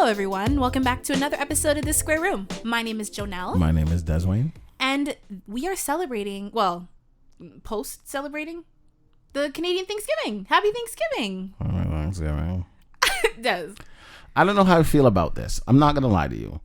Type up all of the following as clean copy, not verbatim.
Hello, everyone. Welcome back to another episode of The Square Room. My name is Jonel. My name is Deswayne. And we are celebrating, post-celebrating the Canadian Thanksgiving. Happy Thanksgiving. Thanksgiving. Des. I don't know how I feel about this. I'm not going to lie to you.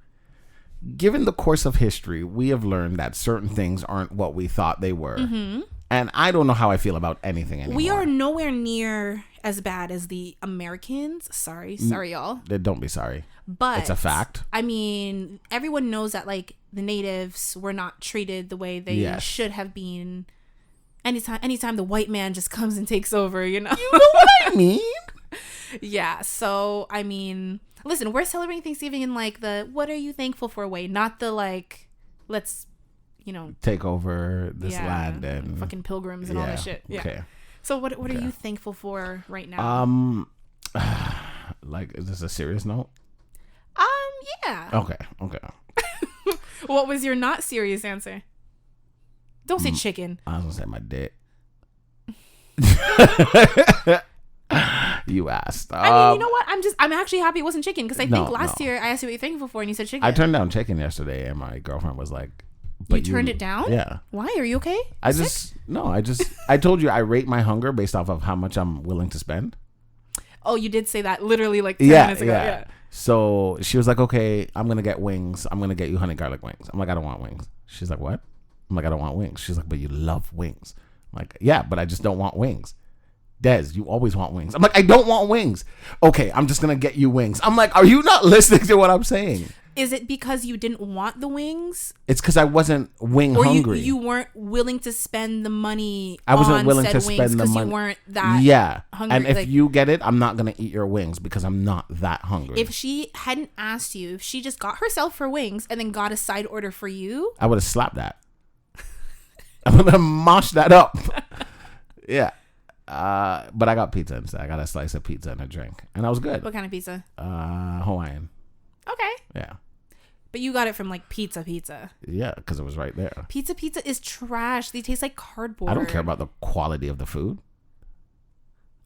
Given the course of history, we have learned that certain things aren't what we thought they were. Mm-hmm. And I don't know how I feel about anything anymore. We are nowhere near as bad as the Americans. Sorry, y'all. Don't be sorry. But it's a fact. I mean, everyone knows that like the natives were not treated the way they should have been. Anytime the white man just comes and takes over, you know. You know what I mean? Yeah. So I mean, listen, we're celebrating Thanksgiving in like the "what are you thankful for" way, not the like let's, you know, take over this land and fucking pilgrims and all that shit. Yeah. Okay. So what are you thankful for right now? Like, is this a serious note? Yeah. Okay. What was your not serious answer? Don't say chicken. I was gonna say my dick. You asked. I mean, you know what? I'm actually happy it wasn't chicken because I think last year I asked you what you're thankful for and you said chicken. I turned down chicken yesterday and my girlfriend was like, you turned it down? Yeah. Why? Are you okay? I told you I rate my hunger based off of how much I'm willing to spend. Oh, you did say that literally like 10 minutes ago. Yeah. So she was like, okay, I'm going to get wings. I'm going to get you honey garlic wings. I'm like, I don't want wings. She's like, what? I'm like, I don't want wings. She's like, but you love wings. I'm like, yeah, but I just don't want wings. Des, you always want wings. I'm like, I don't want wings. Okay, I'm just going to get you wings. I'm like, are you not listening to what I'm saying? Is it because you didn't want the wings? It's because I wasn't hungry. You weren't willing to spend the money. I wasn't willing to spend the money because you weren't that hungry. And if you get it, I'm not gonna eat your wings because I'm not that hungry. If she hadn't asked you, if she just got herself her wings and then got a side order for you, I would have slapped that. I'm gonna mosh that up. Yeah. But I got pizza instead. I got a slice of pizza and a drink, and that was good. What kind of pizza? Hawaiian. Okay. Yeah. But you got it from like Pizza. Yeah, because it was right there. Pizza is trash. They taste like cardboard. I don't care about the quality of the food.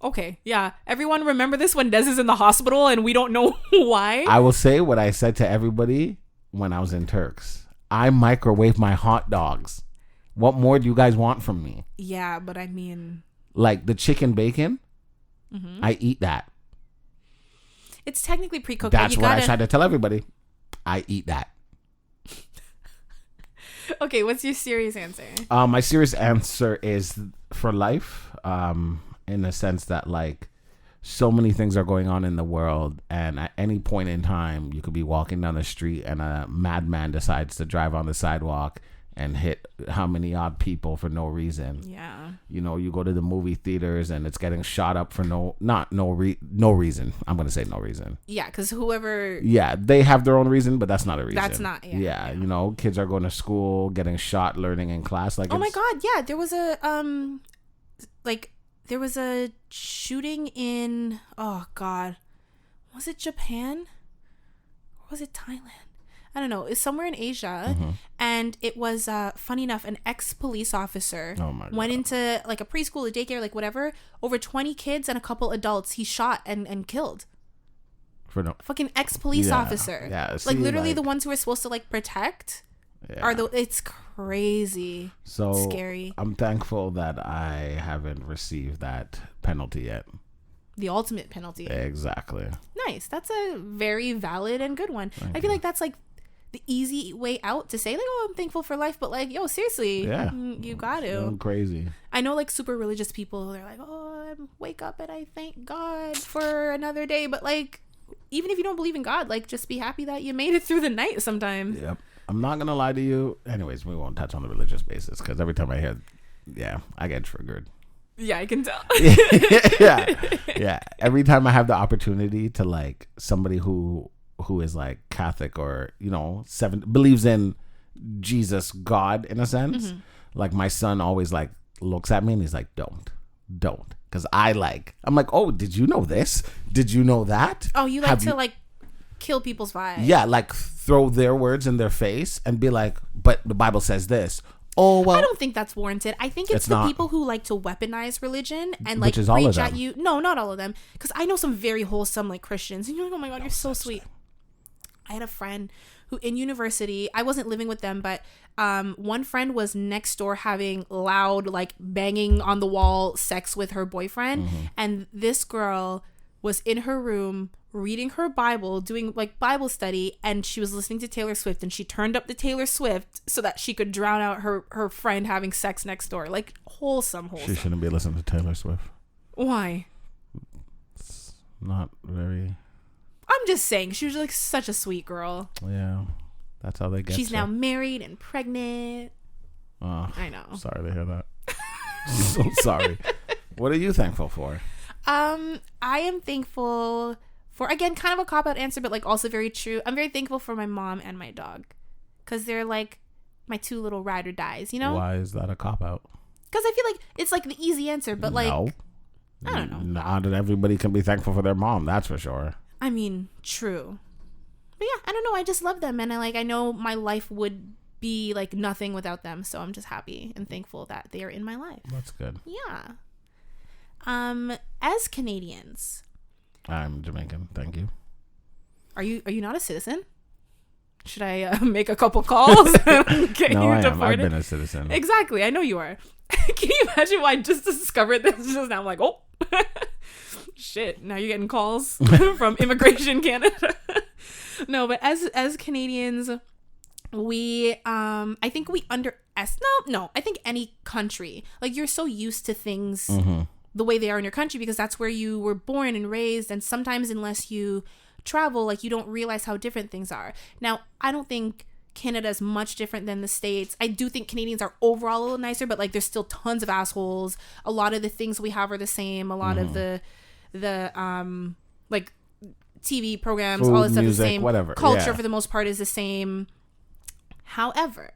Okay, yeah. Everyone remember this when Des is in the hospital and we don't know why? I will say what I said to everybody when I was in Turks. I microwave my hot dogs. What more do you guys want from me? Yeah, but I mean... Like the chicken bacon, I eat that. It's technically pre-cooked. That's what I tried to tell everybody. I eat that. Okay, what's your serious answer? My serious answer is for life, in the sense that like so many things are going on in the world, and at any point in time, you could be walking down the street and a madman decides to drive on the sidewalk and hit how many odd people for no reason. Yeah. You know, you go to the movie theaters and it's getting shot up for no reason. I'm going to say no reason. Yeah, because whoever... Yeah, they have their own reason, but that's not a reason. That's not, yeah. You know, kids are going to school, getting shot, learning in class. Like, oh my God, yeah. There was a shooting in, oh God. Was it Japan? Or was it Thailand? I don't know. It's somewhere in Asia. Mm-hmm. And it was, funny enough, an ex-police officer went into like a preschool, a daycare, like whatever. Over 20 kids and a couple adults he shot and killed. For no fucking ex-police officer. Yeah. Like literally the ones who were supposed to like protect it's crazy. So scary. I'm thankful that I haven't received that penalty yet. The ultimate penalty. Exactly. Nice. That's a very valid and good one. I feel like that's like the easy way out to say like, oh, I'm thankful for life, but like, yo, seriously, you got to. I'm crazy. I know like super religious people, they're like, oh, I wake up and I thank God for another day, but like, even if you don't believe in God, like just be happy that you made it through the night sometimes. Yep. I'm not gonna lie to you. Anyways, we won't touch on the religious basis because every time I hear, I get triggered. Yeah, I can tell. yeah. Every time I have the opportunity to like somebody who is like Catholic or, you know, believes in Jesus, God in a sense, like my son always like looks at me and he's like, don't. Because I'm like, oh, did you know this? Did you know that? Oh, you like to like kill people's vibes. Yeah, like throw their words in their face and be like, but the Bible says this. Oh, well, I don't think that's warranted. I think it's the not. People who like to weaponize religion and like Which is all preach of at them. you. No, not all of them. Because I know some very wholesome like Christians. And you're like, oh my God, you're so sweet. I had a friend who in university, I wasn't living with them, but one friend was next door having loud, like banging on the wall sex with her boyfriend. And this girl was in her room reading her Bible, doing like Bible study, and she was listening to Taylor Swift, and she turned up the Taylor Swift so that she could drown out her friend having sex next door. Like wholesome. She shouldn't be listening to Taylor Swift. Why? It's not very... I'm just saying, she was like such a sweet girl. Yeah, that's how they get. She's now married and pregnant. Oh, I know. Sorry to hear that. So sorry. What are you thankful for? I am thankful for, again, kind of a cop-out answer, but like also very true. I'm very thankful for my mom and my dog, because they're like my two little ride or dies, you know? Why is that a cop-out? Because I feel like it's like the easy answer, but like, no. I don't know. Not that everybody can be thankful for their mom, that's for sure. I mean, true. But yeah, I don't know. I just love them. And I know my life would be like nothing without them. So I'm just happy and thankful that they are in my life. That's good. Yeah. As Canadians. I'm Jamaican. Thank you. Are you not a citizen? Should I make a couple calls and get No, you I deported? am. I've been a citizen. Exactly. I know you are. Can you imagine why I just discovered this just now? I'm like, oh. Shit, now you're getting calls from Immigration Canada. No, but as Canadians, we I think we I think any country, like, you're so used to things the way they are in your country because that's where you were born and raised, and sometimes unless you travel, like, you don't realize how different things are. Now, I don't think Canada is much different than the States. I do think Canadians are overall a little nicer, but like there's still tons of assholes. A lot of the things we have are the same. A lot of the like TV programs, food, all this stuff is music, the same. Whatever. Culture for the most part is the same. However,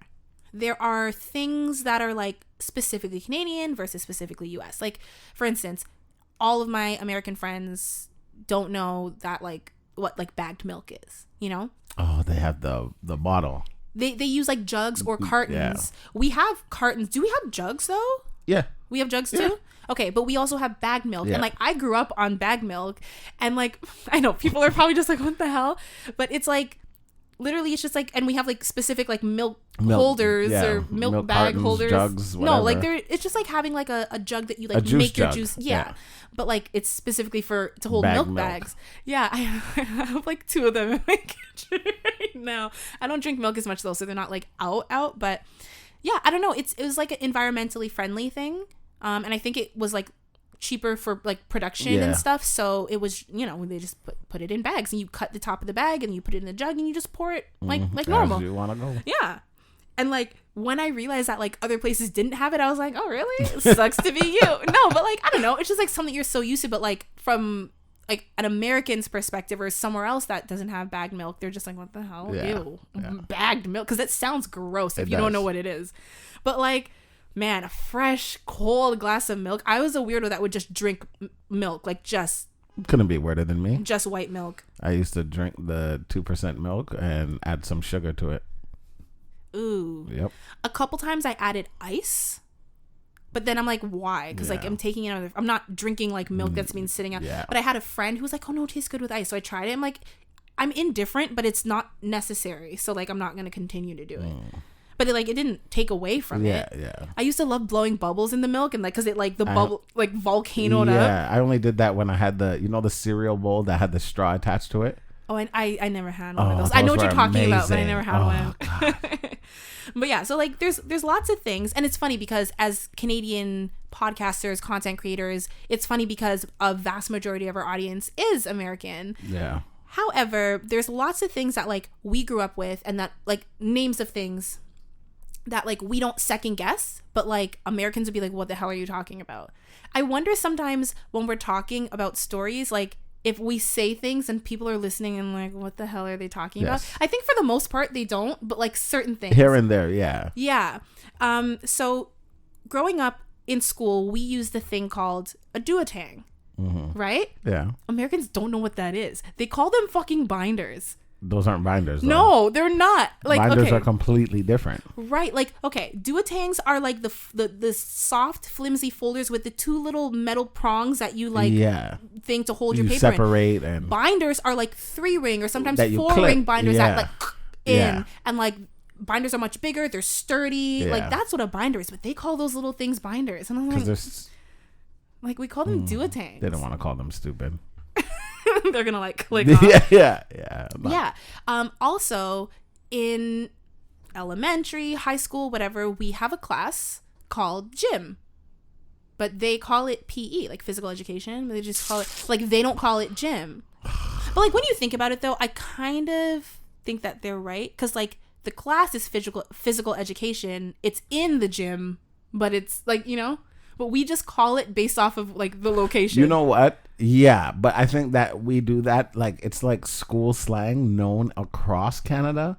there are things that are like specifically Canadian versus specifically US. Like, for instance, all of my American friends don't know that like what like bagged milk is, you know? Oh, they have the bottle. They use like jugs or cartons. Yeah. We have cartons. Do we have jugs though? Yeah. We have jugs too? Okay, but we also have bagged milk. Yeah. And like I grew up on bagged milk, and like I know people are probably just like, what the hell? But it's like literally it's just like, and we have like specific like milk holders or milk bag cartons, holders. Jugs, whatever. No, like it's just like having like a jug that you like make your juice. Yeah. But like it's specifically to hold milk bags. Yeah, I have like 2 of them in my kitchen right now. I don't drink milk as much though, so they're not like out. But yeah, I don't know. It was like an environmentally friendly thing, and I think it was like cheaper for like production and stuff. So it was, you know, they just put it in bags, and you cut the top of the bag and you put it in the jug and you just pour it like normal. As you want to go. Yeah. And like when I realized that like other places didn't have it, I was like, oh really? It sucks to be you. No, but like I don't know, it's just like something you're so used to, but like from like an American's perspective or somewhere else that doesn't have bagged milk, they're just like, what the hell? Ew. Bagged milk, because that sounds gross if you don't know what it is. But like, man, a fresh cold glass of milk. I was a weirdo that would just drink milk, like just couldn't be weirder than me. Just white milk. I used to drink the 2% milk and add some sugar to it. Ooh. Yep. A couple times I added ice, but then I'm like, why? Because like I'm taking it out of I'm not drinking like milk that's been sitting out. Yeah. But I had a friend who was like, oh no, it tastes good with ice. So I tried it. I'm like, I'm indifferent, but it's not necessary. So like I'm not gonna continue to do it. But it didn't take away from it. Yeah. I used to love blowing bubbles in the milk, and like because it like the bubble like volcanoed up. Yeah, I only did that when I had the cereal bowl that had the straw attached to it. Oh, and I never had one of those. I know what you're talking about, but I never had one. But yeah, so like there's lots of things, and it's funny because as Canadian podcasters, content creators, it's funny because a vast majority of our audience is American. Yeah. However, there's lots of things that like we grew up with, and that like names of things that like we don't second guess, but like Americans would be like, what the hell are you talking about? I wonder sometimes when we're talking about stories, like if we say things and people are listening and like, what the hell are they talking about? I think for the most part they don't, but like certain things here and there. Yeah. So growing up in school, we used the thing called a duotang, right? Yeah. Americans don't know what that is. They call them fucking binders. Those aren't binders, though. No, they're not. Like, binders okay. are completely different. Right. Like, okay, duotangs are like the soft, flimsy folders with the two little metal prongs that you like thing to hold your paper separate in. And binders are like 3-ring or sometimes 4-ring binders that like in and like binders are much bigger. They're sturdy. Like that's what a binder is. But they call those little things binders, and I'm like, we call them duotangs. They don't want to call them stupid. They're gonna like click off. Yeah. Also, in elementary, high school, whatever, we have a class called gym, but they call it PE, like physical education. But they just call it like they don't call it gym. But like when you think about it, though, I kind of think that they're right because like the class is physical education. It's in the gym, but it's like but we just call it based off of like the location. You know what? Yeah, but I think that we do that like it's like school slang known across Canada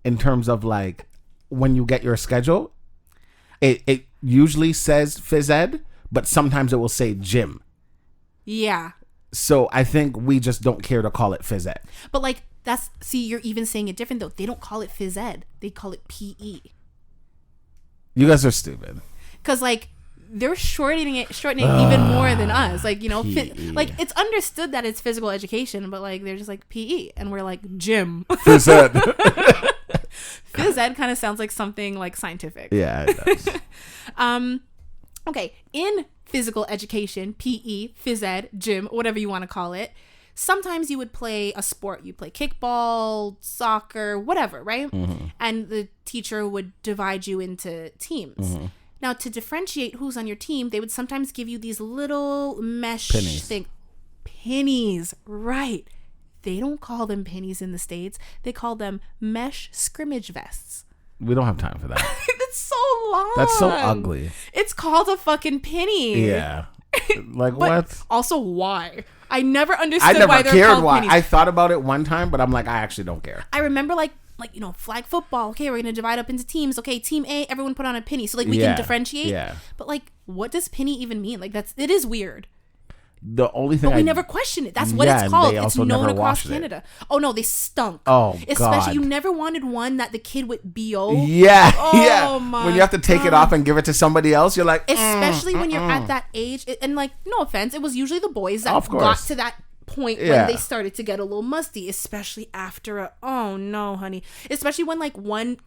in terms of like when you get your schedule, it usually says phys ed, but sometimes it will say gym. Yeah. So I think we just don't care to call it phys ed. But like you're even saying it different though. They don't call it phys ed. They call it PE. You guys are stupid. Cuz like they're shortening it even more than us. Like, like it's understood that it's physical education, but like they're just like PE and we're like gym. Phys ed. Phys ed kind of sounds like something like scientific. Yeah, it does. Okay, in physical education, PE, phys ed, gym, whatever you want to call it, sometimes you would play a sport. You play kickball, soccer, whatever, right? Mm-hmm. And the teacher would divide you into teams. Mm-hmm. Now, to differentiate who's on your team, they would sometimes give you these little mesh pennies, right? They don't call them pennies in the States. They call them mesh scrimmage vests. We don't have time for that. That's so long. That's so ugly. It's called a fucking penny. Yeah. Like, what? Also, why? I never understood why they're called pennies. I thought about it one time, but I'm like, I actually don't care. I remember like flag football. Okay, we're gonna divide up into teams. Okay, team A, everyone put on a penny, so like we can differentiate. Yeah. But like, what does penny even mean? Like it is weird. The only thing, but we never questioned it. That's what it's called. It's known across Canada. Oh no, they stunk. Oh God. Especially you never wanted one that the kid would BO. Yeah, oh my. When you have to take it off and give it to somebody else, you're like, especially when you're at that age. And like, no offense, it was usually the boys that got to that point when they started to get a little musty, especially after oh no honey, especially when like one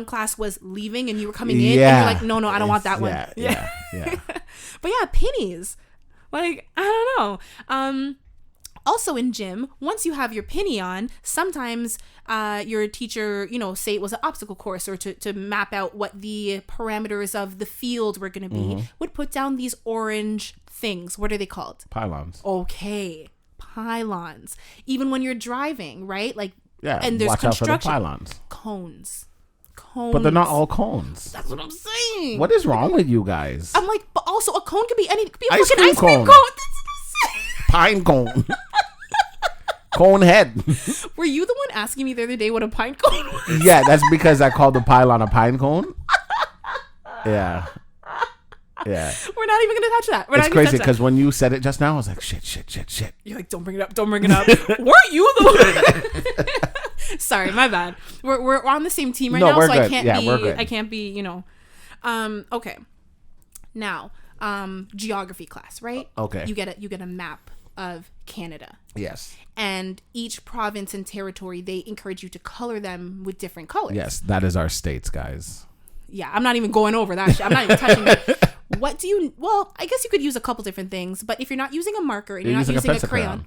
class was leaving and you were coming in and you're like, no I don't want that one. Yeah. But yeah, pennies, like I don't know. Also in gym, once you have your penny on, sometimes your teacher, say it was an obstacle course or to map out what the parameters of the field were going to be, would put down these orange things. What are they called? Pylons. Okay. Pylons. Even when you're driving, right? Like, yeah, and there's watch construction. Out for the pylons. Cones. But they're not all cones. That's what I'm saying. What is wrong with you guys? I'm like, but also a cone could be any, could be a ice fucking ice cream cone. That's what I'm saying. Pine cone. Cone head. Were you the one asking me the other day what a pine cone was? Yeah, that's because I called the pylon a pine cone. Yeah. Yeah. We're not even going to touch that. It's crazy because when you said it just now, I was like, shit. You're like, don't bring it up. Weren't you the one? Sorry, my bad. We're on the same team right now, so good. I can't be, okay. Now, geography class, right? Okay. You get a map of Canada. Yes. And each province and territory, they encourage you to color them with different colors. Yes, that is our states, guys. Yeah, I'm not even going over that shit. I'm not even touching it. I guess you could use a couple different things, but if you're not using a marker and you're not using a crayon.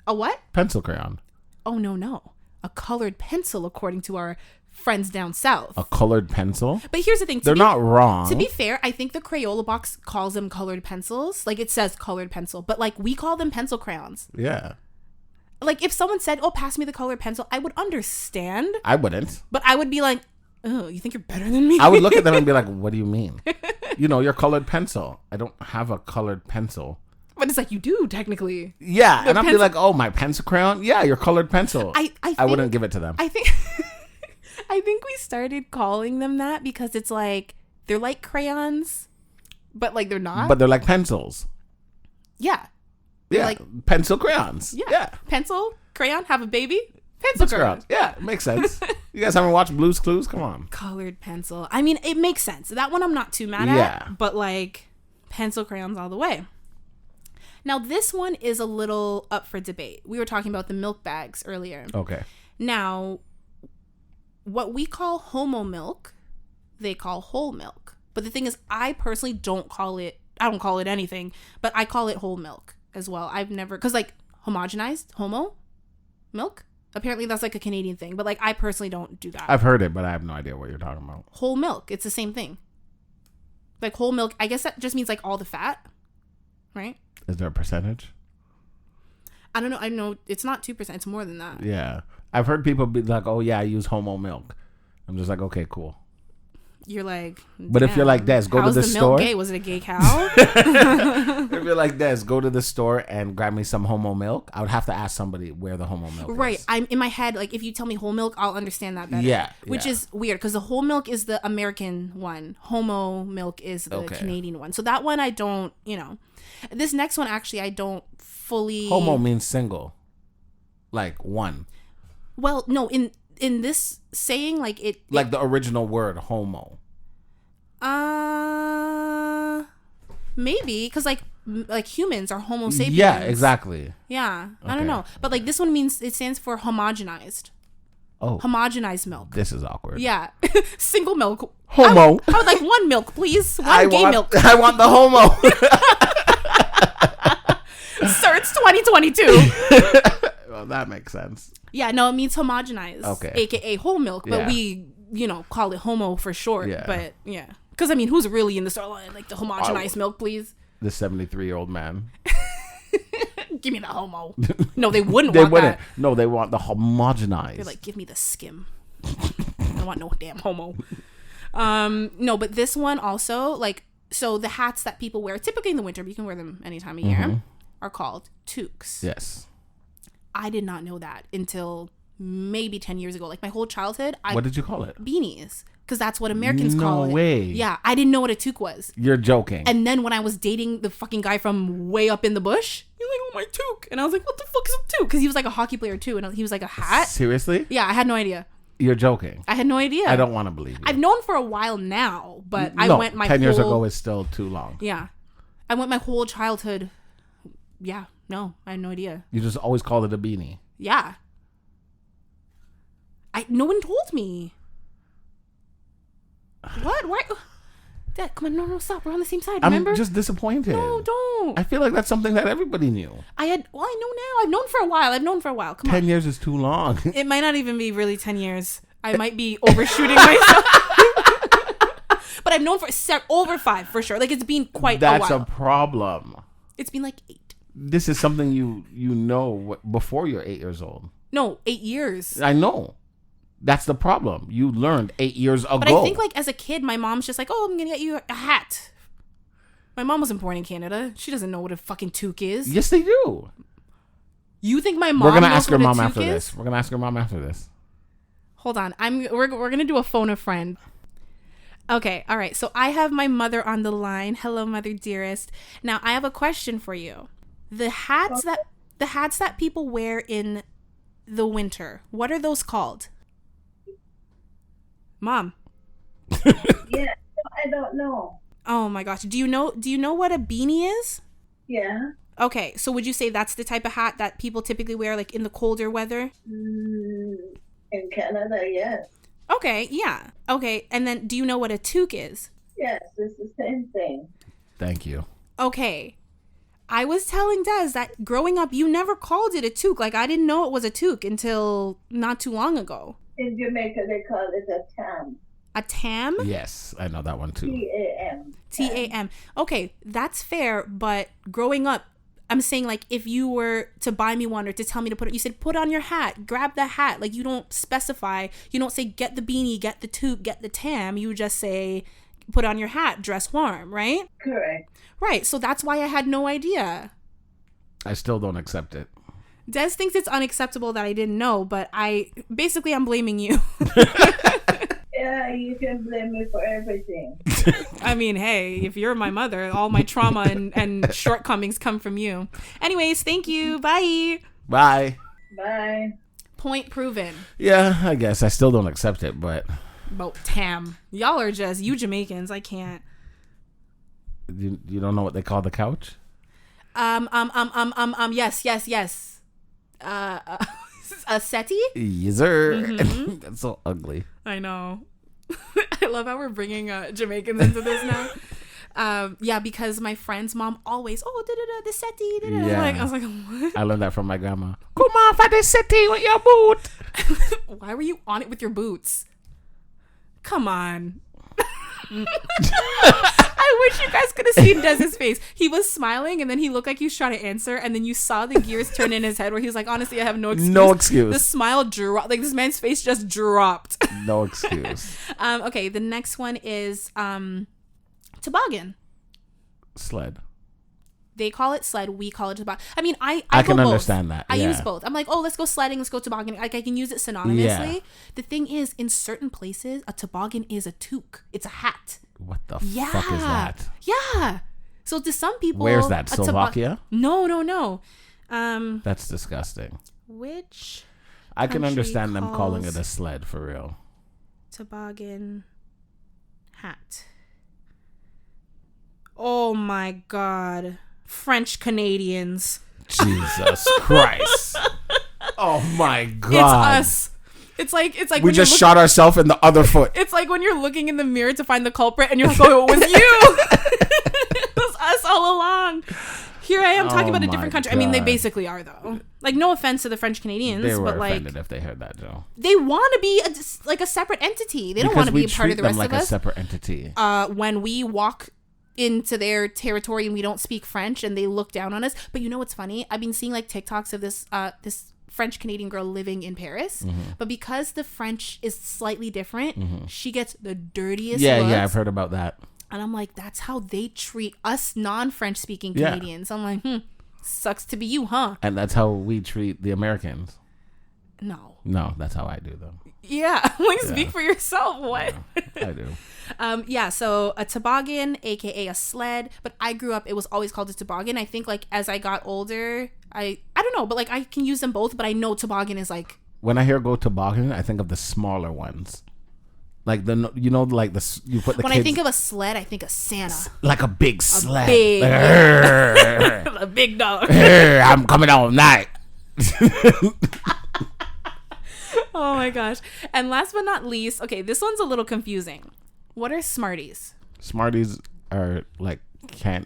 A what? Pencil crayon. Oh, no. A colored pencil, according to our friends down south. A colored pencil? But here's the thing. They're not wrong. To be fair, I think the Crayola box calls them colored pencils. Like, it says colored pencil, but like we call them pencil crayons. Yeah. Like, if someone said, oh, pass me the colored pencil, I would understand. I wouldn't. But I would be like, oh, you think you're better than me? I would look at them and be like, what do you mean? Your colored pencil. I don't have a colored pencil. But it's like, you do, technically. Yeah, and I'd be like, oh, my pencil crayon? Yeah, your colored pencil. I wouldn't give it to them. I think we started calling them that because it's like, they're like crayons, but like they're not. But they're like pencils. Yeah. Yeah, like pencil crayons. Yeah. Pencil, crayon, have a baby. Pencil crayons. Yeah, it makes sense. You guys haven't watched Blue's Clues? Come on. Colored pencil. I mean, it makes sense. That one I'm not too mad at. But like, pencil crayons all the way. Now, this one is a little up for debate. We were talking about the milk bags earlier. Okay. Now, what we call homo milk, they call whole milk. But the thing is, I personally don't call it anything, but I call it whole milk as well. I've never, because like homogenized, homo milk, apparently that's like a Canadian thing, but like I personally don't do that. I've heard it, but I have no idea what you're talking about. Whole milk, it's the same thing. Like whole milk, I guess that just means like all the fat, right? Is there a percentage? I don't know. I know it's not 2%. It's more than that. Yeah. I've heard people be like, oh, yeah, I use homo milk. I'm just like, okay, cool. You're like, but if you're like Des, go to the store. Milk gay? Was it a gay cow? If you're like Des, go to the store and grab me some homo milk. I would have to ask somebody where the homo milk is. Right. I'm in my head, like if you tell me whole milk, I'll understand that better. Yeah. Which is weird because the whole milk is the American one. Homo milk is the Canadian one. So that one I don't, This next one actually I don't fully. Homo means single. Like one. Well, no, in this saying, like it like the original word homo. Maybe because like humans are Homo sapiens. Yeah, exactly. Yeah, okay. I don't know, but like this one means it stands for homogenized. Oh, homogenized milk. This is awkward. Yeah, single milk. Homo. I would like one milk, please. One gay milk. I want the homo. Sir, it's 2022. Well, that makes sense. Yeah, no, it means homogenized. Okay. AKA whole milk, but we, call it homo for short. Yeah. But yeah. Because, I mean, who's really in the store line? Like the homogenized milk, please. The 73-year-old man. Give me the homo. No, they wouldn't want that. No, they want the homogenized. They're like, give me the skim. I don't want no damn homo. No, but this one also, like, so the hats that people wear, typically in the winter, but you can wear them any time of year, are called toques. Yes. I did not know that until maybe 10 years ago. Like my whole childhood. What did you call it? Beanies. Because that's what Americans call it. No way. Yeah. I didn't know what a toque was. You're joking. And then when I was dating the fucking guy from way up in the bush, he was like, oh, my toque. And I was like, what the fuck is a toque? Because he was like a hockey player too. And he was like a hat. Seriously? Yeah. I had no idea. You're joking. I had no idea. I don't want to believe you. I've known for a while now, but I went my 10 years ago is still too long. Yeah. I went my whole childhood. Yeah. No, I had no idea. You just always called it a beanie. Yeah. No one told me. What? Why? Dad, come on, no, stop. We're on the same side, remember? I'm just disappointed. No, don't. I feel like that's something that everybody knew. I know now. I've known for a while. Come 10 years is too long. It might not even be really 10 years. I might be overshooting myself. But I've known for over 5 for sure. Like it's been quite a while. That's a problem. It's been like 8. This is something you know before you're 8 years old. No, 8 years. I know. That's the problem. You learned 8 years ago. But I think like as a kid, my mom's just like, oh, I'm going to get you a hat. My mom wasn't born in Canada. She doesn't know what a fucking toque is. Yes, they do. You think my mom We're going to knows ask her what mom a after toque is? this. We're going to ask her mom after this. Hold on. We're going to do a phone a friend. Okay. All right. So I have my mother on the line. Hello, mother dearest. Now I have a question for you. The hats that people wear in the winter, what are those called? Mom. Yeah, I don't know. Oh my gosh. Do you know what a beanie is? Yeah. Okay, so would you say that's the type of hat that people typically wear like in the colder weather? In Canada, yes. Okay, yeah. Okay, and then do you know what a toque is? Yes, it's the same thing. Thank you. Okay. I was telling Des that growing up, you never called it a toque. Like, I didn't know it was a toque until not too long ago. In Jamaica, they call it a tam. A tam? Yes, I know that one too. T-A-M. T-A-M. Okay, that's fair, but growing up, I'm saying, like, if you were to buy me one or to tell me to put it, you said, put on your hat, grab the hat. Like, you don't specify. You don't say, get the beanie, get the toque, get the tam. You just say, put on your hat, dress warm, right? Correct. Right, so that's why I had no idea. I still don't accept it. Des thinks it's unacceptable that I didn't know, but I'm blaming you. Yeah, you can blame me for everything. I mean, hey, if you're my mother, all my trauma and shortcomings come from you. Anyways, thank you. Bye. Bye. Bye. Point proven. Yeah, I guess I still don't accept it, but Tam, y'all are just you Jamaicans. I can't. you don't know what they call the couch? Yes. A settee? Yes, sir. That's so ugly. I know. I love how we're bringing Jamaicans into this now. Yeah, because my friend's mom always, the settee. Yeah. I was like, what? I learned that from my grandma. Come on for the settee with your boot. Why were you on it with your boots? Come on. I wish you guys could have seen Dez's face. He was smiling and then he looked like he was trying to answer, and then you saw the gears turn in his head where he was like, honestly, I have no excuse. No excuse. The smile dropped. Like, this man's face just dropped. No excuse. Okay, the next one is toboggan. Sled. They call it sled. We call it toboggan. I mean, I can both. understand that. I yeah. use both. I'm like, let's go sledding. Let's go toboggan. Like, I can use it synonymously. Yeah. The thing is, in certain places, a toboggan is a toque. It's a hat. What the fuck is that? Yeah. So to some people, where's that? Slovakia? No. That's disgusting. Which I can country understand them calling it calls a sled for real. toboggan hat? Oh my God. French Canadians. Jesus Christ. Oh my God. It's us. It's like we when just shot ourselves in the other foot. It's like when you're looking in the mirror to find the culprit and you're like, oh, it was you. It was us all along. Here I am talking about a different country. God. I mean, they basically are, though. Like, no offense to the French Canadians, they were but like, offended if they heard that, Joe. They want to be a separate entity. They don't want to be a part of the rest like of us. A separate entity. When we walk into their territory and we don't speak French and they look down on us. But you know what's funny? I've been seeing like TikToks of this French Canadian girl living in Paris, but because the French is slightly different, she gets the dirtiest looks. Yeah, I've heard about that. And I'm like, that's how they treat us non-French speaking Canadians. I'm like, sucks to be you, huh? And that's how we treat the Americans. No, that's how I do them. Yeah, speak for yourself. What? Yeah, I do. So a toboggan, aka a sled, but I grew up, it was always called a toboggan. I think like as I got older, I don't know, but like I can use them both, but I know toboggan is like, when I hear go toboggan, I think of the smaller ones. Like you put the when I think of a sled, I think of Santa. Like a big sled. A big dog. I'm coming all night. Oh my gosh. And last but not least, okay, this one's a little confusing. What are Smarties? Smarties are like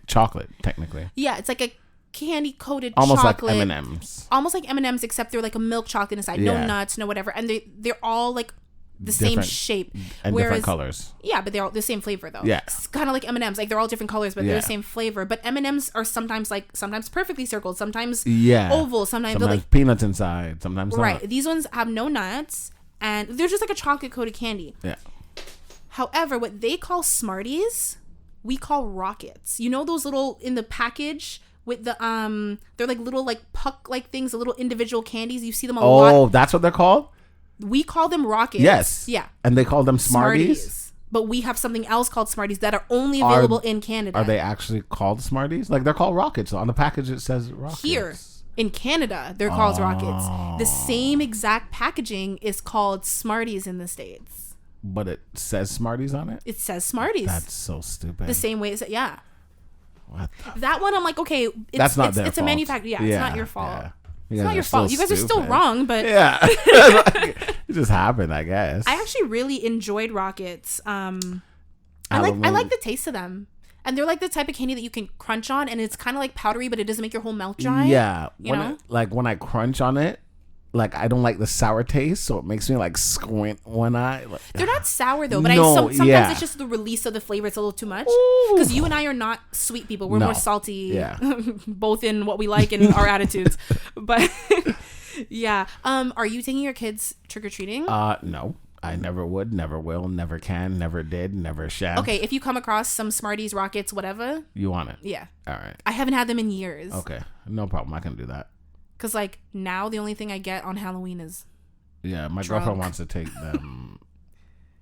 chocolate, technically. Yeah, it's like a candy coated almost chocolate. Almost like M&Ms. Almost like M&Ms, except they're like a milk chocolate inside. Yeah. No nuts, no whatever. And they're all like the same shape. And different colors. Yeah, but they're all the same flavor though. Yeah. It's kind of like M&Ms. Like they're all different colors, but they're the same flavor. But M&Ms are sometimes perfectly circled, sometimes oval, sometimes they're like peanuts inside, sometimes right. not. These ones have no nuts and they're just like a chocolate coated candy. Yeah. However, what they call Smarties, we call Rockets. You know those little in the package with the they're like little like puck like things, the little individual candies. You see them a lot. Oh, that's what they're called? We call them Rockets. Yes. Yeah. And they call them Smarties? But we have something else called Smarties that are only available in Canada. Are they actually called Smarties? Like they're called Rockets. On the package it says Rockets. Here in Canada, they're called Rockets. The same exact packaging is called Smarties in the States. But it says Smarties on it? It says Smarties. That's so stupid. The same way it's yeah. What that one I'm like, okay, that's not their it's fault. a manufacturer. Yeah, it's not your fault. Yeah. It's not your fault. You guys are still wrong, but yeah, it just happened, I guess. I actually really enjoyed Rockets. I like the taste of them, and they're like the type of candy that you can crunch on, and it's kind of like powdery, but it doesn't make your whole mouth dry. Yeah, when I crunch on it, like I don't like the sour taste, so it makes me like squint one eye. Like, they're not sour though, but sometimes it's just the release of the flavor. It's a little too much because you and I are not sweet people. We're more salty, both in what we like and our attitudes. But yeah, are you taking your kids trick or treating? No. I never would, never will, never can, never did, never shall. Okay, if you come across some Smarties, Rockets, whatever, you want it? Yeah. All right. I haven't had them in years. Okay, no problem. I can do that. Because, like, now the only thing I get on Halloween is my girlfriend wants to take them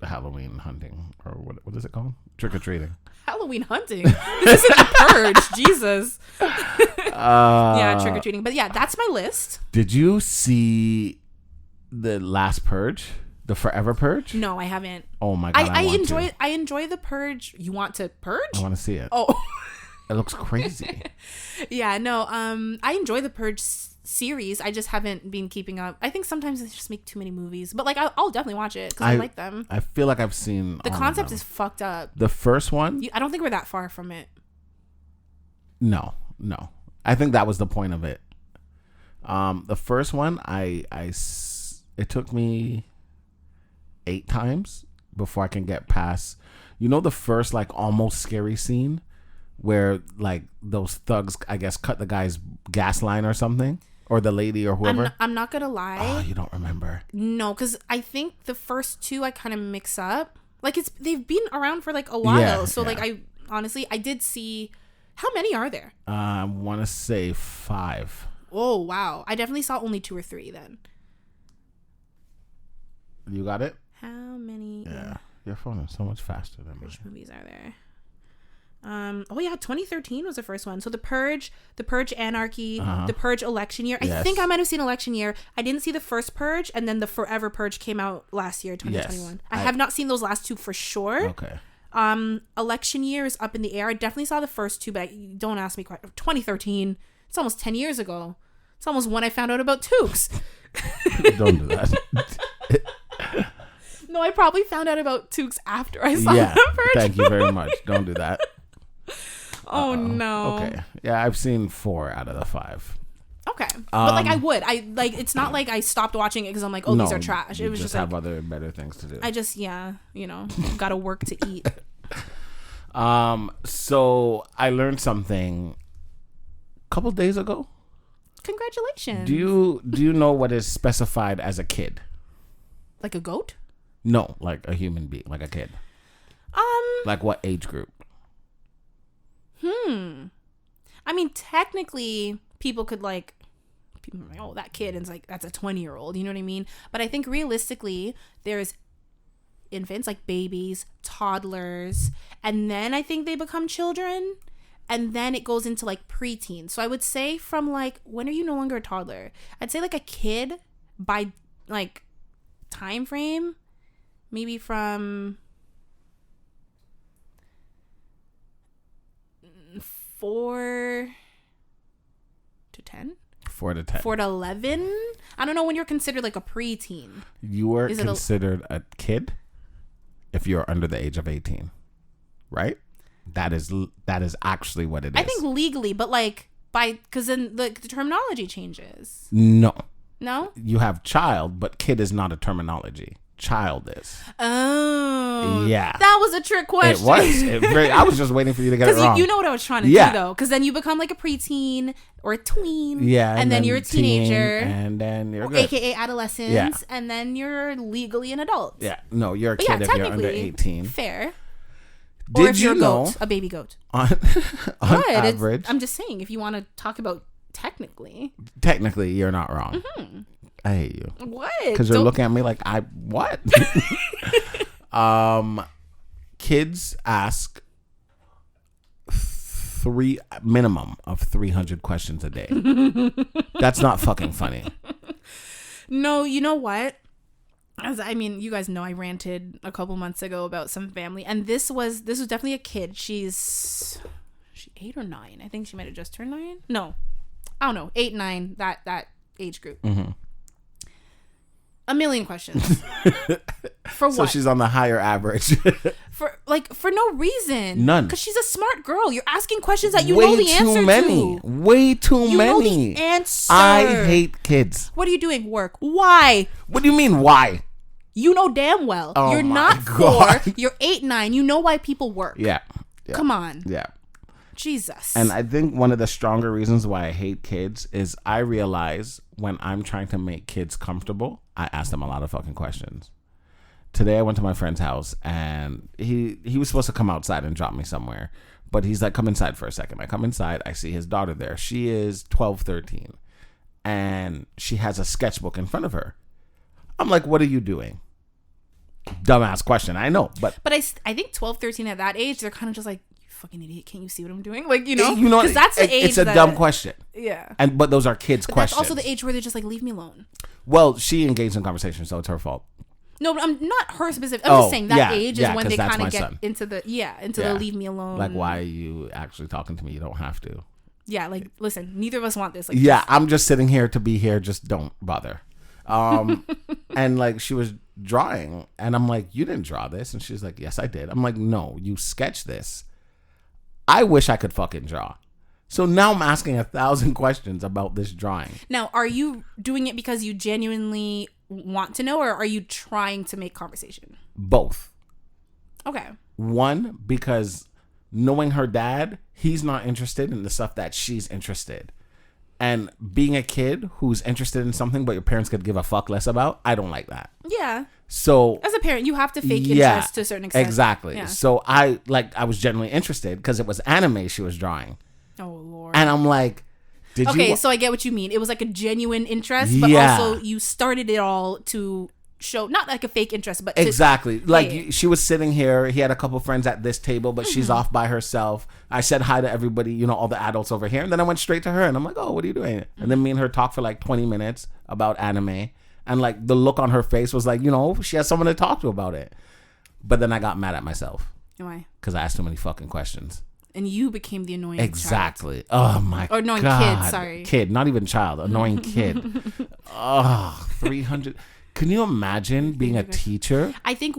Halloween hunting. Or what is it called? Trick-or-treating. Halloween hunting? This isn't a purge. Jesus. Yeah, trick-or-treating. But, yeah, that's my list. Did you see The last purge, the forever purge. No, I haven't. Oh my god, I enjoy the purge. You want to purge? I want to see it. Oh, it looks crazy. Yeah, no. I enjoy the purge series. I just haven't been keeping up. I think sometimes they just make too many movies, but like I'll definitely watch it because I like them. I feel like I've seen the concept is fucked up. The first one, I don't think we're that far from it. No. I think that was the point of it. The first one, it took me 8 times before I can get past. You know the first like almost scary scene where like those thugs, I guess, cut the guy's gas line or something, or the lady or whoever. I'm not gonna lie. Oh, you don't remember? No, because I think the first 2 I kind of mix up. Like they've been around for like a while, so like I honestly did see. How many are there? I want to say 5. Oh wow! I definitely saw only 2 or 3 then. You got it? How many? Yeah, your phone is so much faster than me. Which movies are there? Oh yeah, 2013 was the first one. So The Purge Anarchy, The Purge Election Year. I think I might have seen Election Year. I didn't see the first Purge, and then the Forever Purge came out last year, 2021. Yes, I have not seen those last 2 for sure. Okay. Election Year is up in the air. I definitely saw the first 2, but don't ask me quite. 2013. It's almost 10 years ago. It's almost when I found out about Tukes. Don't do that. No, I probably found out about Tukes after I saw the Purge. Thank you very much. Don't do that. Oh no. Okay. Yeah, I've seen 4 out of the 5. Okay. But like I would. It's not like I stopped watching it because I'm like, oh, these are trash. It was just have like, other better things to do. I just gotta work to eat. So I learned something a couple days ago. Congratulations. Do you know what is specified as a kid? Like a goat? No, like a human being, like a kid. Like what age group? I mean, technically, people are like, oh, that kid is like, that's a 20-year-old. You know what I mean? But I think realistically, there's infants, like babies, toddlers, and then I think they become children. And then it goes into like preteen. So I would say from like, when are you no longer a toddler? I'd say like a kid by like time frame, maybe from 4 to 10. 4 to 10. 4 to 11. I don't know when you're considered like a preteen. You are considered a kid if you're under the age of 18, right? That is actually what it is. I think legally, but like because then the terminology changes. No. You have child, but kid is not a terminology. Child is. Oh. Yeah. That was a trick question. It was. I was just waiting for you to get it wrong. You know what I was trying to do though, because then you become like a preteen or a tween. Yeah. And then you're a teenager. And then you're good. AKA adolescence. Yeah. And then you're legally an adult. Yeah. No, you're a kid if you're under 18. Fair. Did or if you're a goat, a baby goat. On average. I'm just saying, if you want to talk about technically, you're not wrong. Mm-hmm. I hate you. What? Because you're looking at me like what? Kids ask minimum of 300 questions a day. That's not fucking funny. No, you know what? You guys know I ranted a couple months ago about some family, and this was definitely a kid. She's 8 or 9. I think she might have just turned 9. No, I don't know, 8, 9. That age group. Mm-hmm. A million questions. For what? So she's on the higher average. for no reason. None. Because she's a smart girl. You're asking questions that you know the answer to. Way too many. You know the answer. I hate kids. What are you doing? Work. Why? What do you mean, why? You know damn well. Oh, you're not 4. You're 8, 9. You know why people work. Yeah. Come on. Yeah. Jesus. And I think one of the stronger reasons why I hate kids is I realize when I'm trying to make kids comfortable, I ask them a lot of fucking questions. Today I went to my friend's house and he was supposed to come outside and drop me somewhere. But he's like, come inside for a second. I come inside. I see his daughter there. She is 12, 13. And she has a sketchbook in front of her. I'm like, what are you doing? Dumbass question. I know. But I think 12, 13 at that age, they're kind of just like, fucking idiot, can't you see what I'm doing? Like, you know, because that's the age. It's a dumb question. Yeah. But those are kids' but questions. That's also the age where they're just like, leave me alone. Well, she engaged in conversation, so it's her fault. No, but I'm not her specific. I'm just saying that age is when they kind of get son. into the leave me alone. Like, why are you actually talking to me? You don't have to. Yeah, like, listen, neither of us want this. Like, I'm just sitting here to be here. Just don't bother. And like, she was drawing, and I'm like, you didn't draw this, and she's like, yes, I did. I'm like, no, you sketched this. I wish I could fucking draw. So now I'm asking 1,000 questions about this drawing. Now, are you doing it because you genuinely want to know, or are you trying to make conversation? Both. Okay. One, because knowing her dad, he's not interested in the stuff that she's interested. And being a kid who's interested in something but your parents could give a fuck less about, I don't like that. Yeah. So as a parent, you have to fake interest to a certain extent. Exactly. Yeah. So I was genuinely interested because it was anime she was drawing. Oh, Lord. And I'm like, so I get what you mean. It was like a genuine interest, but also you started it all to show, not like a fake interest, but exactly. Like, she was sitting here. He had a couple friends at this table, but she's off by herself. I said hi to everybody, all the adults over here. And then I went straight to her and I'm like, oh, what are you doing? And then me and her talked for like 20 minutes about anime. And like the look on her face was like, she has someone to talk to about it. But then I got mad at myself. Why? Because I asked too many fucking questions. And you became the annoying exactly. child. Oh my god. Or annoying kid, sorry. Kid, not even child. Annoying kid. 300. Can you imagine being a teacher? I think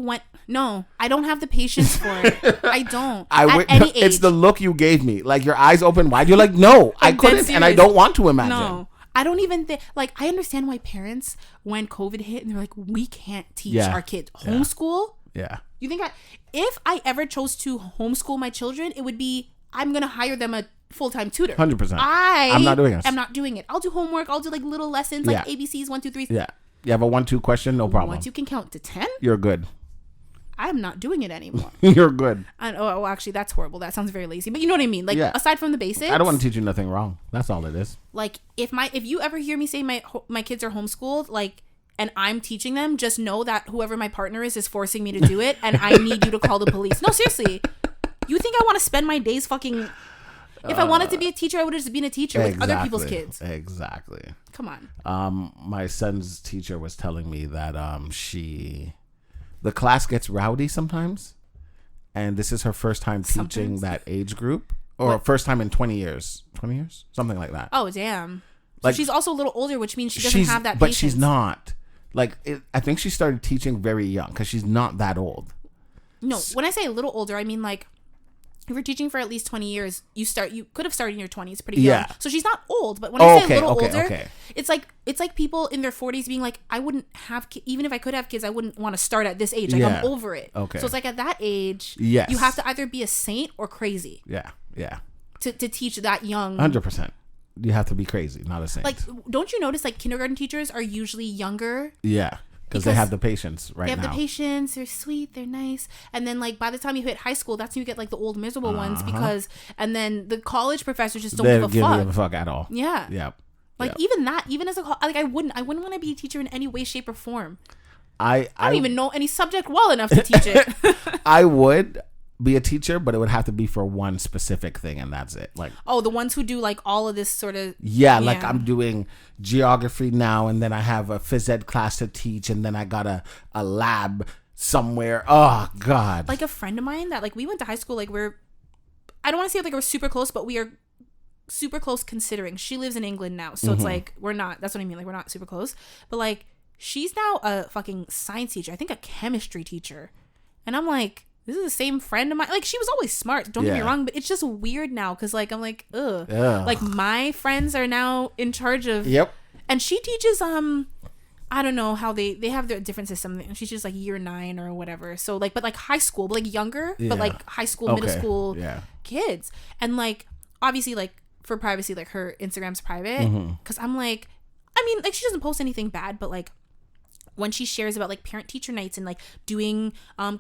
no, I don't have the patience for it. I don't. At any age. It's the look you gave me. Like, your eyes open wide. You're like, no, I couldn't, and I don't want to imagine. No. I don't even think, like, I understand why parents, when COVID hit, and they're like, we can't teach our kids. Homeschool? Yeah. You think if I ever chose to homeschool my children, it would be, I'm going to hire them a full-time tutor. 100%. I'm not doing it. I'm not doing it. I'll do homework. I'll do like little lessons, like ABCs, 1, 2, 3. Yeah. You have a 1-2 question, no problem. Once you can count to 10, you're good. I'm not doing it anymore. You're good. Actually, that's horrible. That sounds very lazy. But you know what I mean? Like, aside from the basics. I don't want to teach you nothing wrong. That's all it is. Like, if you ever hear me say my kids are homeschooled, like, and I'm teaching them, just know that whoever my partner is forcing me to do it, and I need you to call the police. No, seriously. You think I want to spend my days fucking... If I wanted to be a teacher, I would have just been a teacher with other people's kids. Exactly. Come on. My son's teacher was telling me that the class gets rowdy sometimes, and this is her first time teaching that age group, or first time in 20 years, something like that. Oh, damn. Like, so she's also a little older, which means she doesn't have that patience. But she's not. Like, I think she started teaching very young because she's not that old. No, when I say a little older, I mean like, if you're teaching for at least 20 years, you could have started in your 20s pretty young. Yeah. So she's not old, but when I say a little older, it's like people in their 40s being like, I wouldn't have even if I could have kids, I wouldn't want to start at this age. Like, I'm over it. Okay. So it's like at that age, you have to either be a saint or crazy. Yeah. Yeah. To teach that young. 100%. You have to be crazy, not a saint. Like, don't you notice like kindergarten teachers are usually younger? Yeah. Because they have the patience right now. They have the patience. They're sweet. They're nice. And then, like, by the time you hit high school, that's when you get, like, the old miserable ones and then the college professors just don't give a fuck. They don't give a fuck at all. Yeah. Yep. Like, even as I wouldn't want to be a teacher in any way, shape, or form. I don't even know any subject well enough to teach it. I would be a teacher, but it would have to be for one specific thing, and that's it. Like, the ones who do like all of this sort of like I'm doing geography now, and then I have a phys ed class to teach, and then I got a lab somewhere. Oh god. Like a friend of mine that like we went to high school, like I don't want to say like we're super close, but we are super close considering she lives in England now, so it's like we're not, that's what I mean, like we're not super close, but like she's now a fucking science teacher, I think a chemistry teacher, and I'm like, this is the same friend of mine. Like, she was always smart, don't get me wrong, but it's just weird now because, like, I'm like, ugh. Like, my friends are now in charge of... Yep. And she teaches, I don't know how they have their different system. She teaches, like, year 9 or whatever. So, like, but, like, high school, but, like, younger, but, like, high school, middle school kids. And, like, obviously, like, for privacy, like, her Instagram's private. Because I'm like, I mean, like, she doesn't post anything bad, but, like, when she shares about like parent teacher nights and like doing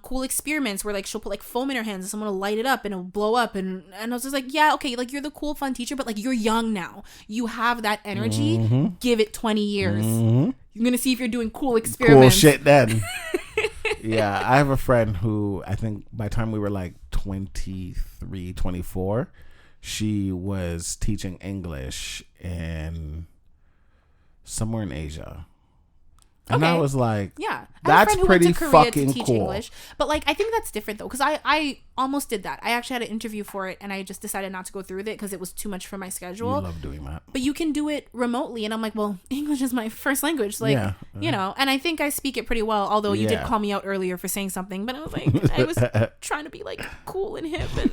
cool experiments where like she'll put like foam in her hands and someone will light it up and it'll blow up, and I was just like, yeah, okay, like you're the cool fun teacher, but like you're young now, you have that energy, give it 20 years, you're gonna see if you're doing cool experiments, cool shit then. Yeah, I have a friend who I think by the time we were like 23, 24. She was teaching English in somewhere in Asia. And I was like, yeah, that's pretty fucking cool. English. But like, I think that's different though, because I almost did that. I actually had an interview for it, and I just decided not to go through with it because it was too much for my schedule. You love doing that. But you can do it remotely, and I'm like, well, English is my first language, like, you know. And I think I speak it pretty well. Although you did call me out earlier for saying something, but I was like, I was trying to be like cool and hip and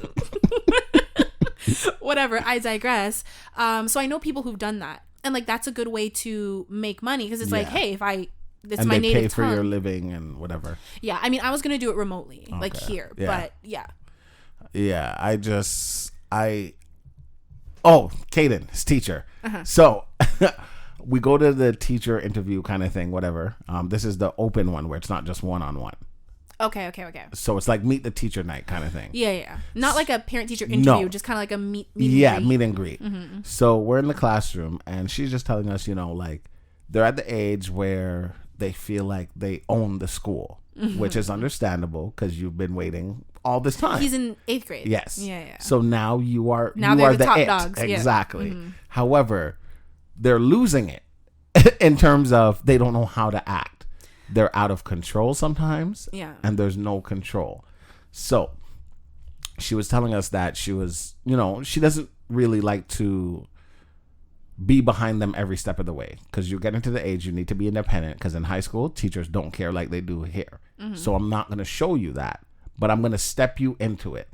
whatever. I digress. So I know people who've done that, and like that's a good way to make money because it's like, hey, if it's and my they native pay for tongue. your living and whatever. Yeah, I mean, I was gonna do it remotely, like here, but yeah. Kaden, his teacher. So we go to the teacher interview kind of thing, whatever. This is the open one where it's not just one-on-one. Okay. So it's like meet the teacher night kind of thing. Yeah. Not like a parent-teacher interview, just kind of like a meet and greet. Meet and greet. So we're in the classroom, and she's just telling us, like they're at the age where they feel like they own the school, which is understandable because you've been waiting all this time. He's in 8th grade. Yes. Yeah. So now you are they're the top it. dogs. Exactly. Yeah. However, they're losing it in terms of they don't know how to act. They're out of control sometimes. Yeah. And there's no control. So she was telling us that she was, she doesn't really like to be behind them every step of the way because you get into the age you need to be independent because in high school teachers don't care like they do here. So I'm not going to show you that, but I'm going to step you into it.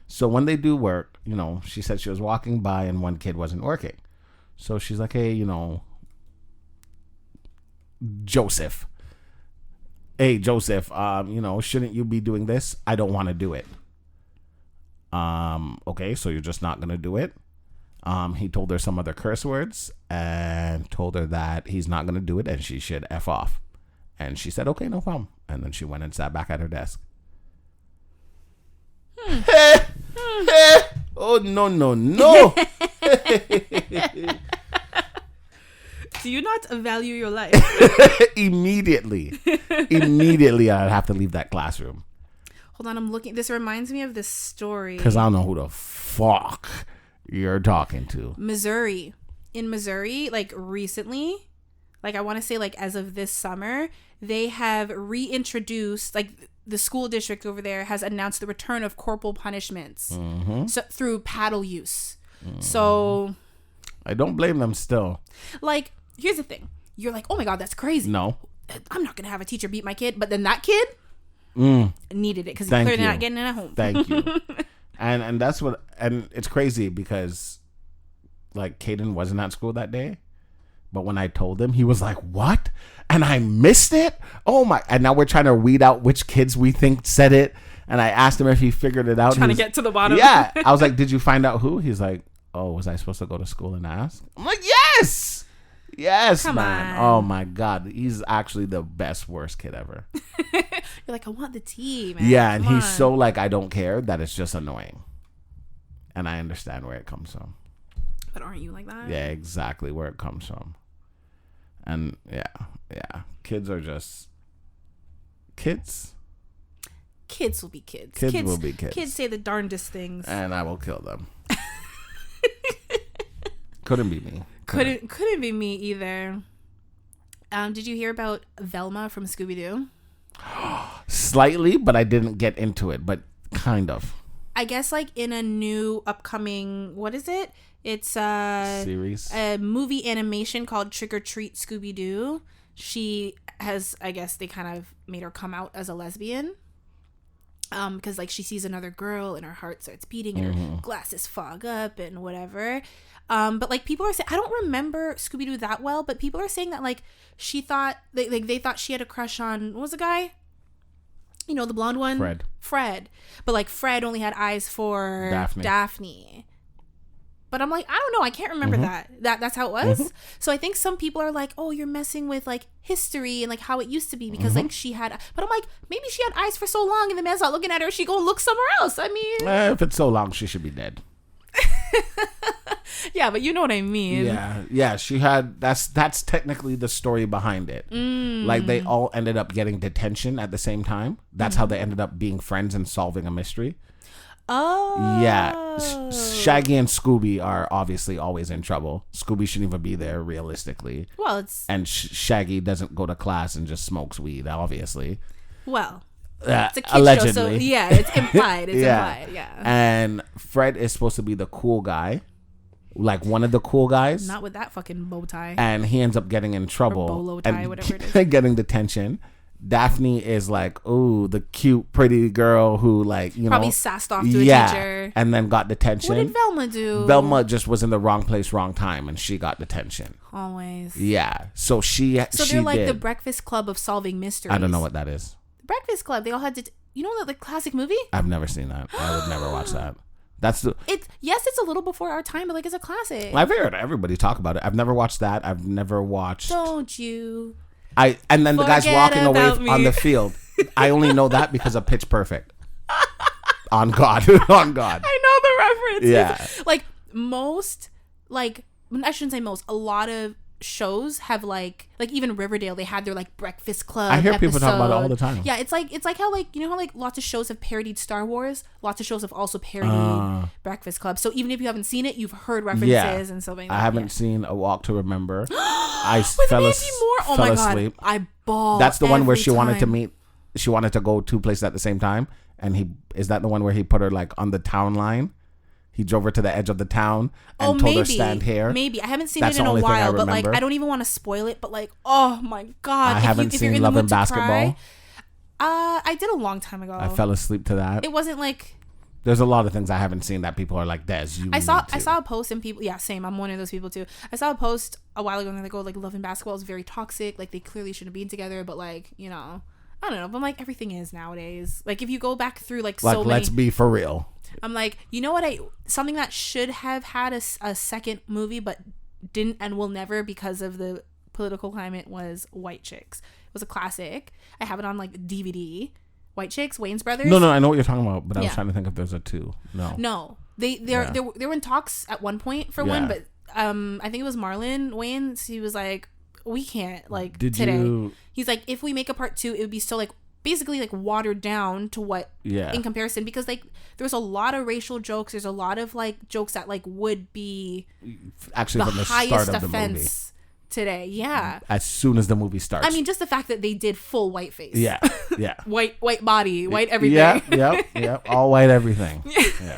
So when they do work, she said she was walking by and one kid wasn't working, so she's like, hey, Joseph, shouldn't you be doing this? I don't want to do it. Okay, so you're just not going to do it. He told her some other curse words and told her that he's not going to do it and she should F off. And she said, okay, no problem. And then she went and sat back at her desk. Oh, no. Do you not value your life? Immediately, I'd have to leave that classroom. Hold on, I'm looking. This reminds me of this story. Because I don't know who the fuck you're talking to. Missouri. In Missouri, like recently, like I want to say like as of this summer, they have reintroduced, like the school district over there has announced the return of corporal punishments so through paddle use. So I don't blame them still. Like, here's the thing. You're like, oh my God, that's crazy. No. I'm not going to have a teacher beat my kid. But then that kid needed it because he's clearly not getting it at home. Thank you. And that's what, and it's crazy because like Caden wasn't at school that day, but when I told him, he was like, what? And I missed it? Oh my, and now we're trying to weed out which kids we think said it. And I asked him if he figured it out. Trying to get to the bottom. Yeah. I was like, did you find out who? He's like, oh, was I supposed to go to school and ask? I'm like, yes, Come man. On. Oh my God. He's actually the worst kid ever. You're like, I want the tea, man. Yeah. And he's so like, I don't care that it's just annoying. And I understand where it comes from. But aren't you like that? Yeah, exactly where it comes from. And yeah. Kids are just kids. Kids will be kids. Kids will be kids. Kids say the darndest things. And I will kill them. Couldn't be me. Couldn't be me either. Did you hear about Velma from Scooby-Doo? Slightly, but I didn't get into it, but kind of. I guess like in a new upcoming, what is it? It's a series, a movie animation called Trick or Treat Scooby-Doo. She has, I guess they kind of made her come out as a lesbian. Because like she sees another girl and her heart starts beating and her glasses fog up and whatever. But like people are saying, I don't remember Scooby-Doo that well, but people are saying that like she thought they thought she had a crush on, what was the guy? You know, the blonde one? Fred. But like Fred only had eyes for Daphne. But I'm like, I don't know. I can't remember that's how it was. So I think some people are like, oh, you're messing with like history and like how it used to be because like she had, but I'm like, maybe she had eyes for so long and the man's not looking at her. She go look somewhere else. I mean, if it's so long, she should be dead. Yeah, but you know what I mean. Yeah. She had, that's technically the story behind it. Like they all ended up getting detention at the same time. That's how they ended up being friends and solving a mystery. Oh. Yeah. Shaggy and Scooby are obviously always in trouble. Scooby shouldn't even be there realistically. Well, it's... And Shaggy doesn't go to class and just smokes weed, obviously. Well, it's a kid's allegedly. show, so yeah, it's implied. It's implied, yeah. And Fred is supposed to be the cool guy. Like one of the cool guys. Not with that fucking bow tie. And he ends up getting in trouble. Or bolo tie, whatever it is. Getting detention. Daphne is like, ooh, the cute, pretty girl who, like, you probably know, sassed off to a teacher. And then got detention. What did Velma do? Velma just was in the wrong place, wrong time, and she got detention. Always. Yeah. So they're like the Breakfast Club of solving mysteries. I don't know what that is. The Breakfast Club. They all had to. You know the classic movie? I've never seen that. I would never watch that. That's the. It's a little before our time, but like it's a classic. I've heard everybody talk about it. I've never watched that. I've never watched. Don't you? And then the guy's walking away on the field. I only know that because of Pitch Perfect. On God. On God. I know the reference. Yeah. Like most, like, I shouldn't say most, a lot of shows have like even Riverdale, they had their like Breakfast Club I hear episode. people talk about it all the time. Yeah, it's like how like, you know how like lots of shows have parodied Star Wars? Lots of shows have also parodied Breakfast Club. So even if you haven't seen it, you've heard references and something like that. I haven't seen A Walk to Remember. I With fell, Mandy Moore? Oh my God. asleep. I bawled. That's the one where she every wanted to time. meet. She wanted to go two places at the same time. And is that the one where he put her like on the town line? He drove her to the edge of the town and told her stand here. Maybe I haven't seen That's it in the a only thing I while, but like remember. I don't even want to spoil it. But like, oh my God, I haven't if you're seen in Love the and mood to Basketball. cry, I did a long time ago. I fell asleep to that. It wasn't like. There's a lot of things I haven't seen that people are like, Des, you I saw need to. a post and people, yeah, same. I'm one of those people too. I saw a post a while ago and they're like, oh, like Love and Basketball is very toxic. Like they clearly shouldn't be together, but like, you know, I don't know. But like everything is nowadays. Like if you go back through like so many. Let's be for real. I'm like, you know what? Something that should have had a second movie but didn't and will never because of the political climate was White Chicks. It was a classic. I have it on like DVD. White Chicks, Wayne's Brothers. No, I know what you're talking about, but I was trying to think if there's a 2. No. They were in talks at one point for one, but I think it was Marlon Wayans. He was like, we can't like today. He's like, if we make a part 2, it would be so like basically like watered down to what in comparison, because like there's a lot of racial jokes. There's a lot of like jokes that like would be actually the from the highest start of the movie. offense today. Yeah. As soon as the movie starts. I mean, just the fact that they did full white face. Yeah. white body, white everything. Yeah. All white everything. Yeah.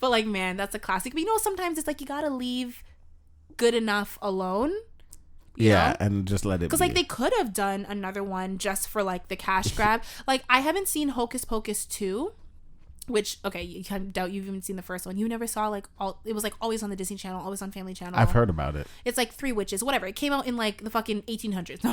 But like, man, that's a classic. But you know, sometimes it's like you gotta leave good enough alone. You know? And just let it be. Because like they could have done another one just for like the cash grab. Like I haven't seen Hocus Pocus 2, which I doubt you've even seen the first one. You never saw like it was like always on the Disney Channel, always on Family Channel. I've heard about it. It's like 3 witches, whatever. It came out in like the fucking 1800s.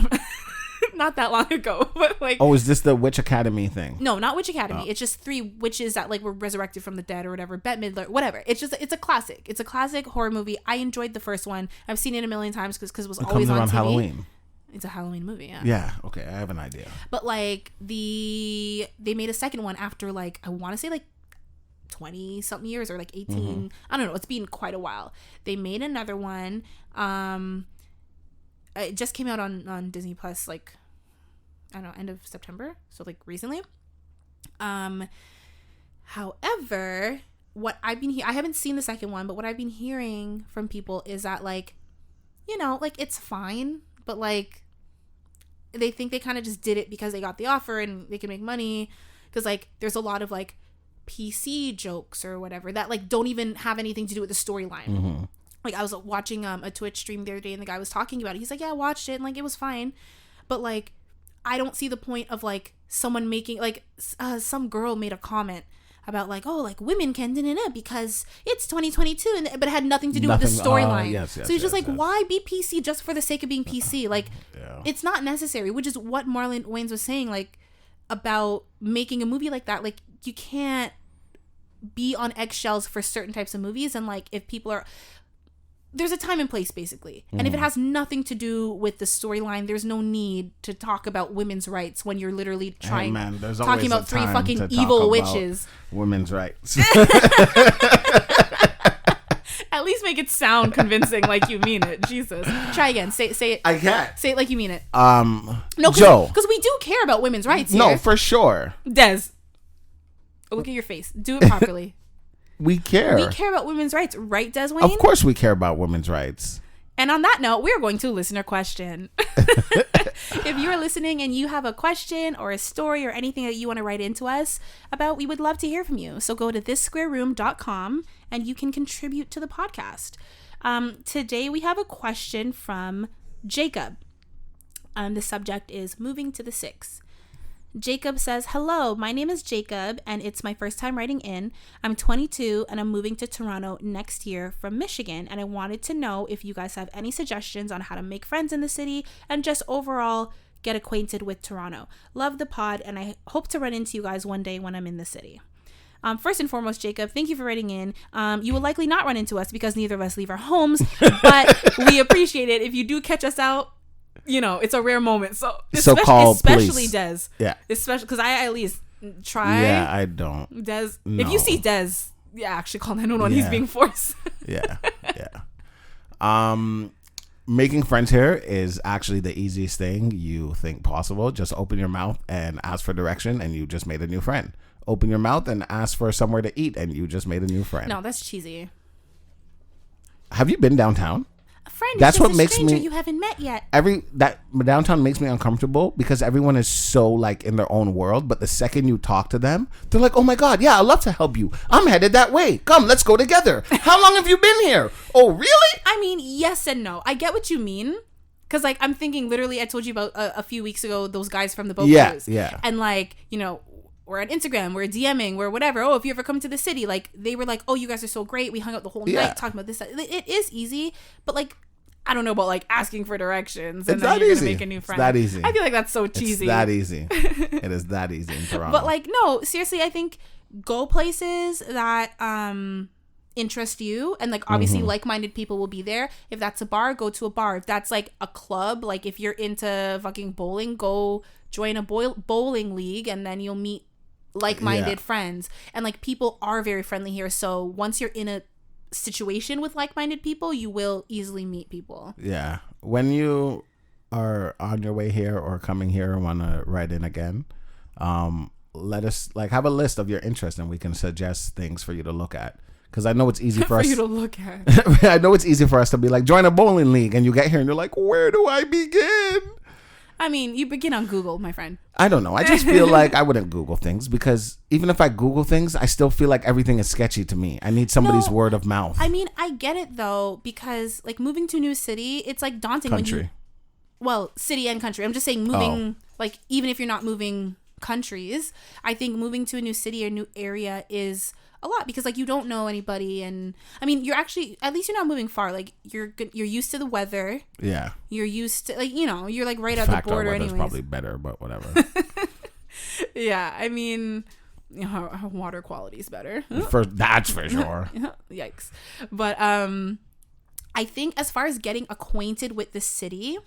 Not that long ago, but like. Oh, is this the Witch Academy thing? No, not Witch Academy. It's just 3 witches that like were resurrected from the dead or whatever. Bette Midler, whatever. It's a classic. It's a classic horror movie. I enjoyed the first one. I've seen it a million times because it was always on TV. Halloween. It's a Halloween movie, yeah. Yeah, okay, I have an idea. But like they made a second one after like I want to say like 20 something years or like 18. Mm-hmm. I don't know. It's been quite a while. They made another one. It just came out on Disney Plus like I don't know, end of September, so like recently. However, what I've been I haven't seen the second one, but what I've been hearing from people is that like, you know, like it's fine, but like they think they kind of just did it because they got the offer and they can make money, because like there's a lot of like PC jokes or whatever that like don't even have anything to do with the storyline. Mm-hmm. Like I was watching a Twitch stream the other day and the guy was talking about it. He's like, yeah, I watched it and like it was fine, but like I don't see the point of like someone making like some girl made a comment about like, oh, like women can because it's 2022 but it had nothing to do with the storyline. So he's just like, why be PC just for the sake of being PC? Like it's not necessary, which is what Marlon Wayans was saying like about making a movie like that. Like you can't be on eggshells for certain types of movies, and like if people are, there's a time and place basically, and if it has nothing to do with the storyline, there's no need to talk about women's rights when you're literally talking about 3 fucking evil witches. Women's rights. At least make it sound convincing, like you mean it. Jesus, try again. Say it. I can't say it like you mean it. No, Joe, because we do care about women's rights here. No, for sure. Des. Look at your face. Do it properly. We care. We care about women's rights, right, Deswayne? Of course we care about women's rights. And on that note, we're going to listener question. If you are listening and you have a question or a story or anything that you want to write into us about, we would love to hear from you. So go to thissquareroom.com and you can contribute to the podcast. Today we have a question from Jacob. The subject is moving to the 6. Jacob says, hello, my name is Jacob and it's my first time writing in. I'm 22 and I'm moving to Toronto next year from Michigan, and I wanted to know if you guys have any suggestions on how to make friends in the city and just overall get acquainted with Toronto. Love the pod and I hope to run into you guys one day when I'm in the city. First and foremost, Jacob, thank you for writing in. You will likely not run into us because neither of us leave our homes, but we appreciate it if you do catch us out. You know, it's a rare moment. So especially police. Des. Yeah. Especially because I at least try. Yeah, I don't. Des. No. If you see Des, yeah, actually call 911. He's being forced. Yeah. Making friends here is actually the easiest thing you think possible. Just open your mouth and ask for direction and you just made a new friend. Open your mouth and ask for somewhere to eat and you just made a new friend. No, that's cheesy. Have you been downtown? A friend That's is what just a makes stranger me you haven't met yet. That downtown makes me uncomfortable because everyone is so like in their own world, but the second you talk to them, they're like, oh my god, yeah, I'd love to help you. I'm headed that way. Come, let's go together. How long have you been here? Oh, really? I mean, yes and no. I get what you mean. Because like I'm thinking literally I told you about a few weeks ago those guys from the boat cruise. Yeah. And like, you know, we're on Instagram, we're DMing, we're whatever. Oh, if you ever come to the city, like they were like, oh, you guys are so great. We hung out the whole night talking about this. It is easy, but like I don't know about like asking for directions and then you're gonna make a new friend. It's that easy. I feel like that's so cheesy. It's that easy. It is that easy in Toronto. But like no, seriously, I think go places that interest you, and like obviously like-minded people will be there. If that's a bar, go to a bar. If that's like a club, like if you're into fucking bowling, go join a bowling league and then you'll meet like-minded friends. And like people are very friendly here, so once you're in a situation with like-minded people, you will easily meet people. Yeah. When you are on your way here or coming here and want to write in again, let us like have a list of your interests and we can suggest things for you to look at. Because I know it's easy for us you to look at. I know it's easy for us to be like, join a bowling league, and you get here and you're like, where do I begin? I mean, you begin on Google, my friend. I don't know. I just feel like I wouldn't Google things because even if I Google things, I still feel like everything is sketchy to me. I need somebody's word of mouth. I mean, I get it though, because like moving to a new city, it's like daunting. Country. City and country. I'm just saying moving, like even if you're not moving countries, I think moving to a new city or new area is a lot because like you don't know anybody, and I mean you're actually, at least you're not moving far, like you're used to the weather, you're used to, like, you know, you're like right at the border anyways. Probably better, but whatever. Yeah, I mean, you know, our water quality is better that's for sure. Yikes. But I think as far as getting acquainted with the city,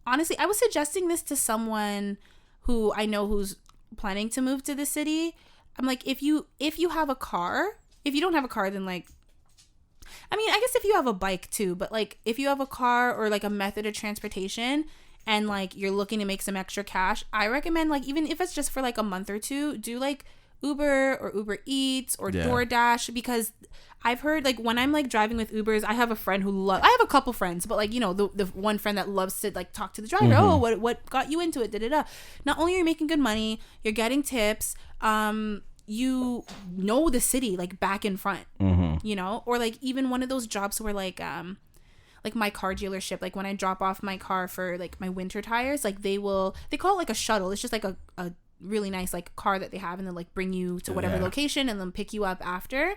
honestly, I was suggesting this to someone who I know who's planning to move to the city. I'm like, if you have a car, if you don't have a car, then like, I mean, I guess if you have a bike too, but like if you have a car or like a method of transportation and like you're looking to make some extra cash, I recommend like, even if it's just for like a month or two, do like Uber or Uber Eats or DoorDash, because I've heard like when I'm like driving with Ubers, I have a friend who I have a couple friends, but like, you know, the one friend that loves to like talk to the driver. Oh, what got you into it? Not only are you making good money, you're getting tips, you know the city like back and front, you know, or like even one of those jobs where like my car dealership, like when I drop off my car for like my winter tires, like they call it like a shuttle. It's just like a really nice like car that they have, and then like bring you to whatever location and then pick you up after.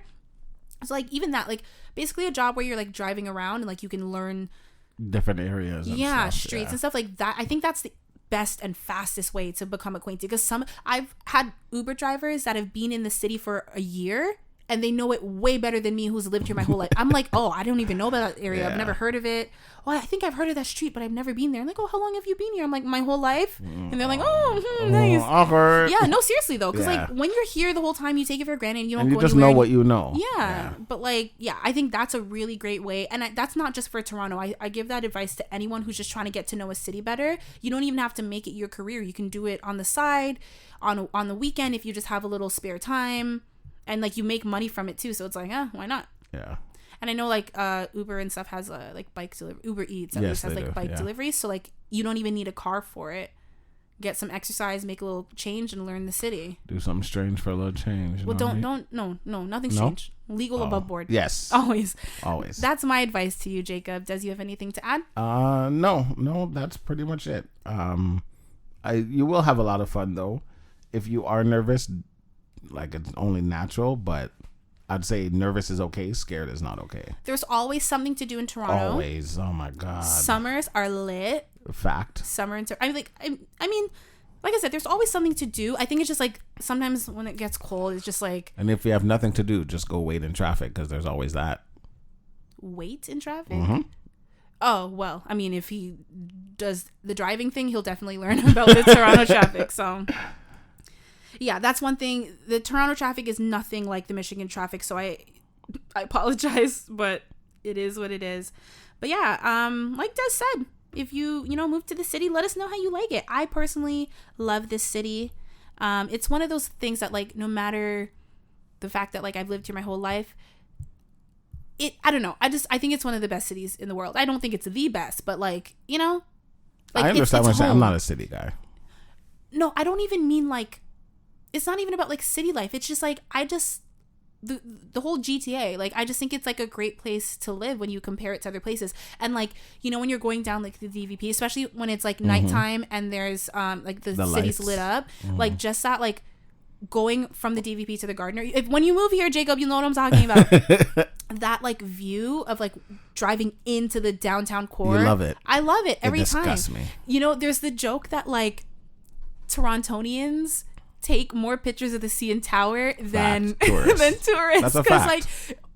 So like even that, like basically a job where you're like driving around and like you can learn different areas and streets and stuff like that. I think that's the best and fastest way to become acquainted, because I've had Uber drivers that have been in the city for a year and they know it way better than me, who's lived here my whole life. I'm like, oh, I don't even know about that area. I've never heard of it. Oh, I think I've heard of that street, but I've never been there. I'm like, oh, how long have you been here? I'm like, my whole life. And they're like, oh, nice. Awkward. Yeah, no, seriously though, because like when you're here the whole time, you take it for granted. And you don't and you go just anywhere know what you know. Yeah, but like, I think that's a really great way, and that's not just for Toronto. I give that advice to anyone who's just trying to get to know a city better. You don't even have to make it your career. You can do it on the side, on the weekend if you just have a little spare time, and like you make money from it too. So it's like, why not? Yeah. And I know like Uber and stuff has like bike delivery. Uber Eats at least has like bike deliveries. So like you don't even need a car for it. Get some exercise, make a little change, and learn the city. Do something strange for a little change. Well, nothing strange. Legal above board. Yes. Always. That's my advice to you, Jacob. Does you have anything to add? No, that's pretty much it. You will have a lot of fun though. If you are nervous, like it's only natural, but I'd say nervous is okay. Scared is not okay. There's always something to do in Toronto. Always. Oh my God. Summers are lit. Fact. Summer in I mean, like I said, there's always something to do. I think it's just like sometimes when it gets cold, it's just like. And if you have nothing to do, just go wait in traffic because there's always that. Wait in traffic? Mm-hmm. Oh, well, I mean, if he does the driving thing, he'll definitely learn about the Toronto traffic. So. Yeah, that's one thing. The Toronto traffic is nothing like the Michigan traffic, so I apologize, but it is what it is. But yeah, like Des said, if you move to the city, let us know how you like it. I personally love this city. It's one of those things that like no matter the fact that like I've lived here my whole life, I don't know. I think it's one of the best cities in the world. I don't think it's the best, but like, like I understand what you're saying. I'm not a city guy. No, I don't even mean like. It's not even about like city life. It's just like the whole GTA. Like I just think it's like a great place to live when you compare it to other places. And like when you're going down like the DVP, especially when it's like nighttime and there's like the city's lit up, like just that like going from the DVP to the Gardner. When you move here, Jacob, you'll know what I'm talking about. That like view of like driving into the downtown core. You love it. I love it every time. It disgusts me. There's the joke that like Torontonians take more pictures of the CN Tower than tourists. That's a fact. Like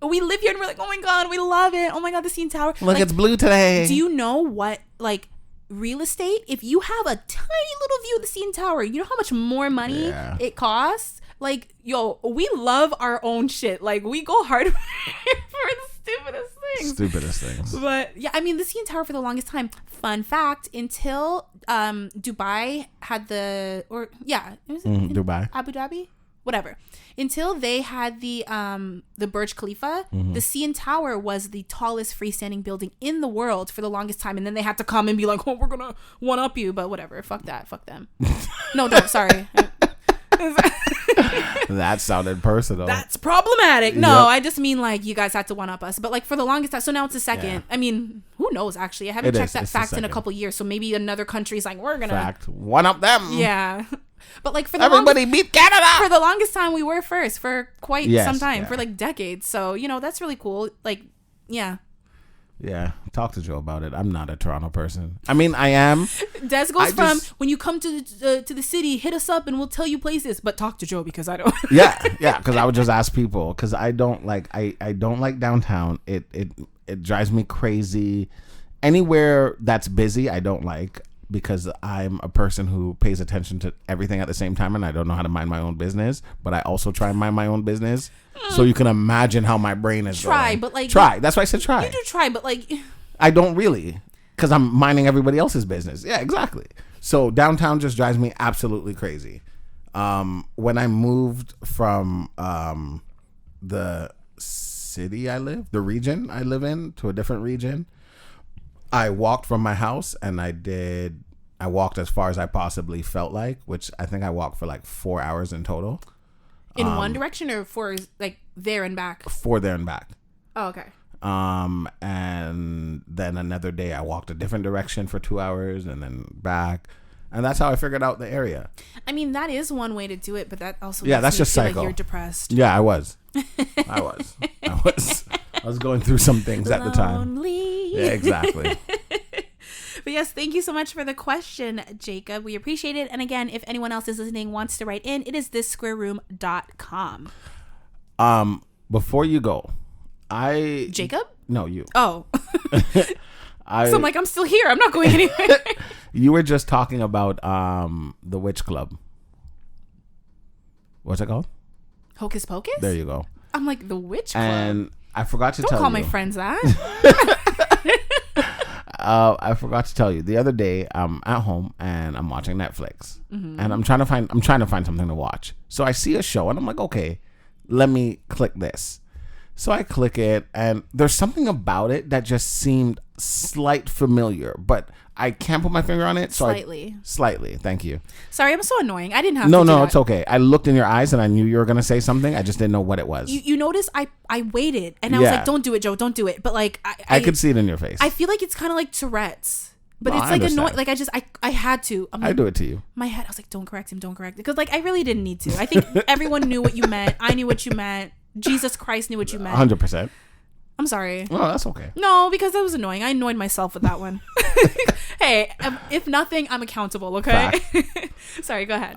we live here and we're like, oh my God, we love it. Oh my God, the CN Tower. Look, like, it's blue today. Do you know what like real estate? If you have a tiny little view of the CN Tower, you know how much more money it costs? Like, yo, we love our own shit. Like we go hard for the stupidest things. But yeah, I mean the CN Tower for the longest time. Fun fact, until Dubai had Dubai, Abu Dhabi, whatever. Until they had the Burj Khalifa, the CN Tower was the tallest freestanding building in the world for the longest time, and then they had to come and be like, oh, we're gonna one up you, but whatever, fuck that, fuck them. No, don't. Sorry. That sounded personal. That's problematic. No, I just mean like you guys had to one up us, but like for the longest time. So now it's a second. Yeah. I mean, who knows? Actually, I haven't checked that fact in a couple years. So maybe another country's like, we're gonna one up them. Yeah, but like for the everybody beat Canada. For the longest time, we were first for quite some time, for like decades. So that's really cool. Like, yeah. Yeah, talk to Joe about it. I'm not a Toronto person. I mean, I am. Des goes when you come to the city, hit us up and we'll tell you places. But talk to Joe because I don't. yeah, because I would just ask people because I don't like I don't like downtown. It drives me crazy. Anywhere that's busy, I don't like because I'm a person who pays attention to everything at the same time and I don't know how to mind my own business. But I also try and mind my own business. So you can imagine how my brain is going. But like try. That's why I said try. You do try, but like I don't really, because I'm minding everybody else's business. Yeah, exactly. So downtown just drives me absolutely crazy. When I moved from the city the region I live in to a different region, I walked from my house and I walked as far as I possibly felt like, which I think I walked for like 4 hours in total. In one direction or for like there and back? For there and back. Oh, okay. And then another day I walked a different direction for 2 hours and then back. And that's how I figured out the area. I mean, that is one way to do it, but that also that's just psycho. Like you're depressed. Yeah, I was. I was going through some things at the time. Lonely. Yeah, exactly. But yes, thank you so much for the question, Jacob. We appreciate it. And again, if anyone else is listening wants to write in, it is thissquareroom.com. before you go, Jacob? No, you. Oh. So I'm like, I'm still here. I'm not going anywhere. You were just talking about the Witch Club. What's it called? Hocus Pocus? There you go. I'm like, the Witch Club? And I forgot to tell you. Don't call my friends that. I forgot to tell you. The other day, I'm at home and I'm watching Netflix. And I'm trying to find something to watch. So I see a show and I'm like, okay, let me click this. So I click it, and there's something about it that just seemed slight familiar, but I can't put my finger on it. So slightly. Thank you. Sorry, I'm so annoying. I didn't have to No, do that. it's okay. I looked in your eyes, and I knew you were going to say something. I just didn't know what it was. You notice I waited, and I was like, don't do it, Joe. Don't do it. But like, I could see it in your face. I feel like it's kind of like Tourette's. But No, it's I like understand. annoying. Like I had to. I'm like, I do it to you. My head, I was like, don't correct him. Because like I really didn't need to. I think everyone knew what you meant. I knew what you meant. Jesus Christ knew what you meant. 100%. I'm sorry. Oh, that's okay. No, because that was annoying. I annoyed myself with that one. Hey, if nothing, I'm accountable, okay? Sorry, go ahead.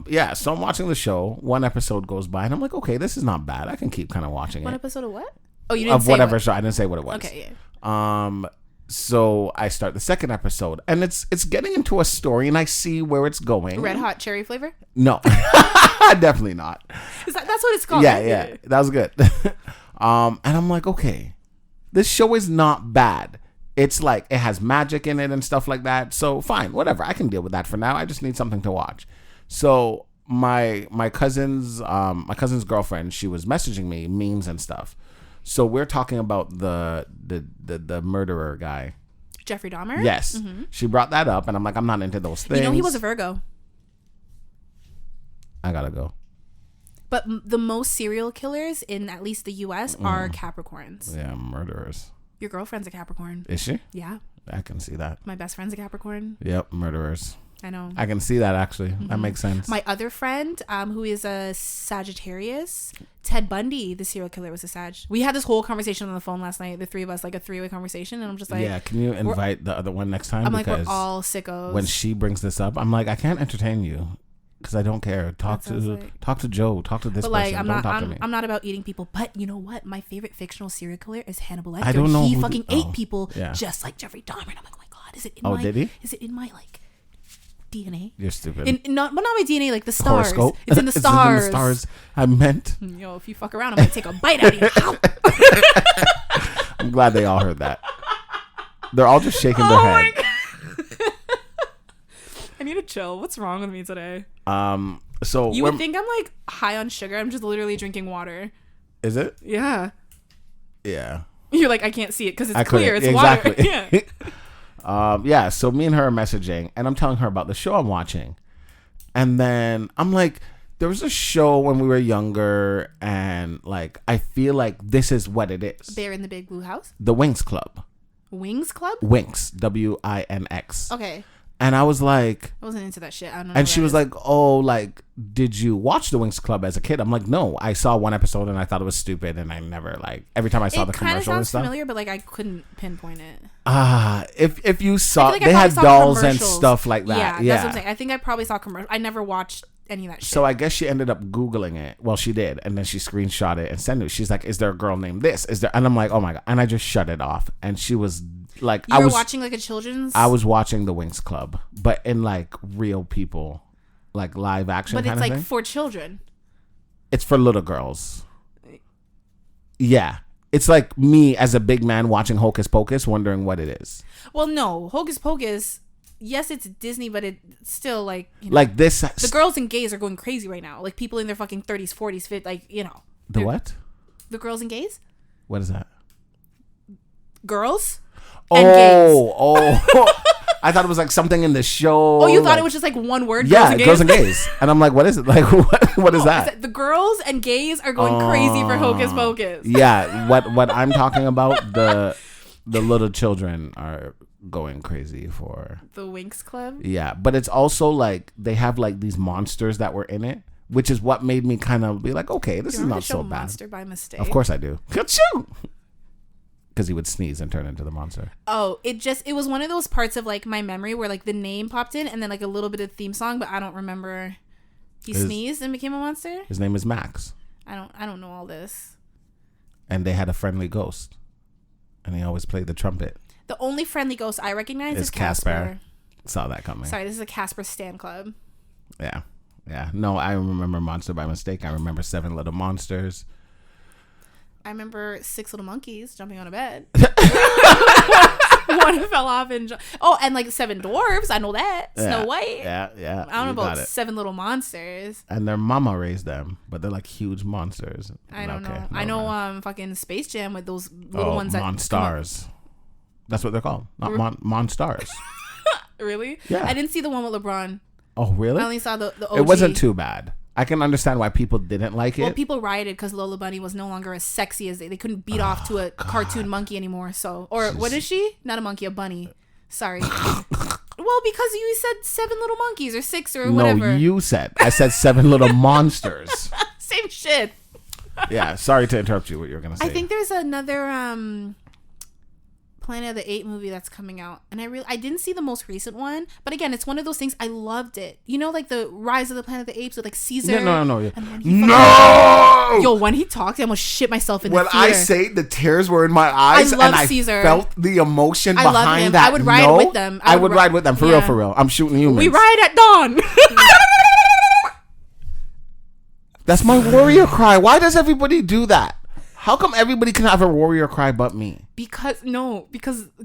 Yeah, so I'm watching the show. One episode goes by, and I'm like, okay, this is not bad. I can keep kind of watching One it. episode of what? Oh, you didn't of say whatever what? show. I didn't say what it was. Okay, yeah. So I start the second episode, and it's getting into a story, and I see where it's going. Red hot cherry flavor? No, definitely not. That's what it's called. Yeah, right? yeah, that was good. And I'm like, okay, this show is not bad. It's like it has magic in it and stuff like that. So fine, whatever. I can deal with that for now. I just need something to watch. So my cousin's girlfriend, she was messaging me memes and stuff. So we're talking about the murderer guy. Jeffrey Dahmer? Yes. Mm-hmm. She brought that up, and I'm like, I'm not into those things. You know, he was a Virgo. I gotta go. But the most serial killers in at least the U.S. are Capricorns. Yeah, murderers. Your girlfriend's a Capricorn. Is she? Yeah. I can see that. My best friend's a Capricorn. Yep, murderers. I know. I can see that, actually. Mm-hmm. That makes sense. My other friend, who is a Sagittarius, Ted Bundy, the serial killer, was a Sag. We had this whole conversation on the phone last night, the three of us, like a three-way conversation, and I'm just like... Yeah, can you invite the other one next time? I'm like, we're all sickos. When she brings this up, I'm like, I can't entertain you because I don't care. Talk to Joe. Talk to this person. Like, don't talk to me. I'm not about eating people, but you know what? My favorite fictional serial killer is Hannibal Lecter. I don't know. He fucking ate people just like Jeffrey Dahmer. And I'm like, oh my God, is it in did he? Is it in my, like... DNA. You're stupid. Not my DNA, like the stars. Horoscope. It's in the stars. It's in the stars. I meant. Yo, if you fuck around, I'm gonna take a bite out of you. I'm glad they all heard that. They're all just shaking their head. I need to chill. What's wrong with me today? So you would think I'm like high on sugar. I'm just literally drinking water. Is it? Yeah. Yeah. You're like, I can't see it because it's clear. It's exactly. Water. Yeah. Yeah, so me and her are messaging, and I'm telling her about the show I'm watching. And then I'm like, there was a show when we were younger, and like, I feel like this is what it is. Bear in the Big Blue House? The Winx Club. Wings Club? Winx. W-I-N-X. Okay. And I was like... I wasn't into that shit. I don't know. And she was like, oh, like, did you watch the Winx Club as a kid? I'm like, no. I saw one episode, and I thought it was stupid, and I never, like... Every time I saw the commercial and stuff... It kind of sounds familiar, but, like, I couldn't pinpoint it. If you saw... Like they had dolls and stuff like that. Yeah, that's what I'm saying. I think I probably saw commercials. I never watched any of that shit. So I guess she ended up Googling it. Well, she did. And then she screenshot it and sent it. She's like, is there a girl named this? Is there... And I'm like, oh, my God. And I just shut it off. And she was... Like you were watching like a children's. I was watching the Winx Club, but in like real people, like live action. But it's like thing. For children. It's for little girls. Yeah, it's like me as a big man watching Hocus Pocus, wondering what it is. Well, no, Hocus Pocus. Yes, it's Disney, but it's still like like this. The girls and gays are going crazy right now. Like people in their fucking 30s, 40s, fit like The what? The girls and gays. What is that? Girls. And gays. I thought it was like something in the show. Oh, you thought it was just like one word? Yeah, girls and gays. And I'm like, what is it? Like, what is that? The girls and gays are going crazy for Hocus Pocus. Yeah, what I'm talking about, the little children are going crazy for the Winx Club. Yeah, but it's also like they have like these monsters that were in it, which is what made me kind of be like, okay, this is not so bad. Monster by Mistake. Of course I do. Ka-choo! Because he would sneeze and turn into the monster. Oh, it was one of those parts of like my memory where like the name popped in and then like a little bit of theme song, but I don't remember. He sneezed and became a monster. His name is Max. I don't know all this. and they had a friendly ghost, and he always played the trumpet. The only friendly ghost I recognize is Casper. Saw that coming. Sorry, this is a Casper stan club. Yeah. No, I remember Monster by Mistake. I remember Seven Little Monsters. I remember 6 Little Monkeys jumping on a bed. One fell off and and like 7 Dwarfs. I know that. Snow White. Yeah. I don't know about 7 Little Monsters. And their mama raised them, but they're like huge monsters. I don't know. I know fucking Space Jam with those little ones that Monstars. That's what they're called. Not Monstars. Really? Yeah. I didn't see the one with LeBron. Oh, really? I only saw the OG. It wasn't too bad. I can understand why people didn't like it. Well, people rioted because Lola Bunny was no longer as sexy as they couldn't beat off to a cartoon monkey anymore. So, what is she? Not a monkey, a bunny. Sorry. Well, because you said 7 little monkeys or 6 or whatever. No, you said. I said 7 little monsters. Same shit. Yeah, sorry to interrupt you. What you were gonna say? I think there's another Planet of the Apes movie that's coming out, and I didn't see the most recent one, but again, it's one of those things. I loved it. You know, like the Rise of the Planet of the Apes with like Caesar. Yeah, no. No. Yo, when he talked, I almost shit myself in the theater. When I say the tears were in my eyes, I love and Caesar. I felt the emotion I love behind him. that. I would ride with them. I would ride with them for real. I'm shooting humans. We ride at dawn. That's my warrior cry. Why does everybody do that? How come everybody can have a warrior cry but me? Because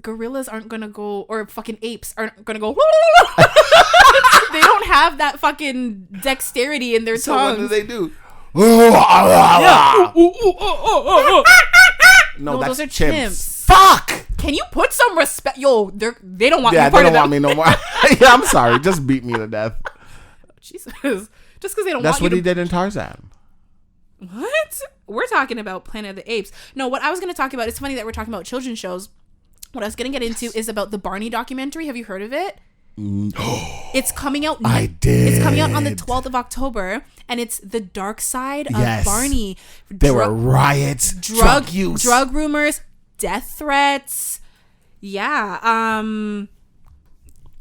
gorillas aren't gonna go, or fucking apes aren't gonna go. They don't have that fucking dexterity in their tongues. So what do they do? No, that's those are chimps. Fuck! Can you put some respect? Yo, they don't want me. Yeah, they don't want me no more. Yeah, I'm sorry. Just beat me to death. Jesus. Just because they don't That's want you what he did in Tarzan. What? We're talking about Planet of the Apes. No, what I was going to talk about, it's funny that we're talking about children's shows. What I was going to get into is about the Barney documentary. Have you heard of it? It's coming out. I did. It's coming out on the 12th of October, and it's the dark side of Barney. There were riots, drug use, drug rumors, death threats. Yeah.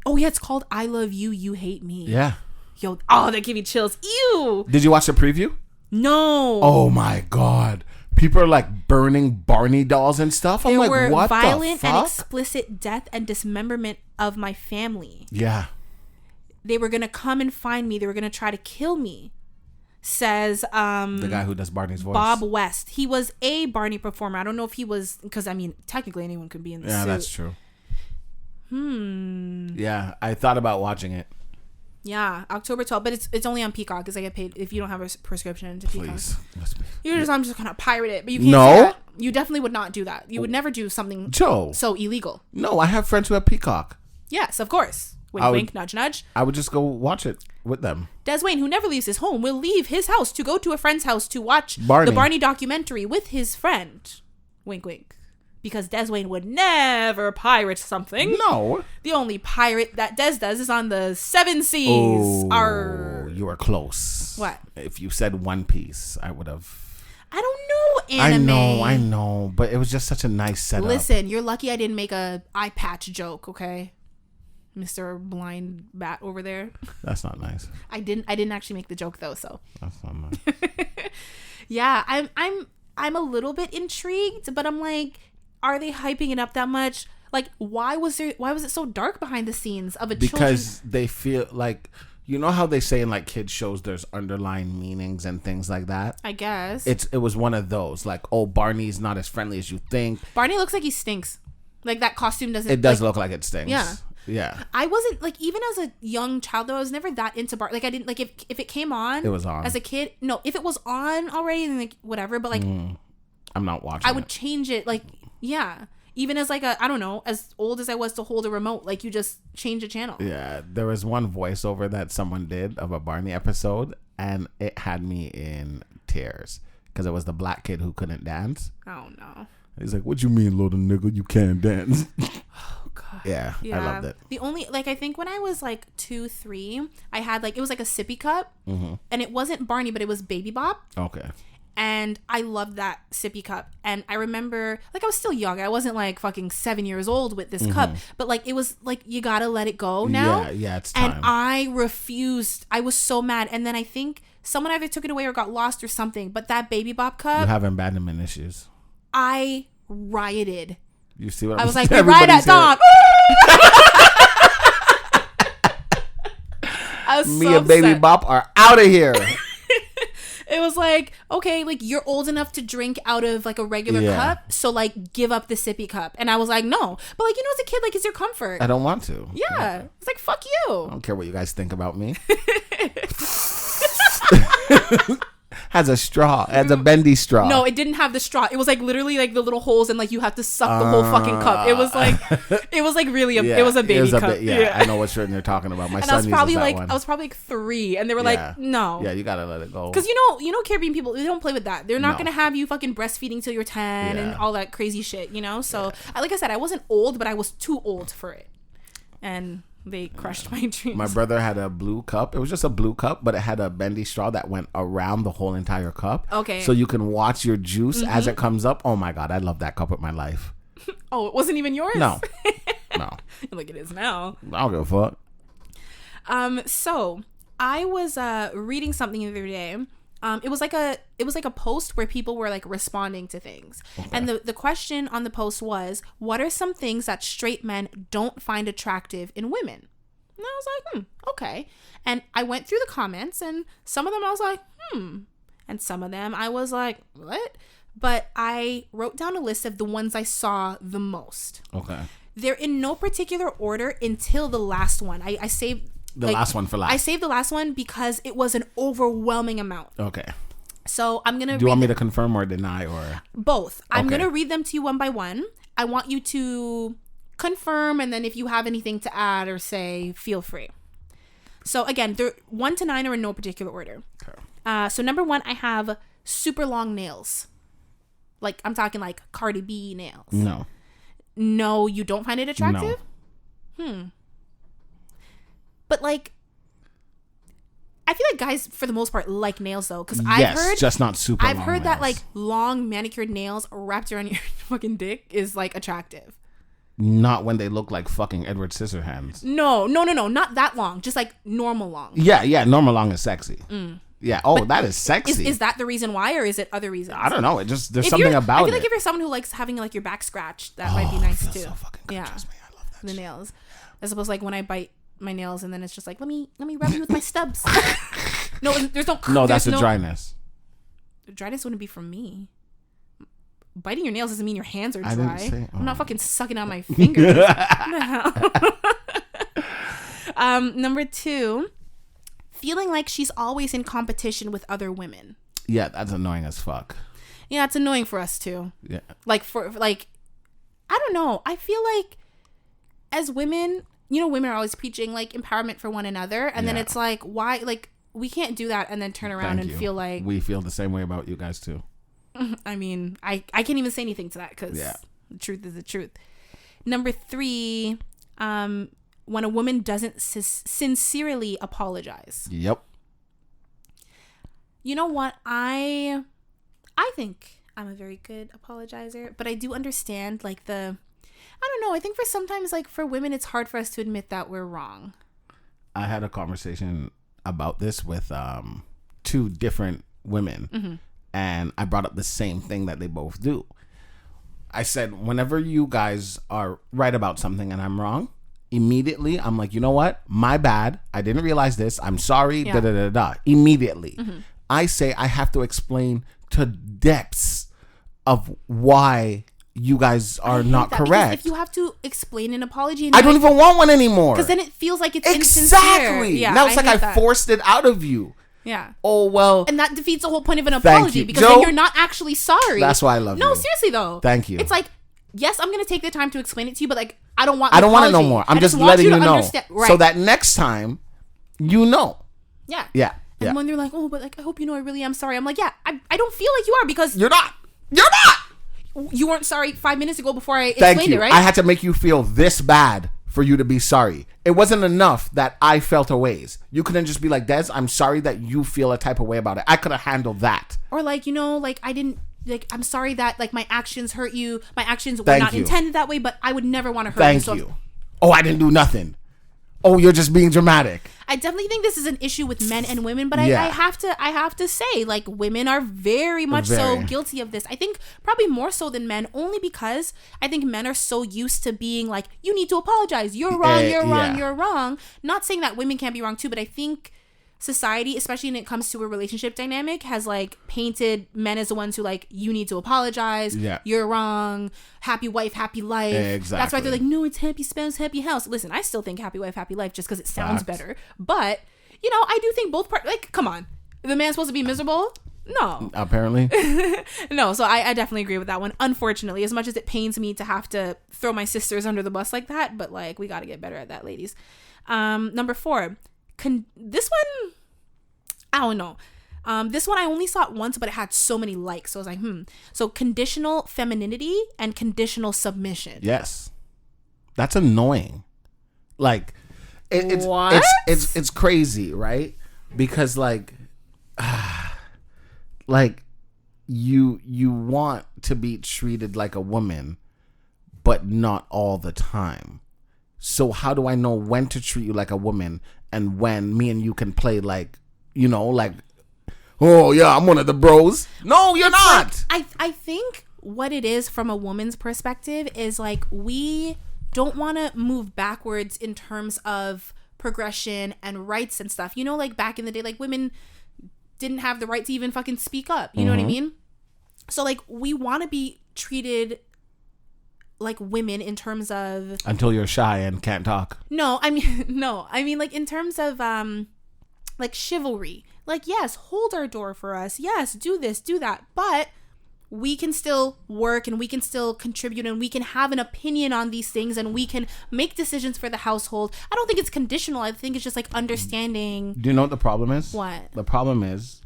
Oh yeah, it's called I Love You, You Hate Me. Yeah. Yo, that gave me chills. Ew. Did you watch the preview? No. Oh my God. People are like burning Barney dolls and stuff. I'm like, what the fuck? There were violent and explicit death and dismemberment of my family. Yeah. They were going to come and find me. They were going to try to kill me. Says the guy who does Barney's voice. Bob West. He was a Barney performer. I don't know if he was, because I mean, technically anyone could be in the suit. Yeah, that's true. Yeah, I thought about watching it. Yeah, October 12th, but it's only on Peacock because I get paid if you don't have a prescription to Peacock. Please. I'm just gonna pirate it, but you can't. No, do that. You definitely would not do that. You would never do something so illegal. No, I have friends who have Peacock. Yes, of course. Wink, wink, nudge, nudge. I would just go watch it with them. Deswayne, who never leaves his home, will leave his house to go to a friend's house to watch the Barney documentary with his friend. Wink, wink. Because Deswayne would never pirate something. No. The only pirate that Des does is on the 7 seas. Oh, you were close. What? If you said One Piece, I would have. I don't know anime. I know. But it was just such a nice setup. Listen, you're lucky I didn't make a eye patch joke, okay? Mr. Blind Bat over there. That's not nice. I didn't actually make the joke though, so. That's not nice. Yeah, I'm a little bit intrigued, but I'm like, are they hyping it up that much? Like, why was it so dark behind the scenes of because they feel like, you know how they say in like kids shows there's underlying meanings and things like that? I guess. It was one of those, like, oh, Barney's not as friendly as you think. Barney looks like he stinks. Like, that costume doesn't. It does look like it stinks. Yeah. Yeah. I wasn't, like, even as a young child though, I was never that into Barney. Like, I didn't, like, if it came on. It was on. As a kid. No, if it was on already, then like, whatever. But like. I'm not watching I would change it, like. Yeah. Even as like I don't know, as old as I was to hold a remote, like you just change a channel. Yeah. There was one voiceover that someone did of a Barney episode, and it had me in tears because it was the black kid who couldn't dance. Oh no. He's like, "What you mean, little nigga? You can't dance." Oh god. Yeah, I loved it. The only, like, I think when I was like 2, 3, I had like, it was like a sippy cup, and it wasn't Barney, but it was Baby Bop. Okay. And I loved that sippy cup. And I remember, like, I was still young. I wasn't like fucking 7 years old with this cup. But like, it was like, you gotta let it go now. Yeah, it's time. And I refused. I was so mad. And then I think someone either took it away or got lost or something. But that Baby Bop cup. You have abandonment issues. I rioted. You see what I I'm was like, we riot at dawn. I was Me so and Baby upset. Bop are out of here. It was like, okay, like you're old enough to drink out of like a regular cup, so like give up the sippy cup. And I was like, no. But like, as a kid, like it's your comfort. I don't want to. Yeah. It's like, fuck you. I don't care what you guys think about me. Has a straw. Has a bendy straw. No, it didn't have the straw. It was like literally like the little holes and like you have to suck the whole fucking cup. It was like really it was a baby cup. I know what shirt you're talking about. My and son I was probably uses that like one. I was probably like 3 and they were like, no. Yeah, you gotta let it go. Because you know Caribbean people, they don't play with that. They're not gonna have you fucking breastfeeding till you're 10 and all that crazy shit, So like I said, I wasn't old, but I was too old for it. And they crushed my dreams. My brother had a blue cup. It was just a blue cup, but it had a bendy straw that went around the whole entire cup. Okay. So you can watch your juice as it comes up. Oh my God, I love that cup with my life. Oh, it wasn't even yours? No. No. Like it is now. I don't give a fuck. So I was reading something the other day. It was like a post where people were like responding to things. Okay. And the question on the post was, what are some things that straight men don't find attractive in women? And I was like, okay. And I went through the comments and some of them I was like, and some of them I was like, what? But I wrote down a list of the ones I saw the most. Okay. They're in no particular order until the last one. I saved last one for last. I saved the last one because it was an overwhelming amount. Okay. So I'm gonna. Do you want me to confirm or deny or both? I'm gonna read them to you one by one. I want you to confirm, and then if you have anything to add or say, feel free. So again, they're 1 to 9 are in no particular order. Okay. So number 1, I have super long nails. Like I'm talking like Cardi B nails. No. No, you don't find it attractive? No. But like, I feel like guys for the most part like nails though, because I've heard just not super. I've heard that like long manicured nails wrapped around your fucking dick is like attractive. Not when they look like fucking Edward Scissorhands. No, not that long. Just like normal long. Yeah, normal long is sexy. Yeah. Oh, but that is sexy. Is that the reason why, or is it other reasons? I don't know. It just there's something about it. I feel like if you're someone who likes having like your back scratched, that might be nice too. So fucking good. Trust me, I love that. The nails, as opposed to like when I bite my nails and then it's just like let me rub you with my stubs. No, there's no. No, that's the dryness. The dryness wouldn't be from me. Biting your nails doesn't mean your hands are dry. I'm not fucking sucking out my fingers. Number 2, feeling like she's always in competition with other women. Yeah, that's annoying as fuck. Yeah, it's annoying for us too. Yeah. Like for like, I don't know. I feel like as women, women are always preaching like empowerment for one another, and then it's like, why? Like we can't do that and then turn around and feel like we feel the same way about you guys too. I mean, I can't even say anything to that because the truth is the truth. Number 3, when a woman doesn't sincerely apologize. Yep. You know what? I think I'm a very good apologizer, but I do understand like I don't know. I think sometimes like for women, it's hard for us to admit that we're wrong. I had a conversation about this with 2 different women. Mm-hmm. And I brought up the same thing that they both do. I said, whenever you guys are right about something and I'm wrong, immediately I'm like, you know what? My bad. I didn't realize this. I'm sorry. Yeah. Da. Immediately. Mm-hmm. I say I have to explain to depths of why you guys are not correct. If you have to explain an apology, I don't even want one anymore. Because then it feels like it's exactly. Yeah, now it's like I forced it out of you. Yeah. Oh, well. And that defeats the whole point of an apology because then you're not actually sorry. That's why I love you. No, seriously though. Thank you. It's like, yes, I'm going to take the time to explain it to you, but like, I don't want it no more. I'm just letting you know. Right. So that next time, you know. Yeah. Yeah. And when they're like, oh, but like, I hope you know I really am sorry. I'm like, yeah, I don't feel like you are because. You're not. You're not. You weren't sorry 5 minutes ago before I explained it, right? I had to make you feel this bad for you to be sorry. It wasn't enough that I felt a ways. You couldn't just be like, Des, I'm sorry that you feel a type of way about it. I could have handled that. Or like, like I didn't, like, I'm sorry that like my actions hurt you. My actions were not intended that way, but I would never want to hurt you. Thank you. Oh, I didn't do nothing. oh, you're just being dramatic. I definitely think this is an issue with men and women, but I have to say, like, women are very much so guilty of this. I think probably more so than men, only because I think men are so used to being like, you need to apologize. You're wrong. You're wrong. You're wrong. Not saying that women can't be wrong too, but I think society, especially when it comes to a relationship dynamic, has like painted men as the ones who like, you need to apologize. Yeah. You're wrong. Happy wife, happy life. Exactly. That's why they're like, no, it's happy spouse, happy house. Listen, I still think happy wife, happy life just because it sounds better. But, you know, I do think both parts, like, come on. The man's supposed to be miserable? No. Apparently. No, so I definitely agree with that one. Unfortunately, as much as it pains me to have to throw my sisters under the bus like that, but like, we got to get better at that, ladies. Number 4. This one, I don't know. This one I only saw it once, but it had so many likes. So I was like, So conditional femininity and conditional submission. Yes. That's annoying. Like, it's crazy, right? Because like you want to be treated like a woman, but not all the time. So how do I know when to treat you like a woman and when me and you can play like, you know, like, oh yeah, I'm one of the bros. No, you're not. Like, I think what it is from a woman's perspective is like, we don't want to move backwards in terms of progression and rights and stuff. You know, like back in the day, like women didn't have the right to even fucking speak up. You know what I mean? So like, we want to be treated like women in terms of, until you're shy and can't talk. I mean like in terms of like chivalry. Like, yes, hold our door for us. Yes, do this, do that. But we can still work and we can still contribute and we can have an opinion on these things and we can make decisions for the household. I don't think it's conditional. I think it's just like understanding. Do you know what the problem is? What? The problem is,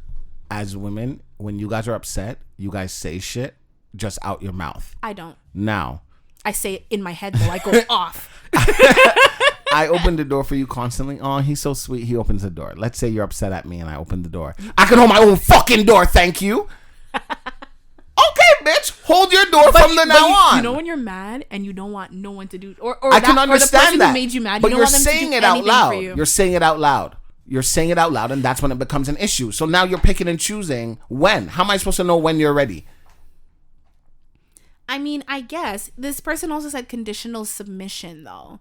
as women, when you guys are upset, you guys say shit just out your mouth. I don't. Now. I say it in my head though. I go off. I open the door for you constantly. Oh, he's so sweet. He opens the door. Let's say you're upset at me and I open the door. I can hold my own fucking door. Thank you. Okay, bitch. Hold your door from the now on. You know when you're mad and you don't want no one to do, or I can understand or the person that. who made you mad. But you don't you're want them saying to do it out loud. for you. You're saying it out loud. You're saying it out loud, and that's when it becomes an issue. So now you're picking and choosing when. How am I supposed to know when you're ready? I mean, I guess this person also said conditional submission though.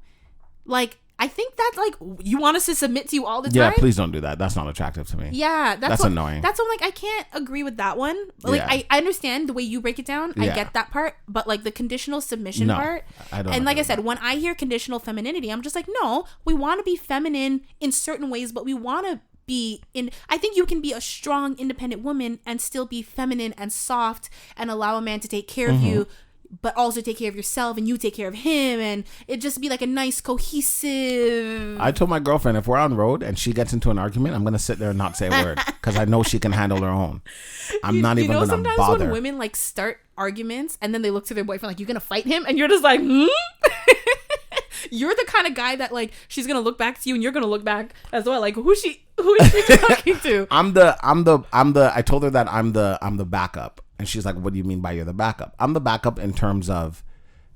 Like, I think that like, you want us to submit to you all the time. Yeah, please don't do that. That's not attractive to me. Yeah, that's annoying. That's what, like, I can't agree with that one. Like, I understand the way you break it down. I get that part, but like the conditional submission part. I don't. And like I said, when I hear conditional femininity, I'm just like, no, we want to be feminine in certain ways, but we want to be in. I think you can be a strong, independent woman and still be feminine and soft and allow a man to take care of you, but also take care of yourself and you take care of him, and it just be like a nice cohesive. I told my girlfriend, if we're on road and she gets into an argument, I'm gonna sit there and not say a word because I know she can handle her own. I'm not even gonna sometimes bother. When women like start arguments and then they look to their boyfriend like, you gonna fight him? And you're just like, You're the kind of guy that like, she's gonna look back to you and you're gonna look back as well. Like, who is she talking to? I told her that I'm the backup. And she's like, what do you mean by you're the backup? I'm the backup in terms of,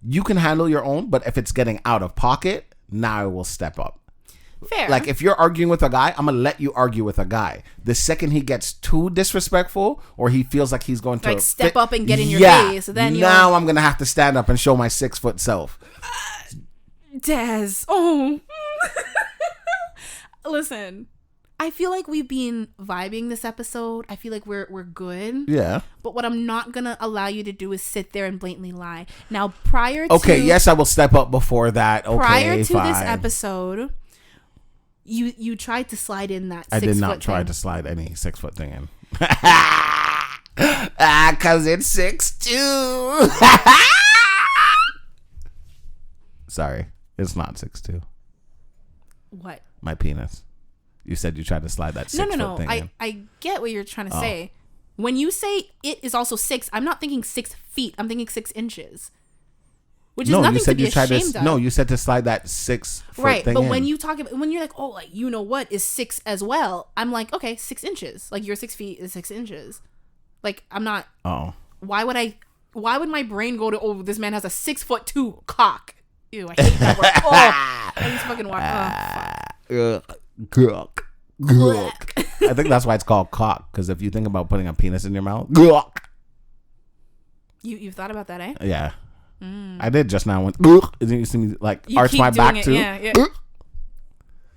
you can handle your own, but if it's getting out of pocket, now I will step up. Fair. Like, if you're arguing with a guy, I'm going to let you argue with a guy. The second he gets too disrespectful or he feels like he's going to like step up and get in your face, then now I'm going to have to stand up and show my 6-foot self. Des. Oh. Listen. I feel like we've been vibing this episode. I feel like we're good. Yeah. But what I'm not going to allow you to do is sit there and blatantly lie. Now, prior to... Okay, yes, I will step up before that. Okay, prior to fine. this episode, you tried to slide in that 6-foot I did not try to slide any 6-foot thing in. Because it's 6'2". Sorry, it's not 6'2". What? My penis. You said you tried to slide that 6-foot thing in. I get what you're trying to say. When you say it is also 6, I'm not thinking 6 feet. I'm thinking 6 inches. Which is nothing to be ashamed of. No, you said to slide that 6-foot thing but in. when you talk about, when you're like, oh, like, you know what is 6 as well, I'm like, okay, 6 inches. Like, your 6 feet is 6 inches. Like, I'm not. Oh. Why would my brain go to, oh, this man has a 6'2" cock? Ew, I hate that word. Oh, I just fucking walk. Oh, fuck. I think that's why it's called cock, because if you think about putting a penis in your mouth, you've thought about that, eh? Yeah. I did just now. Then you see me like arch my back it. too. Yeah.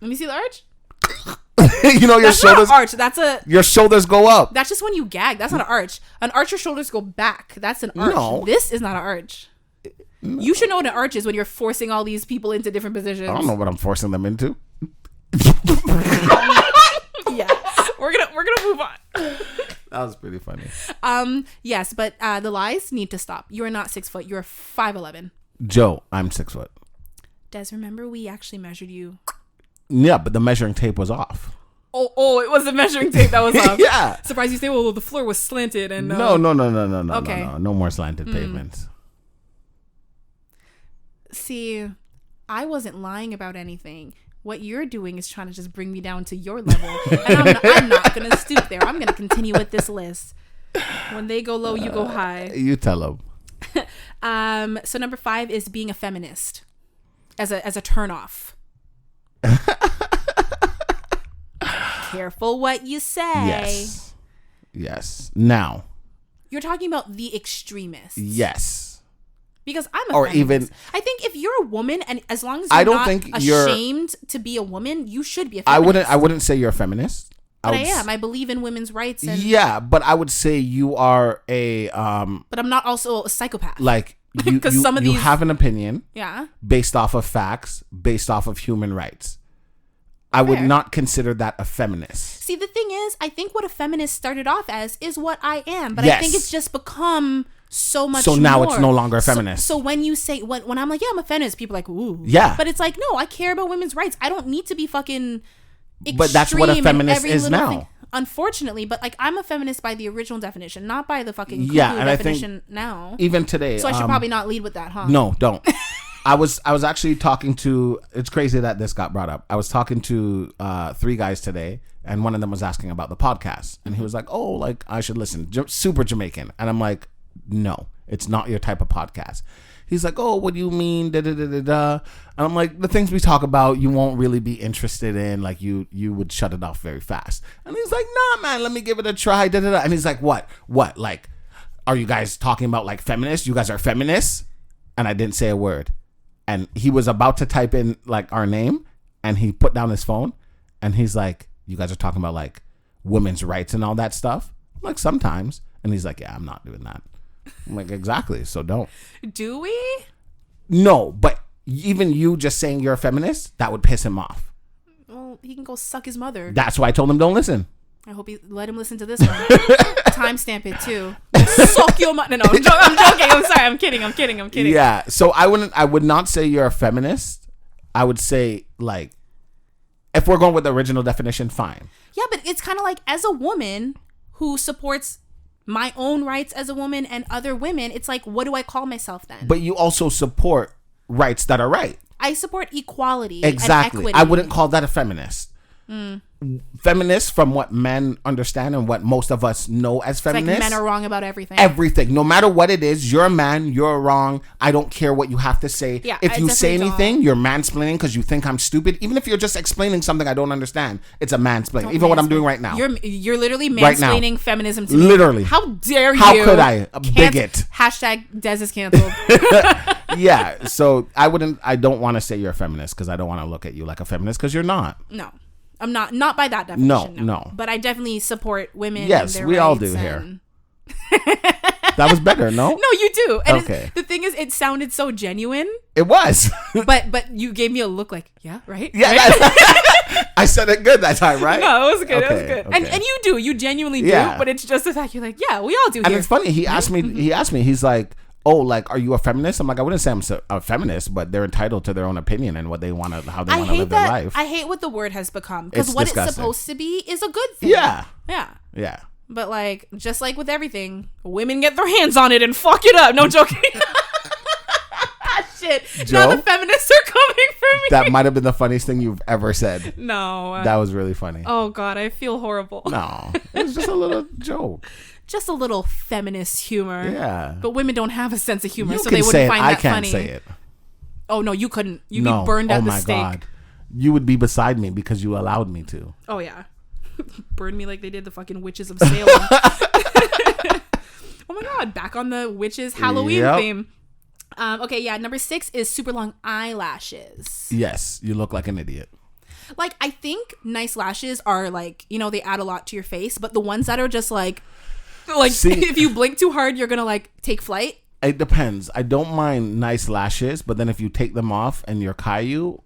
Let me see the arch. You know, your shoulders. Not an arch. Your shoulders go up. That's just when you gag. That's not an arch. An arch, your shoulders go back. That's an arch. No. This is not an arch. No. You should know what an arch is when you're forcing all these people into different positions. I don't know what I'm forcing them into. Yeah, we're gonna move on. That was pretty funny. Yes, but the lies need to stop. You are not 6 foot. You're 5'11". Joe, I'm 6 foot. Des, remember we actually measured you? Yeah, but the measuring tape was off. Oh, it was the measuring tape that was off. Yeah. Surprised you say, well, the floor was slanted and No. Okay. No more slanted pavements. See, I wasn't lying about anything. What you're doing is trying to just bring me down to your level. And I'm not going to stoop there. I'm going to continue with this list. When they go low, you go high. You tell them. So number 5 is being a feminist as a turnoff. Careful what you say. Yes. Now. You're talking about the extremists. Yes. Because I'm a feminist. Even, I think if you're a woman, and as long as you're not ashamed to be a woman, you should be a feminist. I wouldn't say you're a feminist. But I am. I believe in women's rights. And yeah, but I would say you are a but I'm not also a psychopath. Like you have an opinion. Yeah. Based off of facts, based off of human rights. I would not consider that a feminist. See, the thing is, I think what a feminist started off as is what I am, but I think it's just become so much more. So now it's no longer a feminist. So when you say, when I'm like, yeah, I'm a feminist, people are like, ooh. Yeah. But it's like, no, I care about women's rights. I don't need to be fucking extreme. But that's what a feminist is now. Thing. Unfortunately, but like I'm a feminist by the original definition, not by the fucking definition now. Even today. So I should probably not lead with that, huh? No, don't. I was actually talking to, it's crazy that this got brought up. I was talking to 3 guys today, and one of them was asking about the podcast, and he was like, oh, like I should listen. Super Jamaican. And I'm like, no, it's not your type of podcast. He's like, oh, what do you mean? Da, da, da, da, da. And I'm like, the things we talk about, you won't really be interested in. Like you would shut it off very fast. And he's like, nah, man, let me give it a try. Da, da, da. And he's like, what? Like, are you guys talking about like feminists? You guys are feminists? And I didn't say a word. And he was about to type in like our name, and he put down his phone, and he's like, you guys are talking about like women's rights and all that stuff? I'm like, sometimes. And he's like, yeah, I'm not doing that. I'm like, exactly. So don't. Do we? No, but even you just saying you're a feminist, that would piss him off. Well, he can go suck his mother. That's why I told him don't listen. I hope he let him listen to this one. Timestamp it too. Suck your mother. No, I'm joking. I'm sorry. I'm kidding. Yeah. So I would not say you're a feminist. I would say like, if we're going with the original definition, fine. Yeah, but it's kind of like, as a woman who supports my own rights as a woman and other women, it's like, what do I call myself then? But you also support rights that are right. I support equality. Exactly. And equity. I wouldn't call that a feminist. Feminists, from what men understand and what most of us know as feminists, it's like men are wrong about everything. No matter what it is, you're a man, you're wrong. I don't care what you have to say. Yeah, if you say anything, you're mansplaining because you think I'm stupid. Even if you're just explaining something I don't understand, it's a mansplain. Even what I'm doing right now. You're literally mansplaining feminism to me. Literally. How dare you? How could I? A bigot. Hashtag Des is canceled. Yeah. So I don't want to say you're a feminist because I don't want to look at you like a feminist because you're not. No. I'm not by that definition. No. But I definitely support women. Yes, and their we all do here. That was better, no? No, you do. And okay. The thing is, it sounded so genuine. It was. but you gave me a look like, yeah, right? Yeah. Right? I said it good that time, right? No, it was good. Okay, it was good. okay. And you do. You genuinely do. Yeah. But it's just the fact you're like, yeah, we all do here. And it's funny. He asked me, he's like, oh, like, are you a feminist? I'm like, I wouldn't say I'm a feminist, but they're entitled to their own opinion and what they want to, how they want to live their life. I hate what the word has become, because what disgusting. It's supposed to be is a good thing. Yeah. But like, just like with everything, women get their hands on it and fuck it up. No joking. Shit. Joe, now the feminists are coming for me. That might have been the funniest thing you've ever said. No. That was really funny. Oh God, I feel horrible. No, it was just a little joke. Just a little feminist humor. Yeah. But women don't have a sense of humor, You so can they wouldn't say find it. that I can't funny. say it. Oh no, you couldn't. You'd be burned at the stake. God. you would be beside me because you allowed me to. Oh yeah. Burn me like they did the fucking witches of Salem. Oh my god, back on the witches Halloween theme. Okay, yeah, number 6 is super long eyelashes. Yes, you look like an idiot. Like, I think nice lashes are like, you know, they add a lot to your face, but the ones that are just like see, if you blink too hard, you're gonna like take flight. It depends. I don't mind nice lashes, but then if you take them off and you're Caillou,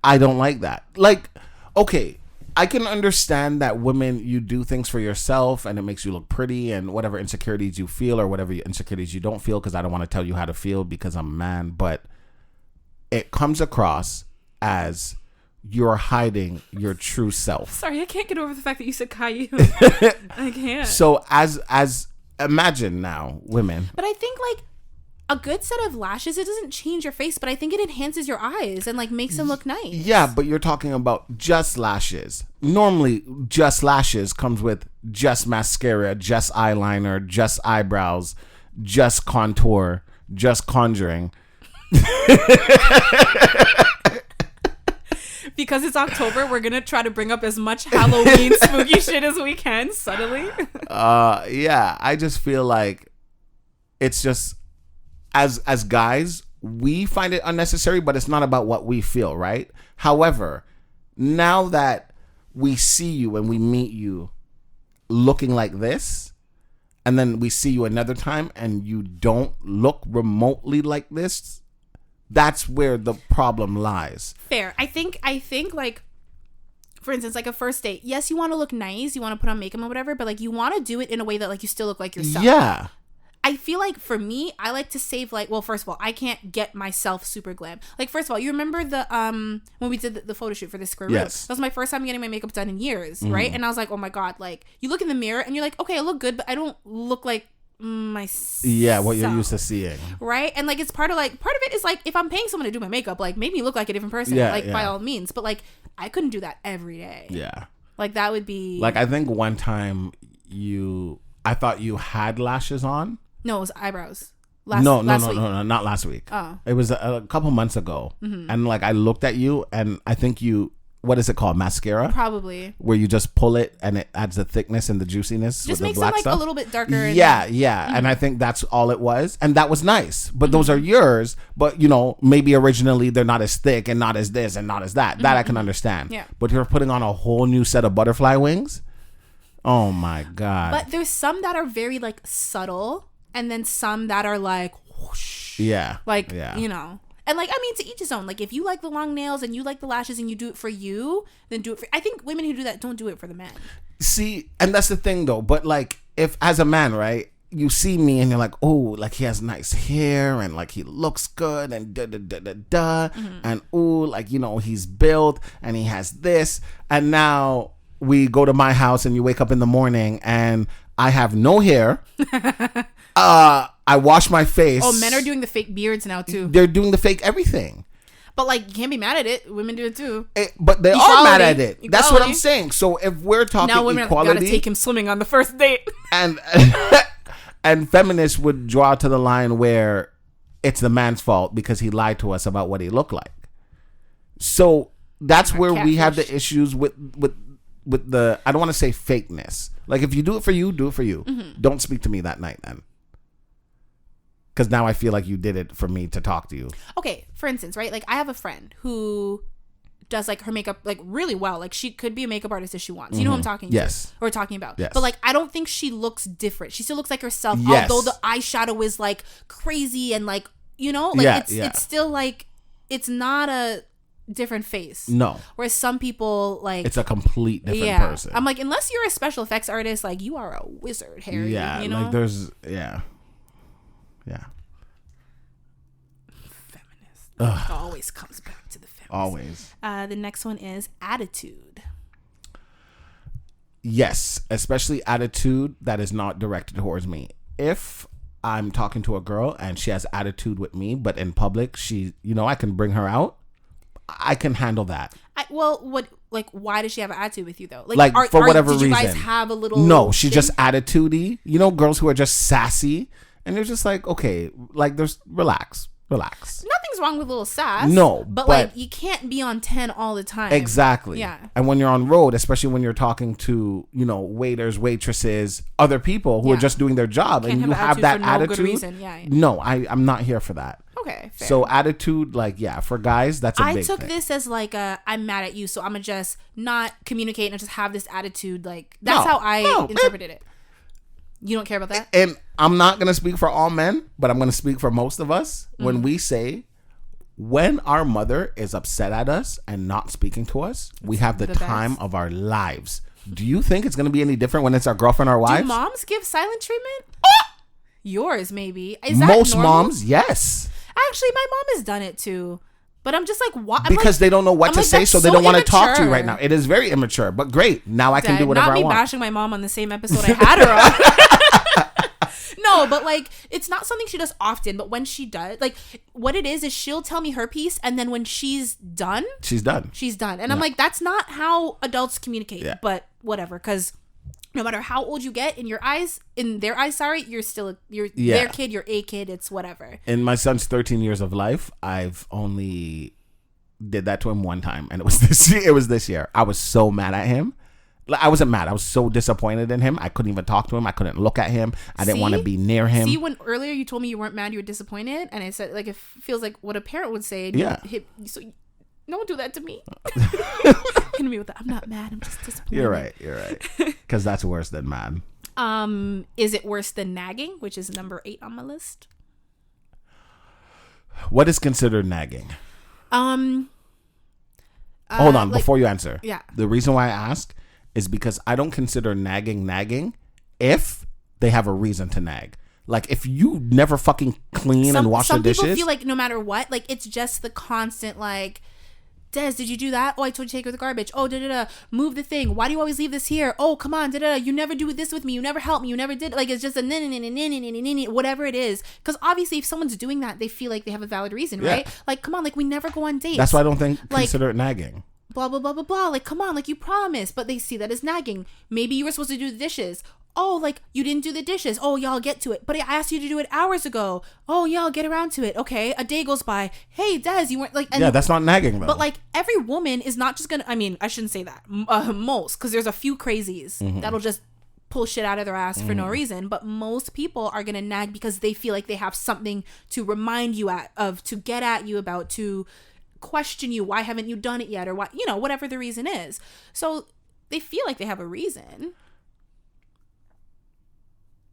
I don't like that. Like, okay, I can understand that women, you do things for yourself and it makes you look pretty and whatever insecurities you feel or whatever insecurities you don't feel, because I don't want to tell you how to feel because I'm a man, but it comes across as you're hiding your true self. Sorry, I can't get over the fact that you said Caillou. I can't. So as imagine now, women. But I think like a good set of lashes, it doesn't change your face, but I think it enhances your eyes and like makes them look nice. Yeah, but you're talking about just lashes. Normally, just lashes comes with just mascara, just eyeliner, just eyebrows, just contour, just conjuring. Because it's October, we're gonna try to bring up as much Halloween spooky shit as we can subtly. Yeah, I just feel like it's just as guys, we find it unnecessary, but it's not about what we feel, right? However, now that we see you and we meet you looking like this, and then we see you another time and you don't look remotely like this, that's where the problem lies. Fair. I think like, for instance, like a first date, yes, you want to look nice, you want to put on makeup or whatever, but like you want to do it in a way that like you still look like yourself. Yeah. I feel like for me, I like to save like, well, first of all, I can't get myself super glam. Like, first of all, you remember the when we did the photo shoot for this square room? Yes. That was my first time getting my makeup done in years, right? And I was like, oh my god, like you look in the mirror and you're like, okay, I look good, but I don't look like myself. Yeah, what you're used to seeing. Right? And like it's part of it is like if I'm paying someone to do my makeup, like make me look like a different person, by all means. But like I couldn't do that every day. Yeah. Like that would be like, I think one time I thought you had lashes on. No, it was eyebrows. No, week. not last week. Oh. It was a couple months ago. Mm-hmm. And like I looked at you and I think what is it called? Mascara? Probably. Where you just pull it and it adds the thickness and the juiciness. Just with makes the black them like stuff. a little bit darker. Yeah. Mm-hmm. And I think that's all it was. And that was nice. But those are yours. But, you know, maybe originally they're not as thick and not as this and not as that. That I can understand. Yeah. But you're putting on a whole new set of butterfly wings? Oh, my God. But there's some that are very, like, subtle. And then some that are, like, whoosh. Yeah. Like, you know. And, like, I mean, to each his own. Like, if you like the long nails and you like the lashes and you do it for you, then do it for... I think women who do that don't do it for the men. See, and that's the thing, though. But, like, if as a man, right, you see me and you're like, oh, like, he has nice hair and, like, he looks good and da-da-da-da-da. Mm-hmm. And, oh, like, you know, he's built and he has this. And now we go to my house and you wake up in the morning and I have no hair. I wash my face. Oh, men are doing the fake beards now too. They're doing the fake everything. But like, you can't be mad at it. Women do it too. But they Equality. are mad at it. Equality. That's what I'm saying. So if we're talking now women equality, gotta take him swimming on the first date. And and feminists would draw to the line where it's the man's fault because he lied to us about what he looked like. So that's where we have the issues with the, I don't want to say fakeness. Like, if you do it for you, do it for you. Mm-hmm. Don't speak to me that night then. Because now I feel like you did it for me to talk to you. Okay, for instance, right? Like, I have a friend who does, like, her makeup, like, really well. Like, she could be a makeup artist if she wants. You know who I'm talking to? Yes. Or talking about. Yes. But, like, I don't think she looks different. She still looks like herself. Yes. Although the eyeshadow is, like, crazy and, like, you know? Like, it's still, like, it's not a different face. No. Whereas some people, like, it's a complete different person. I'm like, unless you're a special effects artist, like, you are a wizard, Harry. Yeah, you know? like there's Feminist. It always comes back to the feminist. Always. The next one is attitude. Yes, especially attitude that is not directed towards me. If I'm talking to a girl and she has attitude with me, but in public, she, you know, I can bring her out. I can handle that. Why does she have an attitude with you though? For whatever reason. Did you guys have a little? No, she's just attitudey. You know, girls who are just sassy, and you're just like, okay, like, there's relax. Nothing's wrong with a little sass. No, but like you can't be on 10 all the time. Exactly. Yeah. And when you're on road, especially when you're talking to, you know, waiters, waitresses, other people who are just doing their job, and you have that attitude. No, I'm not here for that. Okay. Fair. So attitude, like, yeah, for guys, that's a big thing. I took this as like I'm mad at you, so I'm gonna just not communicate and just have this attitude. Like that's how I interpreted it. You don't care about that? And I'm not going to speak for all men, but I'm going to speak for most of us. When we say, when our mother is upset at us and not speaking to us, we have the time of our lives. Do you think it's going to be any different when it's our girlfriend or wives? Do moms give silent treatment? Yours, maybe. Is that most normal? Moms, yes. Actually, my mom has done it too. But I'm just like, what? Because they don't know what to say, so they don't want to talk to you right now. It is very immature, but great. Now I can do whatever I want. Not me bashing my mom on the same episode I had her on. No, but like, it's not something she does often. But when she does, like, what it is she'll tell me her piece, and then when she's done, she's done. And I'm like, that's not how adults communicate. Yeah. But whatever, because no matter how old you get, in their eyes, you're still their kid, you're a kid. It's whatever. In my son's 13 years of life, I've only did that to him one time, and it was this year. I was so mad at him. I wasn't mad. I was so disappointed in him. I couldn't even talk to him. I couldn't look at him. I didn't want to be near him. See, when earlier you told me you weren't mad, you were disappointed, and I said, like, it feels like what a parent would say. So don't do that to me. Hitting me with that. I'm not mad. I'm just disappointed. You're right. Because that's worse than mad. Is it worse than nagging, which is number 8 on my list? What is considered nagging? Hold on, before you answer. Yeah. The reason why I ask is because I don't consider nagging if they have a reason to nag. Like, if you never fucking clean and wash the dishes. Some people feel like no matter what, like, it's just the constant, like, Des, did you do that? Oh, I told you to take her the garbage. Oh, move the thing. Why do you always leave this here? Oh, come on, you never do this with me. You never help me. You never did. Like, it's just a whatever it is. Because obviously, if someone's doing that, they feel like they have a valid reason, right? Like, come on, like, we never go on dates. That's why I don't consider it nagging. Blah, blah, blah, blah, blah. Like, come on, like, you promised. But they see that as nagging. Maybe you were supposed to do the dishes. Oh, like, you didn't do the dishes. Oh, yeah, I'll get to it. But I asked you to do it hours ago. Oh, yeah, I'll get around to it. Okay, a day goes by. Hey, Des, you weren't, like... And, yeah, that's not nagging, though. But, like, every woman is not just gonna... I mean, I shouldn't say that. Most, because there's a few crazies that'll just pull shit out of their ass for no reason. But most people are gonna nag because they feel like they have something to remind you to get at you about, to question you. Why haven't you done it yet? Or why, whatever the reason is. So they feel like they have a reason.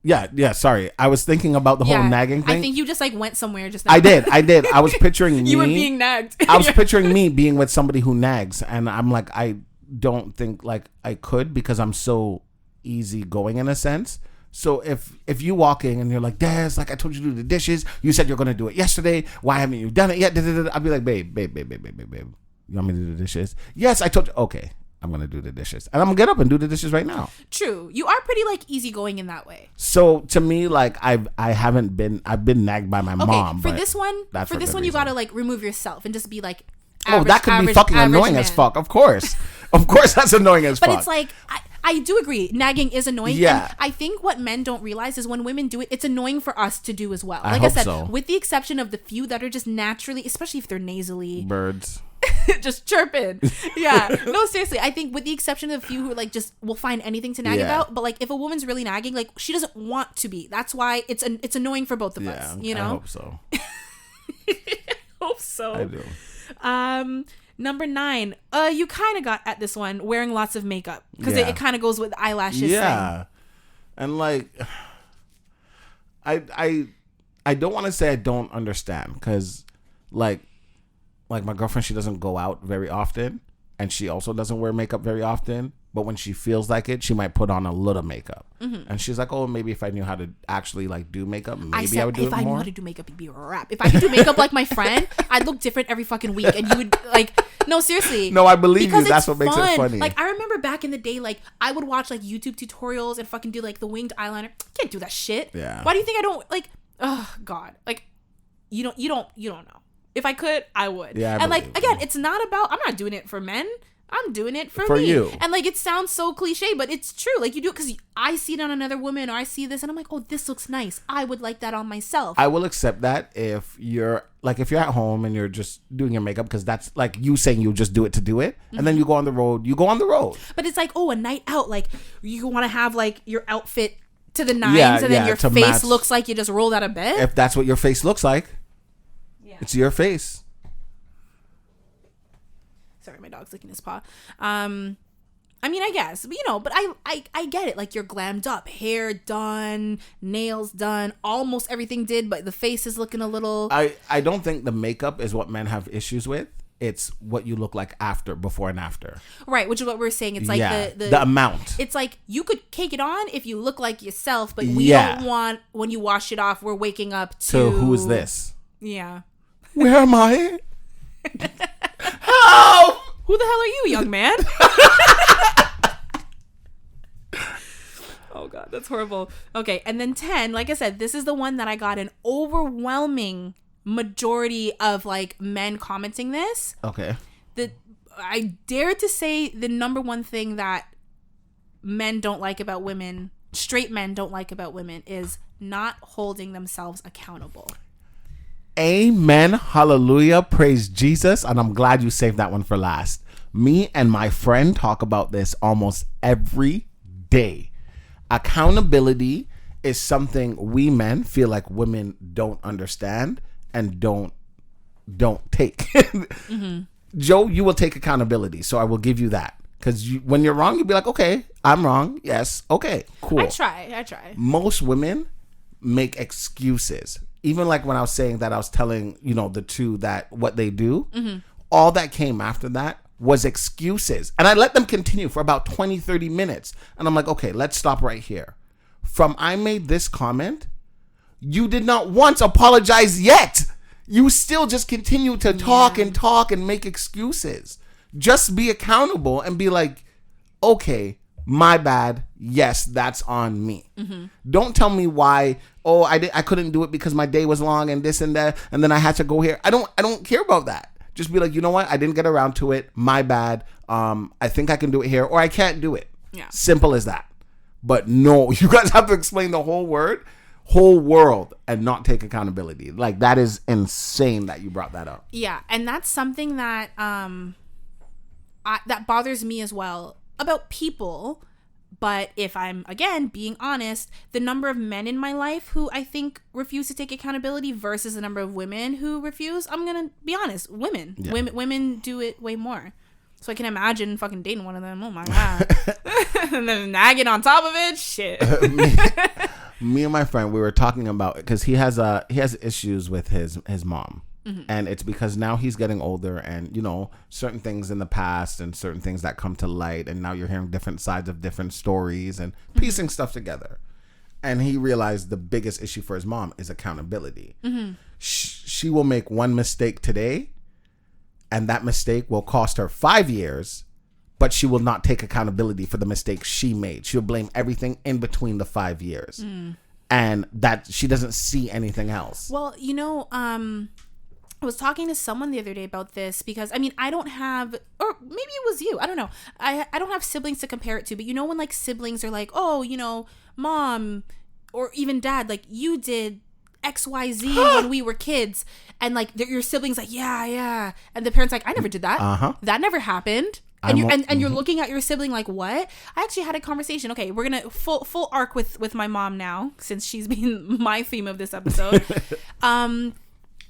Yeah, sorry. I was thinking about the whole nagging thing. I think you just like went somewhere just now. I did. I was picturing me. You were being nagged. I was picturing me being with somebody who nags, and I'm like, I don't think like I could, because I'm so easygoing in a sense. So if you walk in and you're like, Des, like, I told you to do the dishes. You said you're going to do it yesterday. Why haven't you done it yet? I'd be like, babe. You want me to do the dishes? Yes, I told you. Okay. I'm going to do the dishes. And I'm going to get up and do the dishes right now. True. You are pretty, like, easygoing in that way. So, to me, like, I've been nagged by my mom. For this one, you got to, like, remove yourself and just be, like, that could be fucking annoying as fuck. Of course. Of course that's annoying as fuck. But it's like, I do agree. Nagging is annoying. Yeah. And I think what men don't realize is when women do it, it's annoying for us to do as well. Like I said, with the exception of the few that are just naturally, especially if they're nasally. Birds. Just chirping. Yeah. No, seriously. I think with the exception of a few who like just will find anything to nag about. But like if a woman's really nagging, like she doesn't want to be. That's why it's annoying for both of us. You know? I hope so. Hope so. I do. Number 9. You kind of got at this one, wearing lots of makeup. Because it kind of goes with eyelashes. Yeah. Thing. And like I don't want to say I don't understand, because like my girlfriend, she doesn't go out very often, and she also doesn't wear makeup very often, but when she feels like it, she might put on a little makeup. And she's like, oh, maybe if I knew how to actually like do makeup, maybe I would do it more. If I knew how to do makeup, it'd be a wrap. If I could do makeup like my friend, I'd look different every fucking week, and you would like, no, seriously. No, I believe you. That's what makes it funny. Like I remember back in the day, like I would watch like YouTube tutorials and fucking do like the winged eyeliner. Can't do that shit. Yeah. Why do you think I don't like? Oh God, like you don't know. If I could, I would. Yeah. And like again, it's not about. I'm not doing it for men. I'm doing it for For me. you. And like, it sounds so cliche, but it's true. Like, you do it because I see it on another woman, or I see this and I'm like, oh, this looks nice. I would like that on myself. I will accept that if you're at home and you're just doing your makeup, because that's like you saying you just do it to do it. And then you go on the road. But it's like, oh, a night out. Like, you want to have like your outfit to the nines, and then your face match. Looks like you just rolled out of bed. If that's what your face looks like, it's your face. Sorry, my dog's licking his paw. I mean, I guess, but I get it. Like, you're glammed up, hair done, nails done, almost everything did, but the face is looking a little. I don't think the makeup is what men have issues with. It's what you look like before and after. Right, which is what we're saying. It's like the amount. It's like you could cake it on if you look like yourself, but we don't want, when you wash it off, we're waking up to who's this? Yeah. Where am I? Help! Who the hell are you, young man? Oh God, that's horrible. Okay, and then 10, like I said, this is the one that I got an overwhelming majority of like men commenting this. Okay. I dare to say the number one thing that men don't like about women, straight men don't like about women, is not holding themselves accountable. Amen. Hallelujah. Praise Jesus. And I'm glad you saved that one for last. Me and my friend talk about this almost every day. Accountability is something we men feel like women don't understand and don't take. Mm-hmm. Joe, you will take accountability. So I will give you that. Because when you're wrong, you'll be like, okay, I'm wrong. Yes. Okay, cool. I try. Most women make excuses. Even like when I was saying that, I was telling, the two that what they do, all that came after that was excuses. And I let them continue for about 20, 30 minutes. And I'm like, okay, let's stop right here. From I made this comment, you did not once apologize yet. You still just continue to talk and make excuses. Just be accountable and be like, okay, my bad. Yes, that's on me. Mm-hmm. Don't tell me why. Oh, I couldn't do it because my day was long and this and that, and then I had to go here. I don't care about that. Just be like, you know what? I didn't get around to it. My bad. I think I can do it here, or I can't do it. Yeah. Simple as that. But no, you guys have to explain the whole world, and not take accountability. Like, that is insane that you brought that up. Yeah, and that's something that that bothers me as well about people. But if I'm, again, being honest, the number of men in my life who I think refuse to take accountability versus the number of women who refuse, I'm going to be honest, women. Yeah. Women do it way more. So I can imagine fucking dating one of them. Oh, my God. And then nagging on top of it. Shit. Me and my friend, we were talking about, because he has issues with his mom. Mm-hmm. And it's because now he's getting older, and certain things in the past and certain things that come to light, and now you're hearing different sides of different stories and piecing stuff together. And he realized the biggest issue for his mom is accountability. Mm-hmm. She will make one mistake today, and that mistake will cost her 5 years, but she will not take accountability for the mistake she made. She'll blame everything in between the 5 years. And that she doesn't see anything else. Well, I was talking to someone the other day about this, because I don't have, or maybe it was you, I don't know. I don't have siblings to compare it to, but when like siblings are like, oh, mom or even dad, like, you did XYZ when we were kids, and like your siblings like, yeah, and the parents like, I never did that. That never happened. And you're looking at your sibling like, what? I actually had a conversation. Okay, we're gonna full arc with my mom now, since she's been my theme of this episode.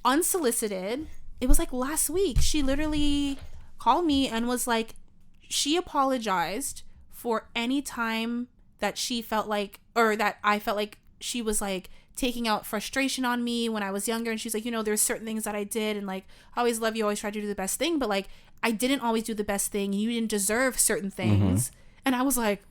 Unsolicited, it was like last week, she literally called me and was like, she apologized for any time that she felt like, or that I felt like she was like taking out frustration on me when I was younger. And she's like, there's certain things that I did, and like, I always love you, always try to do the best thing, but like, I didn't always do the best thing, and you didn't deserve certain things. Mm-hmm. And I was like,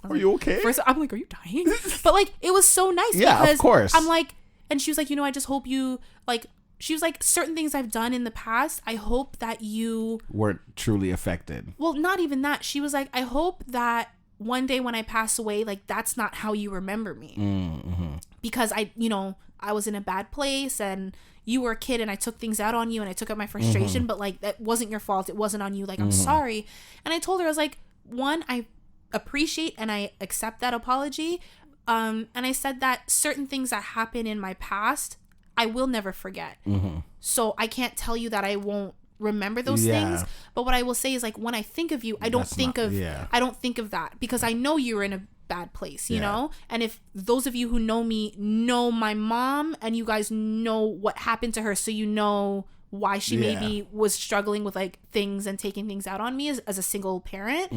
are you okay? First, I'm like, are you dying? But like, it was so nice. Yeah, because of course. I'm like, and she was like, I just hope you like, she was like, certain things I've done in the past, I hope that you weren't truly affected. Well, not even that. She was like, I hope that one day when I pass away, like, that's not how you remember me. Mm-hmm. Because I was in a bad place and you were a kid and I took things out on you and I took out my frustration, Mm-hmm. but like, that wasn't your fault. It wasn't on you. Like, I'm Mm-hmm. sorry. And I told her, I was like, one, I appreciate and I accept that apology. And I said that certain things that happen in my past, I will never forget. Mm-hmm. So I can't tell you that I won't remember those things. But what I will say is, like, when I think of you, I don't think of that, because I know you're in a bad place, you know? And if those of you who know me know my mom and you guys know what happened to her, so you know why she maybe was struggling with like things and taking things out on me as a single parent.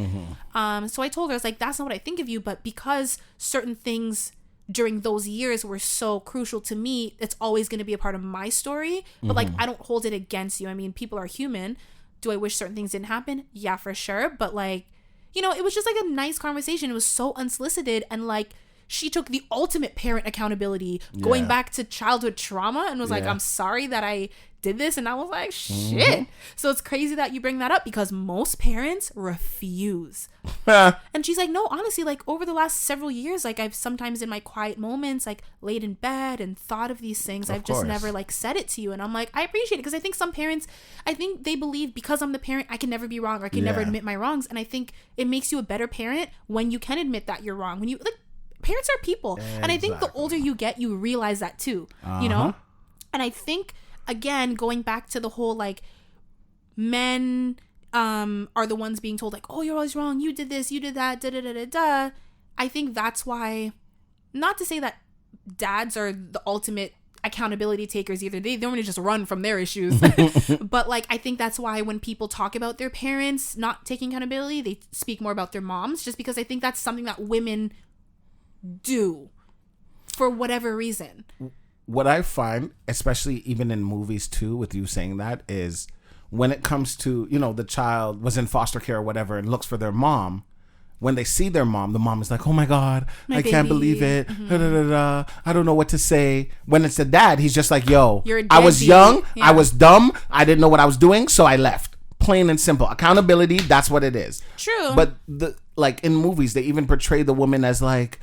So I told her, I was like, that's not what I think of you, but because certain things during those years were so crucial to me, it's always going to be a part of my story. But like, I don't hold it against you. I mean, people are human. Do I wish certain things didn't happen? Yeah, for sure. But like, you know, it was just like a nice conversation. It was so unsolicited, and like, she took the ultimate parent accountability, going back to childhood trauma, and was like, I'm sorry that I did this. And I was like, shit. So it's crazy that you bring that up, because most parents refuse. And she's like, no, honestly, like, over the last several years, like, I've sometimes in my quiet moments, like, laid in bed and thought of these things. I've just never like said it to you. And I'm like, I appreciate it, because I think some parents, I think they believe because I'm the parent, I can never be wrong, or I can never admit my wrongs. And I think it makes you a better parent when you can admit that you're wrong. When you, like, parents are people. And I think the older you get, you realize that too, you know? And I think, again, going back to the whole, like, men are the ones being told, like, oh, you're always wrong, you did this, you did that, da da da da da. I think that's why, not to say that dads are the ultimate accountability takers either. They don't want to just run from their issues. But like, I think that's why when people talk about their parents not taking accountability, they speak more about their moms, just because I think that's something that women do for whatever reason. What I find, especially even in movies too, with you saying that, is when it comes to, you know, the child was in foster care or whatever and looks for their mom, when they see their mom, the mom is like, oh my God, I can't believe it. Da, da, da, da. I don't know what to say. When it's the dad, he's just like, yo, I was young, I was dumb, I didn't know what I was doing, so I left. Plain and simple. Accountability, that's what it is. True. But like in movies, they even portray the woman as like,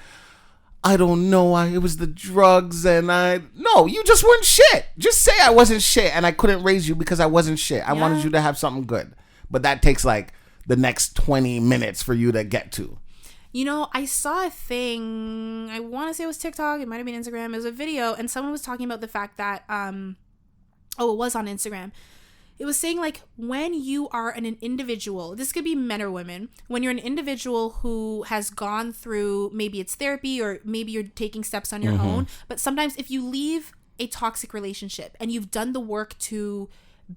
I don't know, it was the drugs, and no, you just weren't shit. Just say I wasn't shit and I couldn't raise you because I wasn't shit. I wanted you to have something good. But that takes like the next 20 minutes for you to get to. You know, I saw a thing, I want to say it was TikTok, it might have been Instagram, it was a video, and someone was talking about the fact that, it was on Instagram. It was saying, like, when you are an individual, this could be men or women, when you're an individual who has gone through, maybe it's therapy or maybe you're taking steps on your own, but sometimes if you leave a toxic relationship and you've done the work to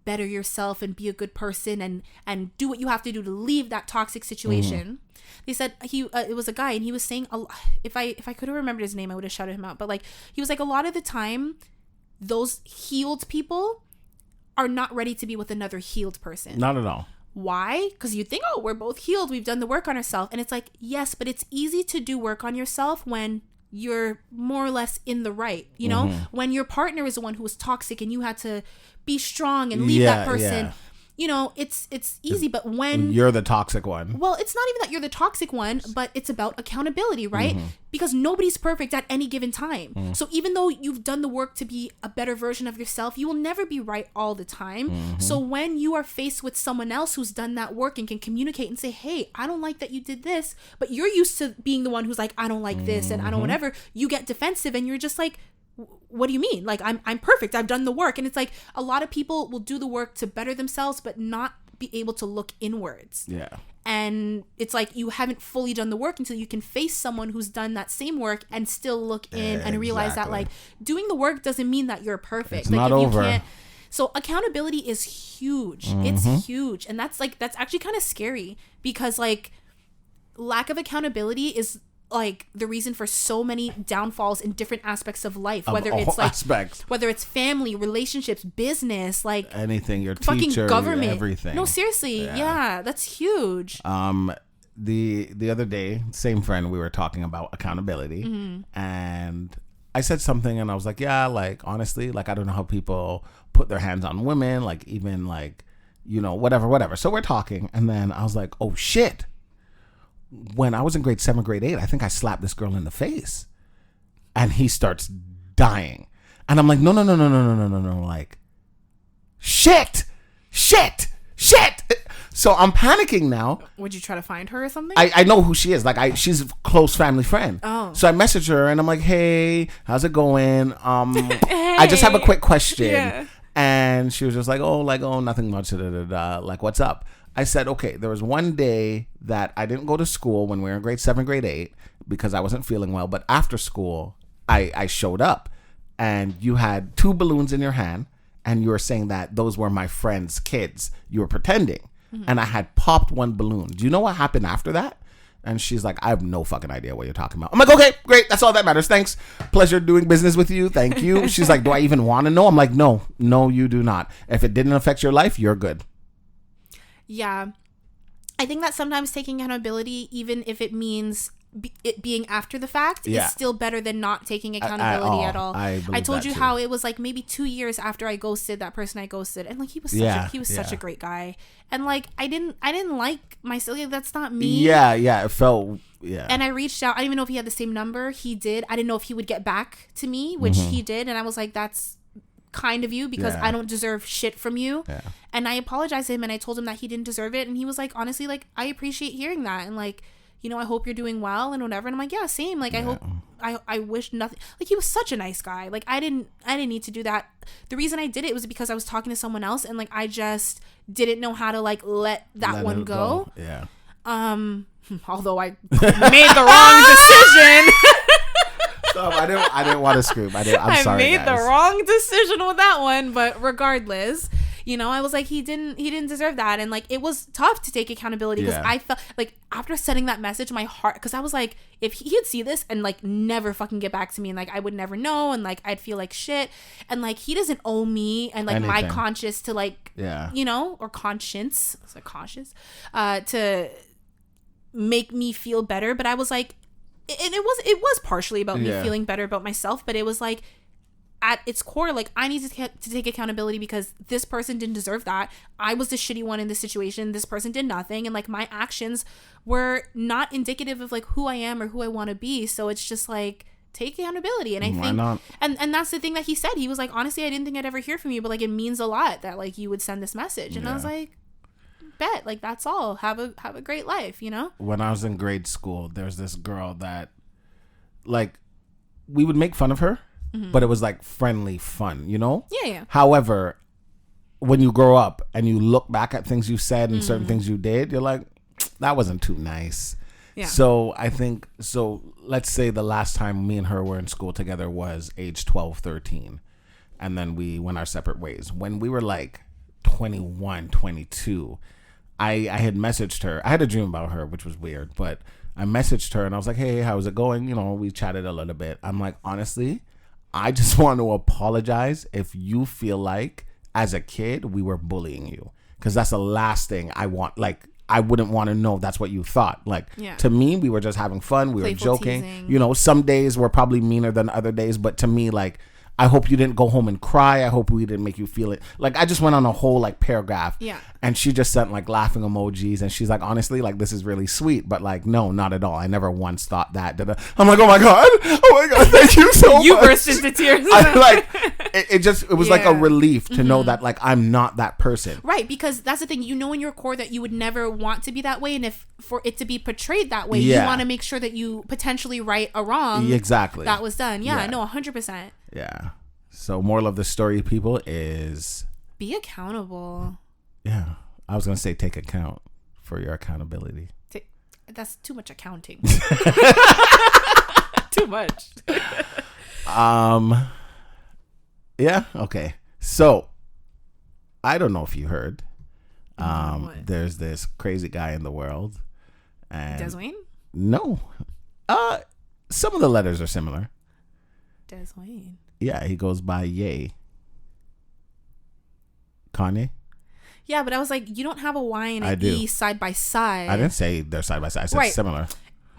better yourself and be a good person and do what you have to do to leave that toxic situation, they said it was a guy, and he was saying, if I could have remembered his name, I would have shouted him out, but like, he was like, a lot of the time, those healed people are not ready to be with another healed person. Not at all. Why? Because you think, oh, we're both healed, we've done the work on ourselves. And it's like, yes, but it's easy to do work on yourself when you're more or less in the right, you know? When your partner is the one who was toxic and you had to be strong and leave that person. You know, it's easy, but when you're the toxic one. Well, it's not even that you're the toxic one, but it's about accountability, right? Because nobody's perfect at any given time. So even though you've done the work to be a better version of yourself, you will never be right all the time. So when you are faced with someone else who's done that work and can communicate and say, hey, I don't like that you did this, but you're used to being the one who's like, I don't like this and I don't whatever, you get defensive and you're just like, what do you mean? Like, I'm perfect. I've done the work. And it's like, a lot of people will do the work to better themselves, but not be able to look inwards. Yeah. And it's like, you haven't fully done the work until you can face someone who's done that same work and still look in and realize that, like, doing the work doesn't mean that you're perfect. It's like, not if over. You can't, so accountability is huge. It's huge. And that's actually kind of scary, because like, lack of accountability is like the reason for so many downfalls in different aspects of life, whether it's like whether it's family, relationships, business, like anything, your fucking teacher, government, everything. No, seriously, yeah, that's huge. The other day, same friend, we were talking about accountability, and I said something, and I was like, yeah, like, honestly, like, I don't know how people put their hands on women, like, even like, you know, whatever. So we're talking, and then I was like, oh shit, when I was in grade 7, grade 8, I think I slapped this girl in the face. And he starts dying. And I'm like, no. Like, shit. So I'm panicking now. Would you try to find her or something? I know who she is. Like, she's a close family friend. Oh. So I message her and I'm like, hey, how's it going? Hey. I just have a quick question. Yeah. And she was just like, oh, nothing much. Like, what's up? I said, okay, there was one day that I didn't go to school when we were in grade 7, grade 8 because I wasn't feeling well. But after school, I showed up and you had 2 balloons in your hand and you were saying that those were my friend's kids. You were pretending. Mm-hmm. And I had popped 1 balloon. Do you know what happened after that? And she's like, I have no fucking idea what you're talking about. I'm like, okay, great. That's all that matters. Thanks. Pleasure doing business with you. Thank you. She's like, do I even want to know? I'm like, no, you do not. If it didn't affect your life, you're good. Yeah. I think that sometimes taking accountability, even if it means it being after the fact, is still better than not taking accountability at all. I told you how it was like maybe 2 years after I ghosted that person I ghosted, and like he was such a great guy, and like I didn't like myself. Like, that's not me. Yeah, it felt And I reached out. I didn't even know if he had the same number. He did. I didn't know if he would get back to me, which he did, and I was like, that's kind of you because I don't deserve shit from you. And I apologized to him and I told him that he didn't deserve it, and he was like, honestly, like, I appreciate hearing that, and like, you know, I hope you're doing well and whatever. And I'm like, yeah, same. Like, I hope, I wish nothing. Like, he was such a nice guy. Like, I didn't need to do that. The reason I did it was because I was talking to someone else and like, I just didn't know how to like let that one go. Yeah. Although I made the wrong decision. So I didn't want to scoop. I'm sorry, I made guys. the wrong decision with that one, but regardless, you know, I was like, he didn't deserve that. And like, it was tough to take accountability because I felt like after sending that message, my heart, because I was like, if he'd see this and like never fucking get back to me and like I would never know and like I'd feel like shit, and like he doesn't owe me and like my conscience to like, you know, or conscience, it's like conscious, to make me feel better. But I was like, and it was partially about me feeling better about myself, but it was like, at its core, like, I need to take accountability because this person didn't deserve that. I was the shitty one in this situation. This person did nothing. And like, my actions were not indicative of like who I am or who I want to be. So it's just like, take accountability. And I think, and that's the thing that he said. He was like, honestly, I didn't think I'd ever hear from you, but like, it means a lot that like you would send this message. And I was like, bet, like, that's all. Have a great life, you know? When I was in grade school, there's this girl that like, we would make fun of her. But it was like friendly fun, you know? Yeah. However, when you grow up and you look back at things you said and certain things you did, you're like, that wasn't too nice. Yeah. So I think, let's say the last time me and her were in school together was age 12, 13. And then we went our separate ways. When we were like 21, 22, I had messaged her. I had a dream about her, which was weird, but I messaged her and I was like, hey, how's it going? You know, we chatted a little bit. I'm like, honestly, I just want to apologize if you feel like as a kid we were bullying you, because that's the last thing I want. Like, I wouldn't want to know that's what you thought. Like, to me, we were just having fun. We were joking. Teasing. You know, some days were probably meaner than other days, but to me, like, I hope you didn't go home and cry. I hope we didn't make you feel it. Like, I just went on a whole like paragraph. Yeah. And she just sent like laughing emojis. And she's like, honestly, like, this is really sweet. But like, no, not at all. I never once thought that. I'm like, oh my God. Thank you so much. You burst into tears. It was like a relief to know that like, I'm not that person. Right. Because that's the thing. You know in your core that you would never want to be that way. And if for it to be portrayed that way, you want to make sure that you potentially right a wrong. Exactly. That was done. Yeah. No, 100%. Yeah. So moral of the story, people, is be accountable. Yeah. I was going to say take account for your accountability. That's too much accounting. Too much. Yeah. Okay. So I don't know if you heard. There's this crazy guy in the world. And Deswayne? No. Some of the letters are similar. Deswayne. Yeah, he goes by Ye. Kanye? Yeah, but I was like, you don't have a Y and an E side by side. I didn't say they're side by side. I said similar.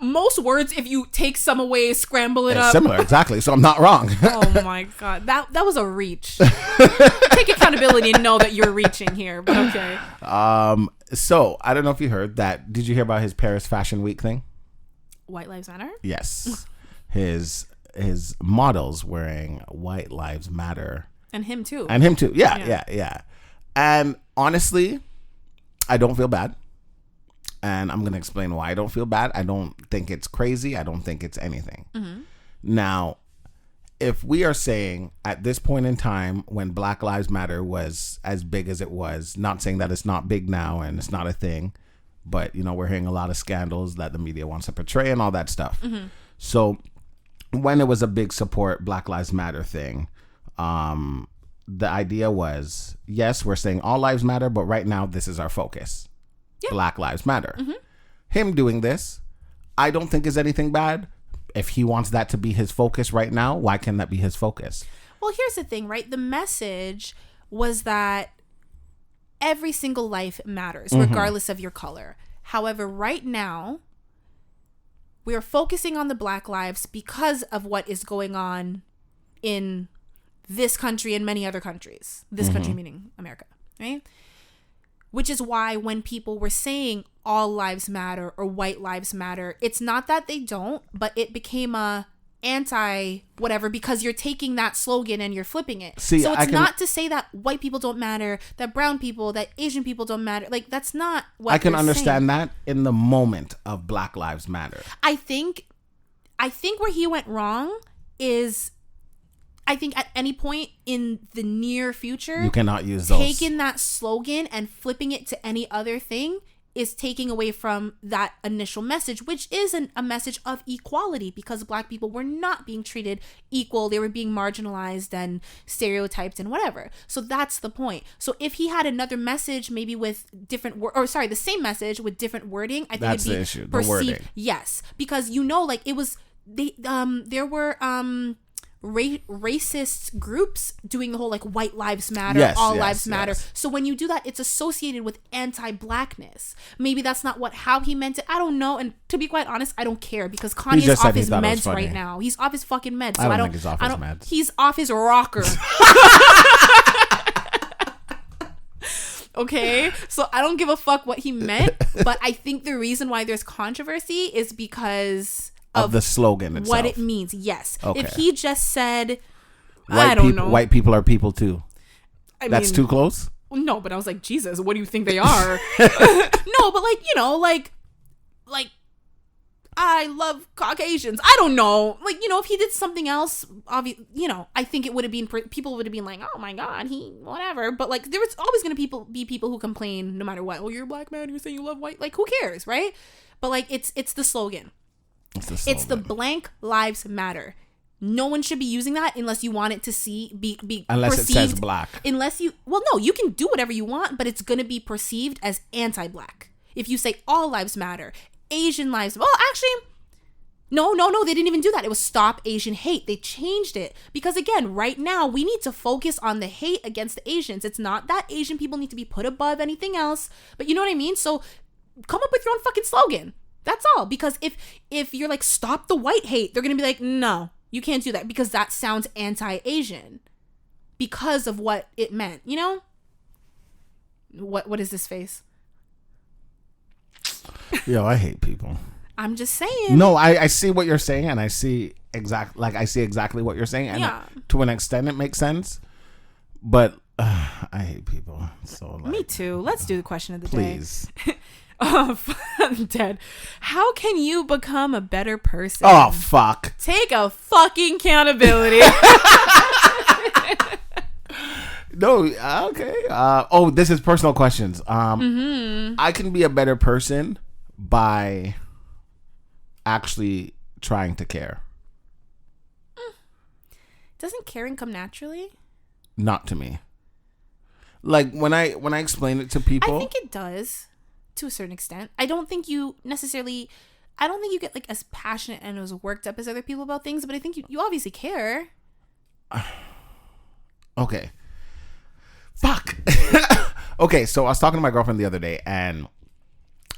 Most words, if you take some away, scramble it up. Similar, exactly. So I'm not wrong. Oh my God. That was a reach. Take accountability and know that you're reaching here, but okay. So I don't know if you heard that. Did you hear about his Paris Fashion Week thing? White Lives Matter? Yes. his models wearing White Lives Matter. And him too. Yeah. And honestly, I don't feel bad. And I'm going to explain why I don't feel bad. I don't think it's crazy. I don't think it's anything. Mm-hmm. Now, if we are saying at this point in time when Black Lives Matter was as big as it was, not saying that it's not big now and it's not a thing, but, you know, we're hearing a lot of scandals that the media wants to portray and all that stuff. Mm-hmm. So when it was a big support Black Lives Matter thing, the idea was, yes, we're saying all lives matter, but right now this is our focus. Yeah. Black Lives Matter. Mm-hmm. Him doing this, I don't think is anything bad. If he wants that to be his focus right now, why can't that be his focus? Well, here's the thing, right? The message was that every single life matters, regardless of your color. However, right now, we are focusing on the Black lives because of what is going on in this country and many other countries. This country meaning America, right? Which is why when people were saying all lives matter or white lives matter, it's not that they don't, but it became a anti whatever because you're taking that slogan and you're flipping it. So it's not to say that white people don't matter, that brown people, that Asian people don't matter. Like, that's not what I can understand that in the moment of Black Lives Matter. I think where he went wrong is, I think at any point in the near future, you cannot use those. Taking that slogan and flipping it to any other thing is taking away from that initial message, which is a message of equality, because Black people were not being treated equal. They were being marginalized and stereotyped and whatever. So that's the point. So if he had another message, maybe with different the same message with different wording, I think that's it'd be the issue. The perceived. wording. Yes, because like it was there were racist groups doing the whole like white lives matter, all lives matter. So when you do that, it's associated with anti-blackness. Maybe that's not how he meant it. I don't know. And to be quite honest, I don't care, because Kanye's off his meds right now. He's off his fucking meds. So I don't think he's off his meds. He's off his rocker. Okay, so I don't give a fuck what he meant, but I think the reason why there's controversy is because of the slogan itself. What it means, yes. Okay. If he just said, white people are people too. That's too close? No, but I was like, Jesus, what do you think they are? No, but like I love Caucasians. I don't know. Like, if he did something else, I think it would have been, people would have been like, oh my God, whatever. But like, there was always going to be people who complain no matter what. Oh, you're a Black man, you're saying you love white. Like, who cares, right? But like, it's the slogan. It's the blank lives matter. No one should be using that unless you want it to be unless perceived, it says black. Unless you can do whatever you want, but it's going to be perceived as anti-black. If you say all lives matter, Asian lives, well, actually, no, they didn't even do that. It was stop Asian hate. They changed it because, again, right now we need to focus on the hate against the Asians. It's not that Asian people need to be put above anything else, but you know what I mean? So come up with your own fucking slogan. That's all. Because if you're like, stop the white hate, they're going to be like, no, you can't do that, because that sounds anti-Asian because of what it meant, you know? What is this face? Yo, I hate people. I'm just saying. No, I see what you're saying, and I see exactly what you're saying, and to an extent it makes sense. But I hate people. So like, me too. Let's do the question of the day. Please. Oh, I'm dead. How can you become a better person? Oh, fuck. Take a fucking accountability. No, okay. This is personal questions. I can be a better person by actually trying to care. Doesn't caring come naturally? Not to me. Like when I explain it to people, I think it does to a certain extent. I don't think you get like as passionate and as worked up as other people about things, but I think you obviously care. Okay. Fuck. Okay, so I was talking to my girlfriend the other day, and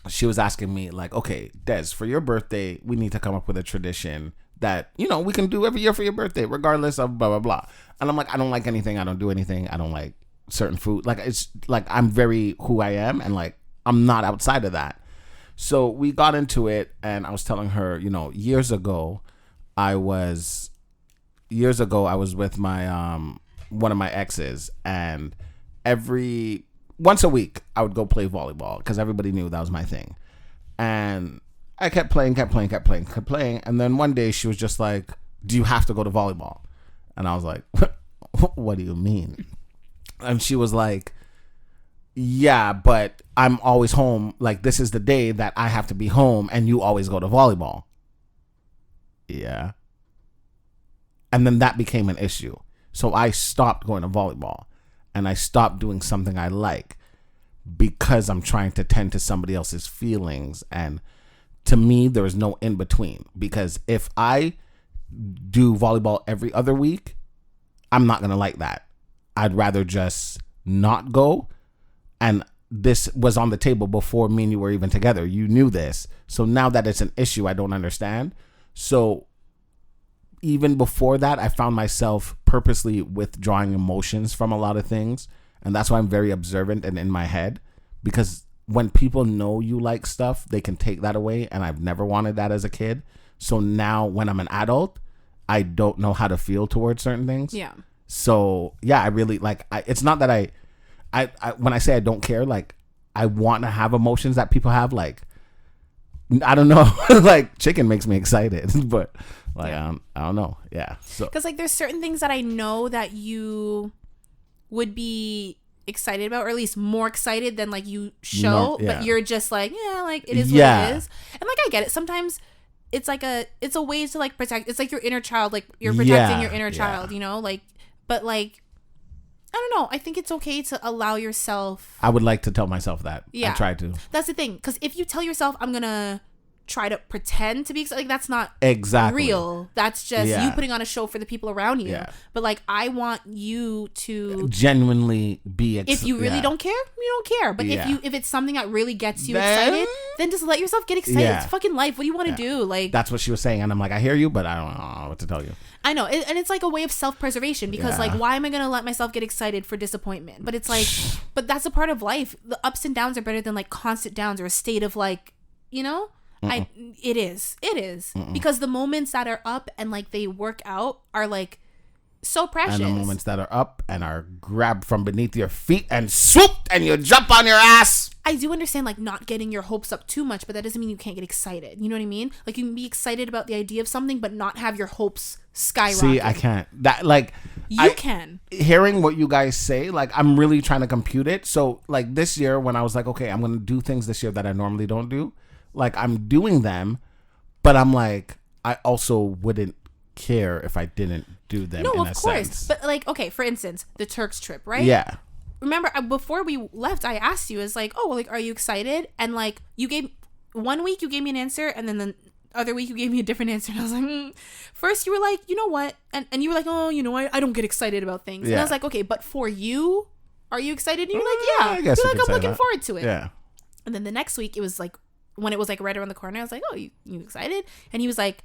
she was asking me like, okay, Des, for your birthday, we need to come up with a tradition that, we can do every year for your birthday, regardless of blah, blah, blah. And I'm like, I don't like anything. I don't do anything. I don't like certain food. Like, it's like, I'm very who I am. And like, I'm not outside of that. So we got into it, and I was telling her, years ago I was with my one of my exes, and once a week I would go play volleyball because everybody knew that was my thing. And I kept playing. And then one day she was just like, do you have to go to volleyball? And I was like, what do you mean? And she was like, yeah, but I'm always home. Like, this is the day that I have to be home, and you always go to volleyball. Yeah. And then that became an issue. So I stopped going to volleyball, and I stopped doing something I like because I'm trying to tend to somebody else's feelings. And to me, there is no in between, because if I do volleyball every other week, I'm not going to like that. I'd rather just not go. And this was on the table before me and you were even together. You knew this. So now that it's an issue, I don't understand. So even before that, I found myself purposely withdrawing emotions from a lot of things. And that's why I'm very observant and in my head. Because when people know you like stuff, they can take that away. And I've never wanted that as a kid. So now when I'm an adult, I don't know how to feel towards certain things. Yeah. So yeah, I really it's not that I when I say I don't care, like, I want to have emotions that people have. Like, I don't know, like, chicken makes me excited, but like, I don't know. Yeah. So, because like there's certain things that I know that you would be excited about, or at least more excited than like you show, but you're just like, yeah, like it is what it is. And like, I get it. Sometimes it's like it's a way to like protect. It's like your inner child, like you're protecting your inner child, like, but like, I don't know. I think it's okay to allow yourself. I would like to tell myself that. Yeah. I try to. That's the thing. Because if you tell yourself, I'm going to try to pretend to be excited, like, that's not exactly real. That's just you putting on a show for the people around you. Yeah. But like, I want you to genuinely be if you really don't care, you don't care. But if it's something that really gets you excited, then just let yourself get excited. It's fucking life. What do you want to do? Like, that's what she was saying. And I'm like, I hear you, but I don't know what to tell you. I know. And it's like a way of self-preservation, because like, why am I going to let myself get excited for disappointment? But it's like, but that's a part of life. The ups and downs are better than like constant downs or a state of like, it is because the moments that are up and like they work out are like so precious. And the moments that are up and are grabbed from beneath your feet and swooped and you jump on your ass. I do understand like not getting your hopes up too much, but that doesn't mean you can't get excited. You know what I mean? Like, you can be excited about the idea of something, but not have your hopes skyrocket. See, I can't. That like you can. Hearing what you guys say, like, I'm really trying to compute it. So like this year, when I was like, okay, I'm gonna do things this year that I normally don't do. Like, I'm doing them, but I'm like, I also wouldn't care if I didn't do them. No, in of a course. sense. But like, okay, for instance, the Turks trip, right? Yeah. Remember, before we left, I asked you, like, oh, well, like, are you excited? And like, you gave 1 week, you gave me an answer, and then the other week you gave me a different answer. And I was like, First you were like, you know what? And you were like, oh, I don't get excited about things. Yeah. And I was like, okay, but for you, are you excited? And you're like, yeah. I guess you're like, I'm looking forward to it. Yeah. And then the next week, it was like, when it was like right around the corner, I was like, oh, you excited? And he was like,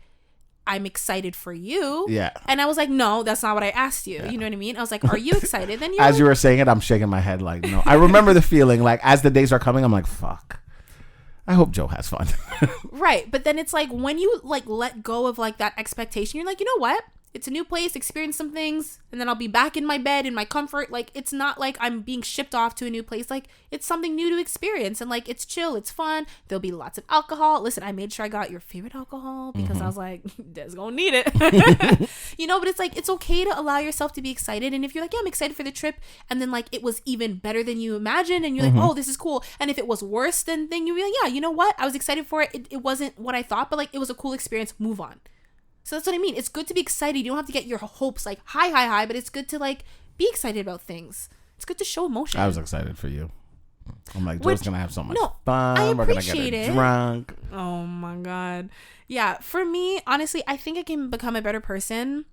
I'm excited for you. Yeah. And I was like, no, that's not what I asked you. Yeah. You know what I mean? I was like, are you excited? Then as you were saying it, I'm shaking my head like, no. I remember the feeling like as the days are coming, I'm like, fuck. I hope Joe has fun. Right. But then it's like when you like let go of like that expectation, you're like, you know what? It's a new place, experience some things, and then I'll be back in my bed in my comfort. Like, it's not like I'm being shipped off to a new place. Like, it's something new to experience, and like, it's chill, it's fun. There'll be lots of alcohol. Listen, I made sure I got your favorite alcohol because I was like, Des gonna need it. But it's like, it's okay to allow yourself to be excited. And if you're like, yeah, I'm excited for the trip, and then like it was even better than you imagined, and you're like, oh, this is cool. And if it was worse than you'll be like, yeah, you know what? I was excited for it. It wasn't what I thought, but like, it was a cool experience. Move on. So that's what I mean. It's good to be excited. You don't have to get your hopes like high, but it's good to like be excited about things. It's good to show emotion. I was excited for you. I'm like, Joe's gonna have so much fun. I appreciate We're gonna get drunk. Oh my God. Yeah. For me, honestly, I think I can become a better person.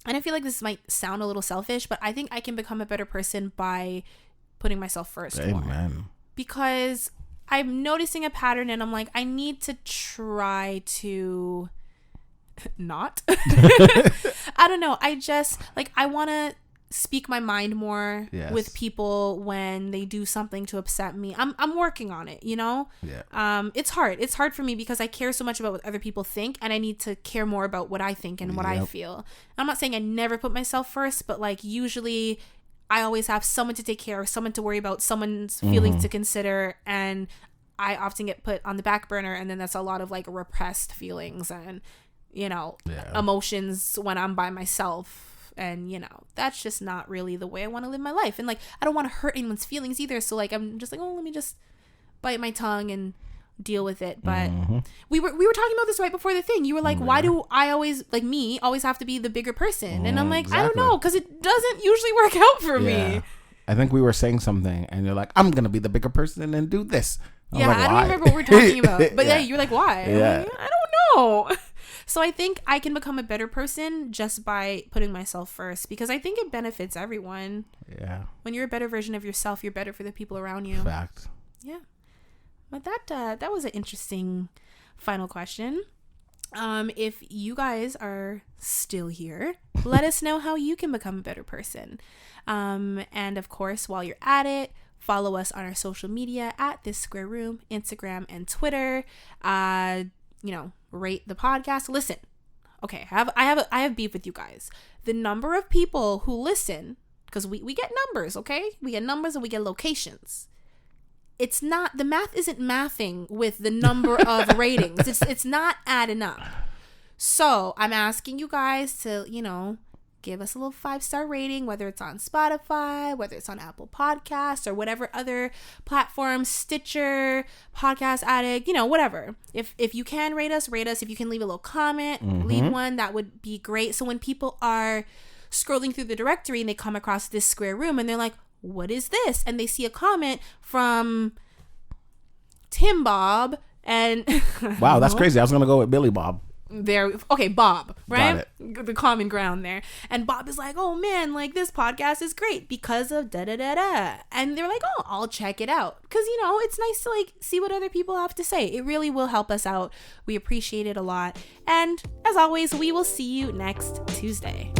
And I feel like this might sound a little selfish, but I think I can become a better person by putting myself first. Amen. Because I'm noticing a pattern, and I'm like, I need to try to not. I don't know. I just like, I want to speak my mind more with people when they do something to upset me. I'm working on it, you know? Yeah. It's hard for me because I care so much about what other people think, and I need to care more about what I think and what I feel. I'm not saying I never put myself first, but like usually I always have someone to take care of, someone to worry about, someone's feelings to consider, and I often get put on the back burner, and then that's a lot of like repressed feelings and, you know, emotions when I'm by myself. And, you know, that's just not really the way I want to live my life. And, like, I don't want to hurt anyone's feelings either. So, like, I'm just like, oh, let me just bite my tongue and deal with it. But we were talking about this right before the thing. You were like, why do I always have to be the bigger person? And I'm like, I don't know, because it doesn't usually work out for me. I think we were saying something, and you're like, I'm going to be the bigger person and do this. I don't remember what we're talking about. But, you're like, why? Yeah. Like, I don't know. So I think I can become a better person just by putting myself first, because I think it benefits everyone. Yeah. When you're a better version of yourself, you're better for the people around you. Fact. Yeah. But that was an interesting final question. If you guys are still here, let us know how you can become a better person. And of course, while you're at it, follow us on our social media at This Square Room, Instagram and Twitter. You know, rate the podcast. Listen, okay, I have beef with you guys. The number of people who listen, because we get numbers, okay? We get numbers and we get locations. It's not, the math isn't mathing with the number of ratings. It's not adding up. So I'm asking you guys to, you know, give us a little 5-star rating, whether it's on Spotify, whether it's on Apple Podcasts or whatever other platforms, Stitcher, Podcast Addict, you know, whatever. If you can rate us. If you can leave a little comment, leave one, that would be great. So when people are scrolling through the directory and they come across This Square Room and they're like, what is this? And they see a comment from Tim Bob and wow, that's crazy. I was gonna go with Billy Bob. Bob, right? The common ground there. And Bob is like, oh man, like this podcast is great because of da da da da. And they're like, oh, I'll check it out, because, you know, it's nice to like see what other people have to say. It really will help us out. We appreciate it a lot. And as always, we will see you next Tuesday.